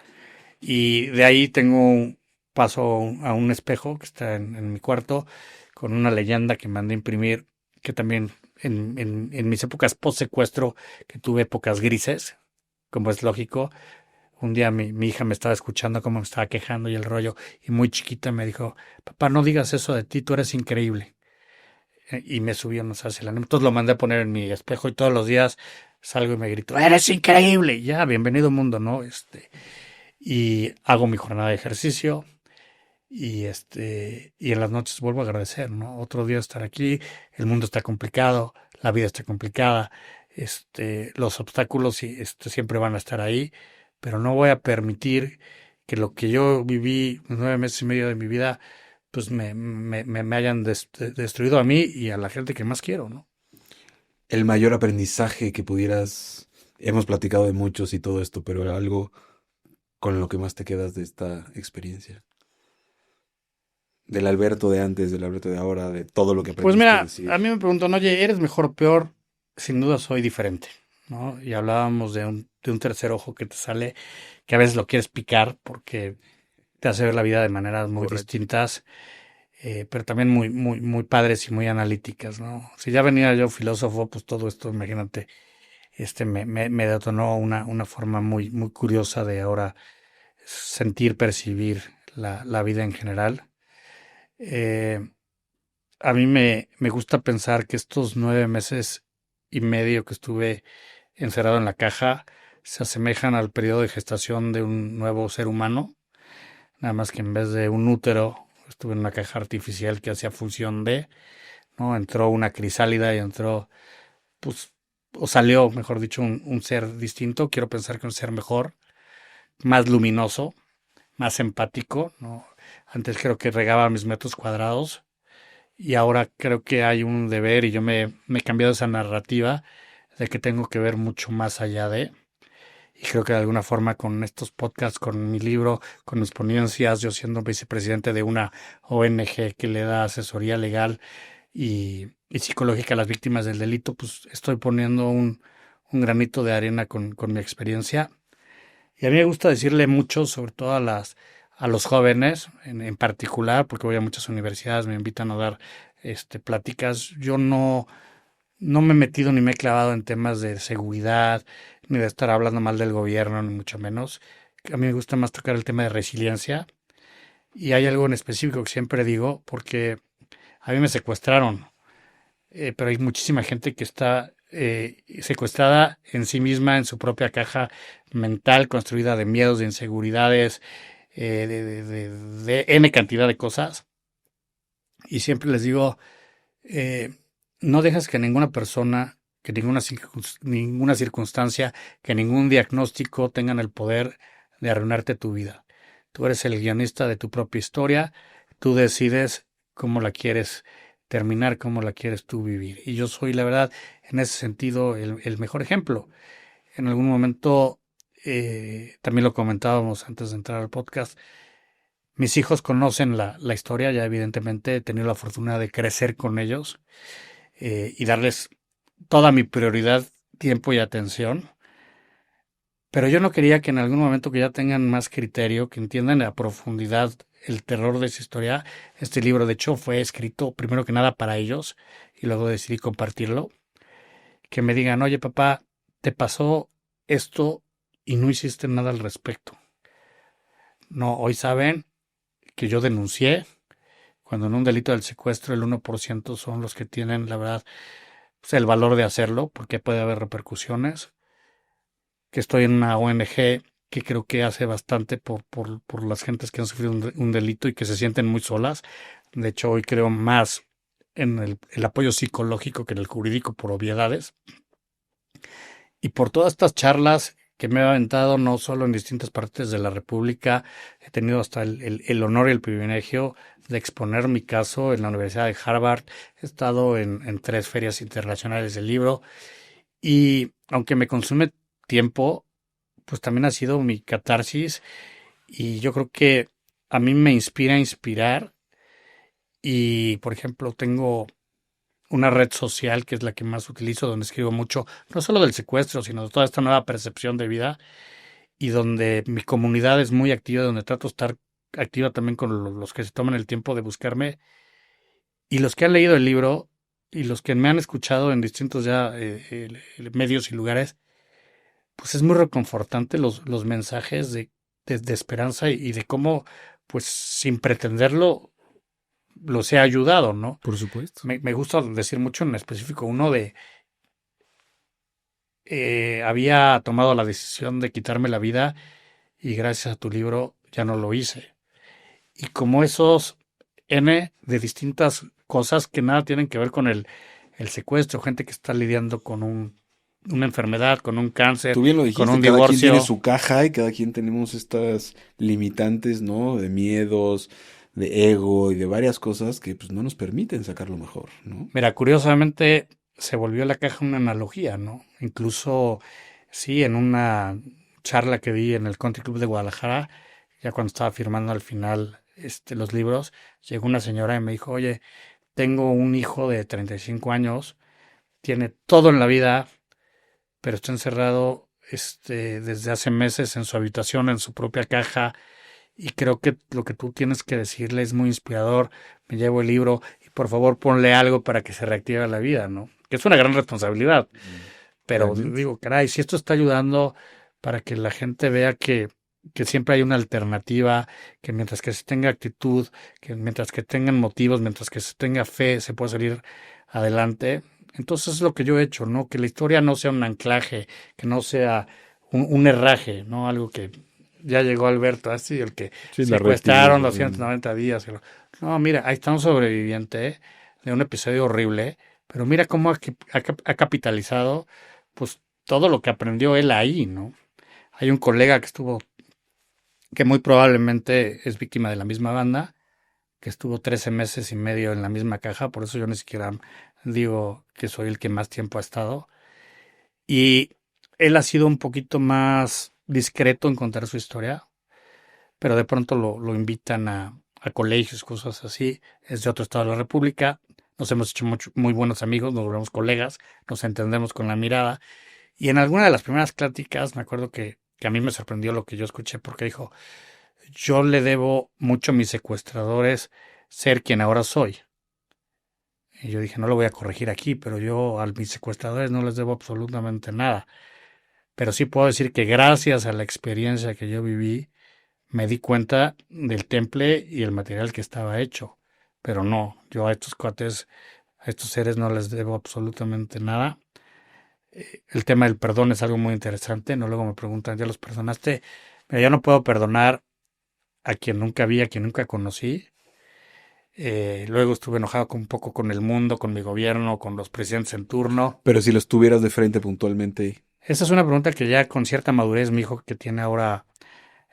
S1: Y de ahí tengo un paso a un espejo que está en mi cuarto con una leyenda que mandé a imprimir, que también en mis épocas post secuestro, que tuve épocas grises, como es lógico, un día mi hija me estaba escuchando cómo me estaba quejando y el rollo, y muy chiquita me dijo, papá, no digas eso de ti, tú eres increíble. Y me subió, no sé, hacia la entonces lo mandé a poner en mi espejo y todos los días salgo y me grito, eres increíble. Y ya, bienvenido mundo, ¿no? Y hago mi jornada de ejercicio y en las noches vuelvo a agradecer, ¿no? Otro día estar aquí, el mundo está complicado, la vida está complicada, los obstáculos siempre van a estar ahí, pero no voy a permitir que lo que yo viví 9 meses y medio de mi vida, pues me hayan destruido a mí y a la gente que más quiero, ¿no?
S2: El mayor aprendizaje que pudieras... Hemos platicado de muchos y todo esto, pero algo con lo que más te quedas de esta experiencia. Del Alberto de antes, del Alberto de ahora, de todo lo que
S1: Pues
S2: aprendiste a
S1: mira,
S2: decir.
S1: a mí me preguntan, oye, ¿eres mejor o peor? Sin duda soy diferente, ¿no? Y hablábamos de un tercer ojo que te sale, que a veces lo quieres picar porque te hace ver la vida de maneras muy
S2: Correcto.
S1: distintas, pero también muy, muy, muy padres y muy analíticas, ¿no? Si ya venía yo filósofo, pues todo esto, imagínate, me detonó una forma muy, muy curiosa de ahora sentir, percibir la vida en general. Eh, a mí me gusta pensar que estos 9 meses y medio que estuve encerrado en la caja se asemejan al periodo de gestación de un nuevo ser humano, nada más que en vez de un útero estuve en una caja artificial que hacía función de, ¿no? Entró una crisálida y entró, pues, o salió, mejor dicho, un ser distinto. Quiero pensar que un ser mejor, más luminoso, más empático, ¿no? Antes creo que regaba mis metros cuadrados y ahora creo que hay un deber y yo me he cambiado esa narrativa de que tengo que ver mucho más allá de, y creo que de alguna forma con estos podcasts, con mi libro, con mis ponencias, yo siendo vicepresidente de una ONG que le da asesoría legal y psicológica a las víctimas del delito, pues estoy poniendo un granito de arena con mi experiencia. Y a mí me gusta decirle mucho, sobre todo a a los jóvenes en particular, porque voy a muchas universidades, me invitan a dar pláticas. Yo no me he metido ni me he clavado en temas de seguridad, ni de estar hablando mal del gobierno, ni mucho menos. A mí me gusta más tocar el tema de resiliencia. Y hay algo en específico que siempre digo, porque a mí me secuestraron, pero hay muchísima gente que está secuestrada en sí misma, en su propia caja mental, construida de miedos, de inseguridades, de N cantidad de cosas. Y siempre les digo, eh, no dejes que ninguna persona, que ninguna circunstancia, que ningún diagnóstico tengan el poder de arruinarte tu vida. Tú eres el guionista de tu propia historia, tú decides cómo la quieres terminar, cómo la quieres tú vivir. Y yo soy, la verdad, en ese sentido, el mejor ejemplo. En algún momento, también lo comentábamos antes de entrar al podcast, mis hijos conocen la historia, ya evidentemente he tenido la fortuna de crecer con ellos y darles toda mi prioridad, tiempo y atención. Pero yo no quería que en algún momento que ya tengan más criterio, que entiendan a profundidad el terror de esa historia. Este libro, de hecho, fue escrito primero que nada para ellos y luego decidí compartirlo. Que me digan, oye papá, te pasó esto y no hiciste nada al respecto. No, hoy saben que yo denuncié, cuando en un delito del secuestro el 1% son los que tienen, la verdad, pues, el valor de hacerlo, porque puede haber repercusiones. Que estoy en una ONG que creo que hace bastante por las gentes que han sufrido un delito y que se sienten muy solas. De hecho, hoy creo más en el apoyo psicológico que en el jurídico por obviedades. Y por todas estas charlas que me he aventado, no solo en distintas partes de la República, he tenido hasta el honor y el privilegio de exponer mi caso en la Universidad de Harvard. He estado en 3 ferias internacionales del libro y aunque me consume tiempo, pues también ha sido mi catarsis y yo creo que a mí me inspira a inspirar y, por ejemplo, tengo una red social que es la que más utilizo, donde escribo mucho, no solo del secuestro, sino de toda esta nueva percepción de vida y donde mi comunidad es muy activa, donde trato de estar activa también con los que se toman el tiempo de buscarme y los que han leído el libro y los que me han escuchado en distintos ya medios y lugares, pues es muy reconfortante los mensajes de esperanza y de cómo, pues sin pretenderlo, los he ayudado, ¿no?
S2: Por supuesto.
S1: Me gusta decir mucho en específico uno de, había tomado la decisión de quitarme la vida y gracias a tu libro ya no lo hice. Y como esos N de distintas cosas que nada tienen que ver con el secuestro, gente que está lidiando con una enfermedad, con un cáncer,
S2: Tú bien lo dijiste,
S1: con un
S2: cada quien
S1: divorcio.
S2: tiene su caja y cada quien tenemos estas limitantes, ¿no? De miedos, de ego y de varias cosas que pues no nos permiten sacar lo mejor, ¿no?
S1: Mira, curiosamente se volvió la caja una analogía, ¿no? Incluso, sí, en una charla que di en el Country Club de Guadalajara, ya cuando estaba firmando al final los libros, llegó una señora y me dijo, oye, tengo un hijo de 35 años, tiene todo en la vida, pero está encerrado desde hace meses en su habitación, en su propia caja, y creo que lo que tú tienes que decirle es muy inspirador. Me llevo el libro y por favor ponle algo para que se reactive la vida, ¿no? Que es una gran responsabilidad. Pero
S2: Realmente.
S1: digo, caray, si esto está ayudando para que la gente vea que siempre hay una alternativa, que mientras que se tenga actitud, que mientras que tengan motivos, mientras que se tenga fe, se puede salir adelante. Entonces es lo que yo he hecho, ¿no? Que la historia no sea un anclaje, que no sea un herraje, ¿no? Algo que ya llegó Alberto, así, el que
S2: Sí, la
S1: secuestraron
S2: reactividad.
S1: 290 días. No, mira, ahí está un sobreviviente de un episodio horrible, pero mira cómo ha capitalizado pues todo lo que aprendió él ahí, ¿no? Hay un colega que muy probablemente es víctima de la misma banda, que estuvo 13 meses y medio en la misma caja, por eso yo ni siquiera digo que soy el que más tiempo ha estado. Y él ha sido un poquito más discreto en contar su historia, pero de pronto lo invitan a colegios, cosas así. Es de otro estado de la República. Nos hemos hecho muy buenos amigos, nos volvemos colegas, nos entendemos con la mirada. Y en alguna de las primeras pláticas, me acuerdo que a mí me sorprendió lo que yo escuché, porque dijo, yo le debo mucho a mis secuestradores ser quien ahora soy. Y yo dije, no lo voy a corregir aquí, pero yo a mis secuestradores no les debo absolutamente nada. Pero sí puedo decir que gracias a la experiencia que yo viví, me di cuenta del temple y el material que estaba hecho. Pero no, yo a estos cuates, a estos seres no les debo absolutamente nada. El tema del perdón es algo muy interesante, ¿no? Luego me preguntan, ¿ya los perdonaste? Mira, yo no puedo perdonar a quien nunca vi, a quien nunca conocí. Luego estuve enojado un poco con el mundo, con mi gobierno, con los presidentes en turno.
S2: Pero si los tuvieras de frente puntualmente.
S1: Esa es una pregunta que ya con cierta madurez mi hijo, que tiene ahora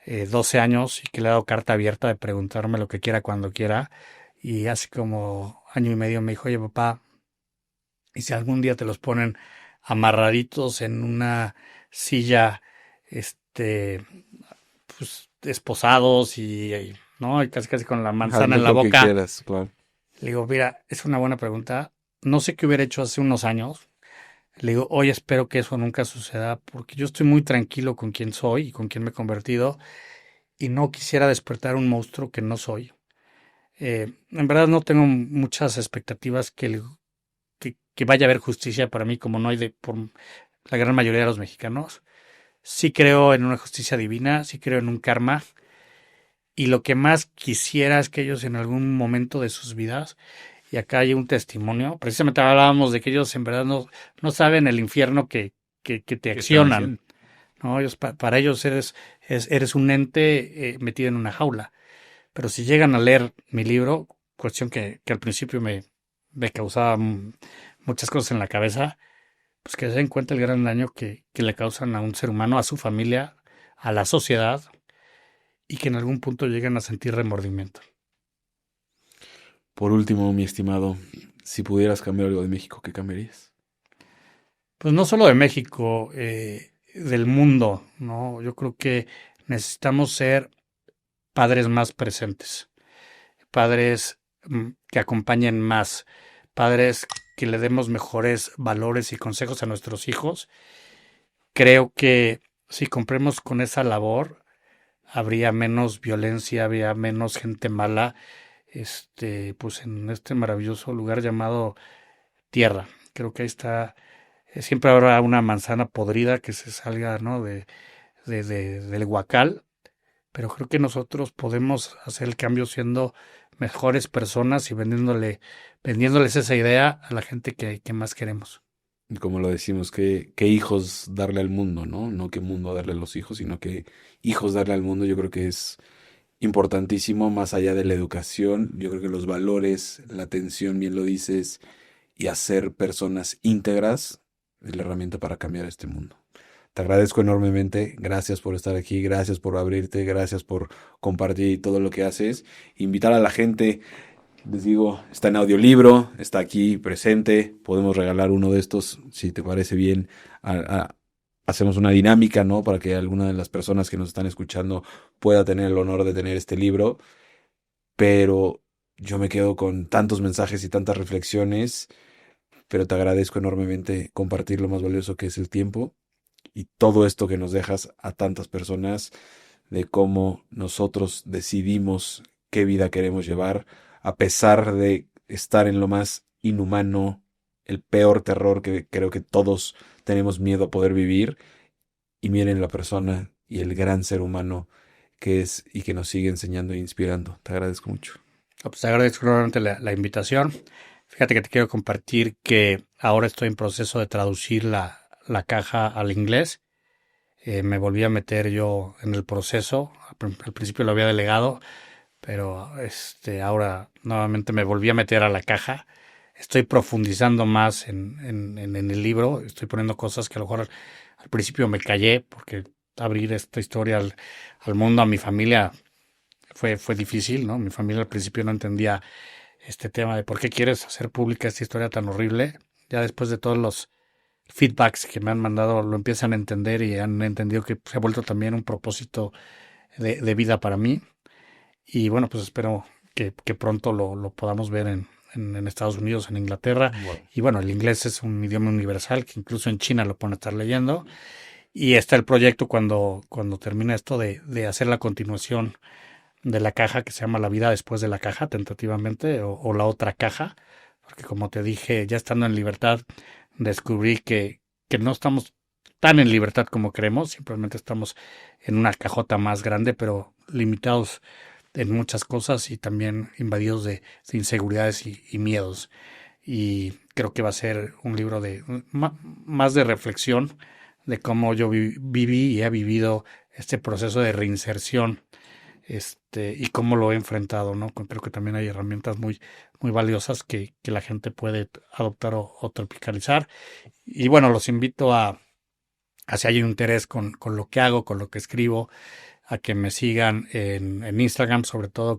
S1: 12 años y que le he dado carta abierta de preguntarme lo que quiera cuando quiera. Y hace como año y medio me dijo, oye papá, ¿y si algún día te los ponen amarraditos en una silla, pues esposados ¿no? Y casi casi con la manzana
S2: Hazle
S1: en la
S2: lo que
S1: boca?
S2: quieras, claro.
S1: Le digo, mira, es una buena pregunta. No sé qué hubiera hecho hace unos años. Le digo, hoy espero que eso nunca suceda porque yo estoy muy tranquilo con quién soy y con quién me he convertido y no quisiera despertar un monstruo que no soy. En verdad no tengo muchas expectativas que vaya a haber justicia para mí como no hay por la gran mayoría de los mexicanos. Sí creo en una justicia divina, sí creo en un karma y lo que más quisiera es que ellos en algún momento de sus vidas, y acá hay un testimonio, precisamente hablábamos de que ellos en verdad no saben el infierno que te accionan, ¿no? Ellos, para ellos eres un ente metido en una jaula. Pero si llegan a leer mi libro, cuestión que al principio me causaba muchas cosas en la cabeza, pues que se den cuenta el gran daño que le causan a un ser humano, a su familia, a la sociedad, y que en algún punto lleguen a sentir remordimiento.
S2: Por último, mi estimado, si pudieras cambiar algo de México, ¿qué cambiarías?
S1: Pues no solo de México, del mundo, ¿no? Yo creo que necesitamos ser padres más presentes, padres que acompañen más, padres que le demos mejores valores y consejos a nuestros hijos. Creo que si cumplemos con esa labor, habría menos violencia, habría menos gente mala, pues en este maravilloso lugar llamado Tierra. Creo que ahí está, siempre habrá una manzana podrida que se salga, ¿no? Del huacal, pero creo que nosotros podemos hacer el cambio siendo mejores personas y vendiéndoles esa idea a la gente que más queremos.
S2: Como lo decimos, qué hijos darle al mundo, ¿no? No qué mundo darle a los hijos, sino qué hijos darle al mundo. Yo creo que es importantísimo, más allá de la educación. Yo creo que los valores, la atención, bien lo dices, y hacer personas íntegras es la herramienta para cambiar este mundo. Te agradezco enormemente, gracias por estar aquí, gracias por abrirte, gracias por compartir todo lo que haces. Invitar a la gente, les digo, está en audiolibro, está aquí presente, podemos regalar uno de estos, si te parece bien. Hacemos una dinámica, ¿no? Para que alguna de las personas que nos están escuchando pueda tener el honor de tener este libro. Pero yo me quedo con tantos mensajes y tantas reflexiones, pero te agradezco enormemente compartir lo más valioso que es el tiempo y todo esto que nos dejas a tantas personas de cómo nosotros decidimos qué vida queremos llevar, a pesar de estar en lo más inhumano, el peor terror que creo que todos tenemos miedo a poder vivir. Y miren la persona y el gran ser humano que es y que nos sigue enseñando e inspirando. Te agradezco mucho.
S1: Pues te agradezco nuevamente la invitación. Fíjate que te quiero compartir que ahora estoy en proceso de traducir la caja al inglés. Me volví a meter yo en el proceso. Al principio lo había delegado, pero ahora nuevamente me volví a meter a la caja. Estoy profundizando más en el libro. Estoy poniendo cosas que a lo mejor al principio me callé porque abrir esta historia al mundo, a mi familia, fue difícil, ¿no? Mi familia al principio no entendía este tema de por qué quieres hacer pública esta historia tan horrible. Ya después de todos los feedbacks que me han mandado lo empiezan a entender y han entendido que se ha vuelto también un propósito de vida para mí. Y bueno, pues espero que pronto lo podamos ver en Estados Unidos, en Inglaterra.
S2: Wow.
S1: Y bueno, el inglés es un idioma universal que incluso en China lo pueden estar leyendo. Y está el proyecto cuando termine esto de hacer la continuación de la caja que se llama La vida después de la caja, tentativamente, o La otra caja, porque como te dije, ya estando en libertad, descubrí que no estamos tan en libertad como creemos, simplemente estamos en una cajota más grande, pero limitados en muchas cosas y también invadidos de inseguridades y miedos. Y creo que va a ser un libro más de reflexión de cómo yo viví y he vivido este proceso de reinserción, y cómo lo he enfrentado, ¿no? Creo que también hay herramientas muy valiosas que la gente puede adoptar o tropicalizar. Y bueno, los invito si hay un interés con lo que hago, con lo que escribo, a que me sigan en Instagram, sobre todo,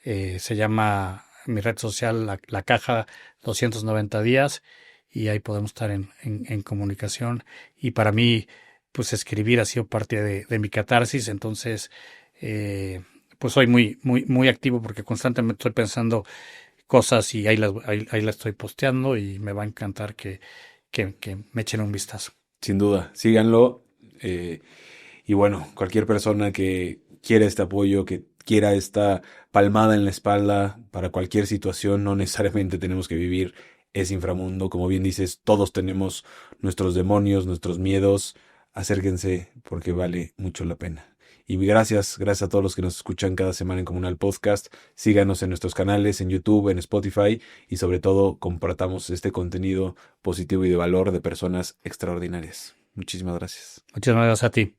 S1: se llama mi red social La Caja 290 días, y ahí podemos estar en comunicación. Y para mí, pues escribir ha sido parte de mi catarsis, entonces, pues soy muy activo porque constantemente estoy pensando cosas y ahí las estoy posteando y me va a encantar que me echen un vistazo.
S2: Sin duda, síganlo. Y bueno, cualquier persona que quiera este apoyo, que quiera esta palmada en la espalda para cualquier situación, no necesariamente tenemos que vivir ese inframundo. Como bien dices, todos tenemos nuestros demonios, nuestros miedos. Acérquense porque vale mucho la pena. Y gracias a todos los que nos escuchan cada semana en Comunal Podcast. Síganos en nuestros canales, en YouTube, en Spotify y sobre todo compartamos este contenido positivo y de valor de personas extraordinarias. Muchísimas gracias.
S1: Muchas gracias a ti.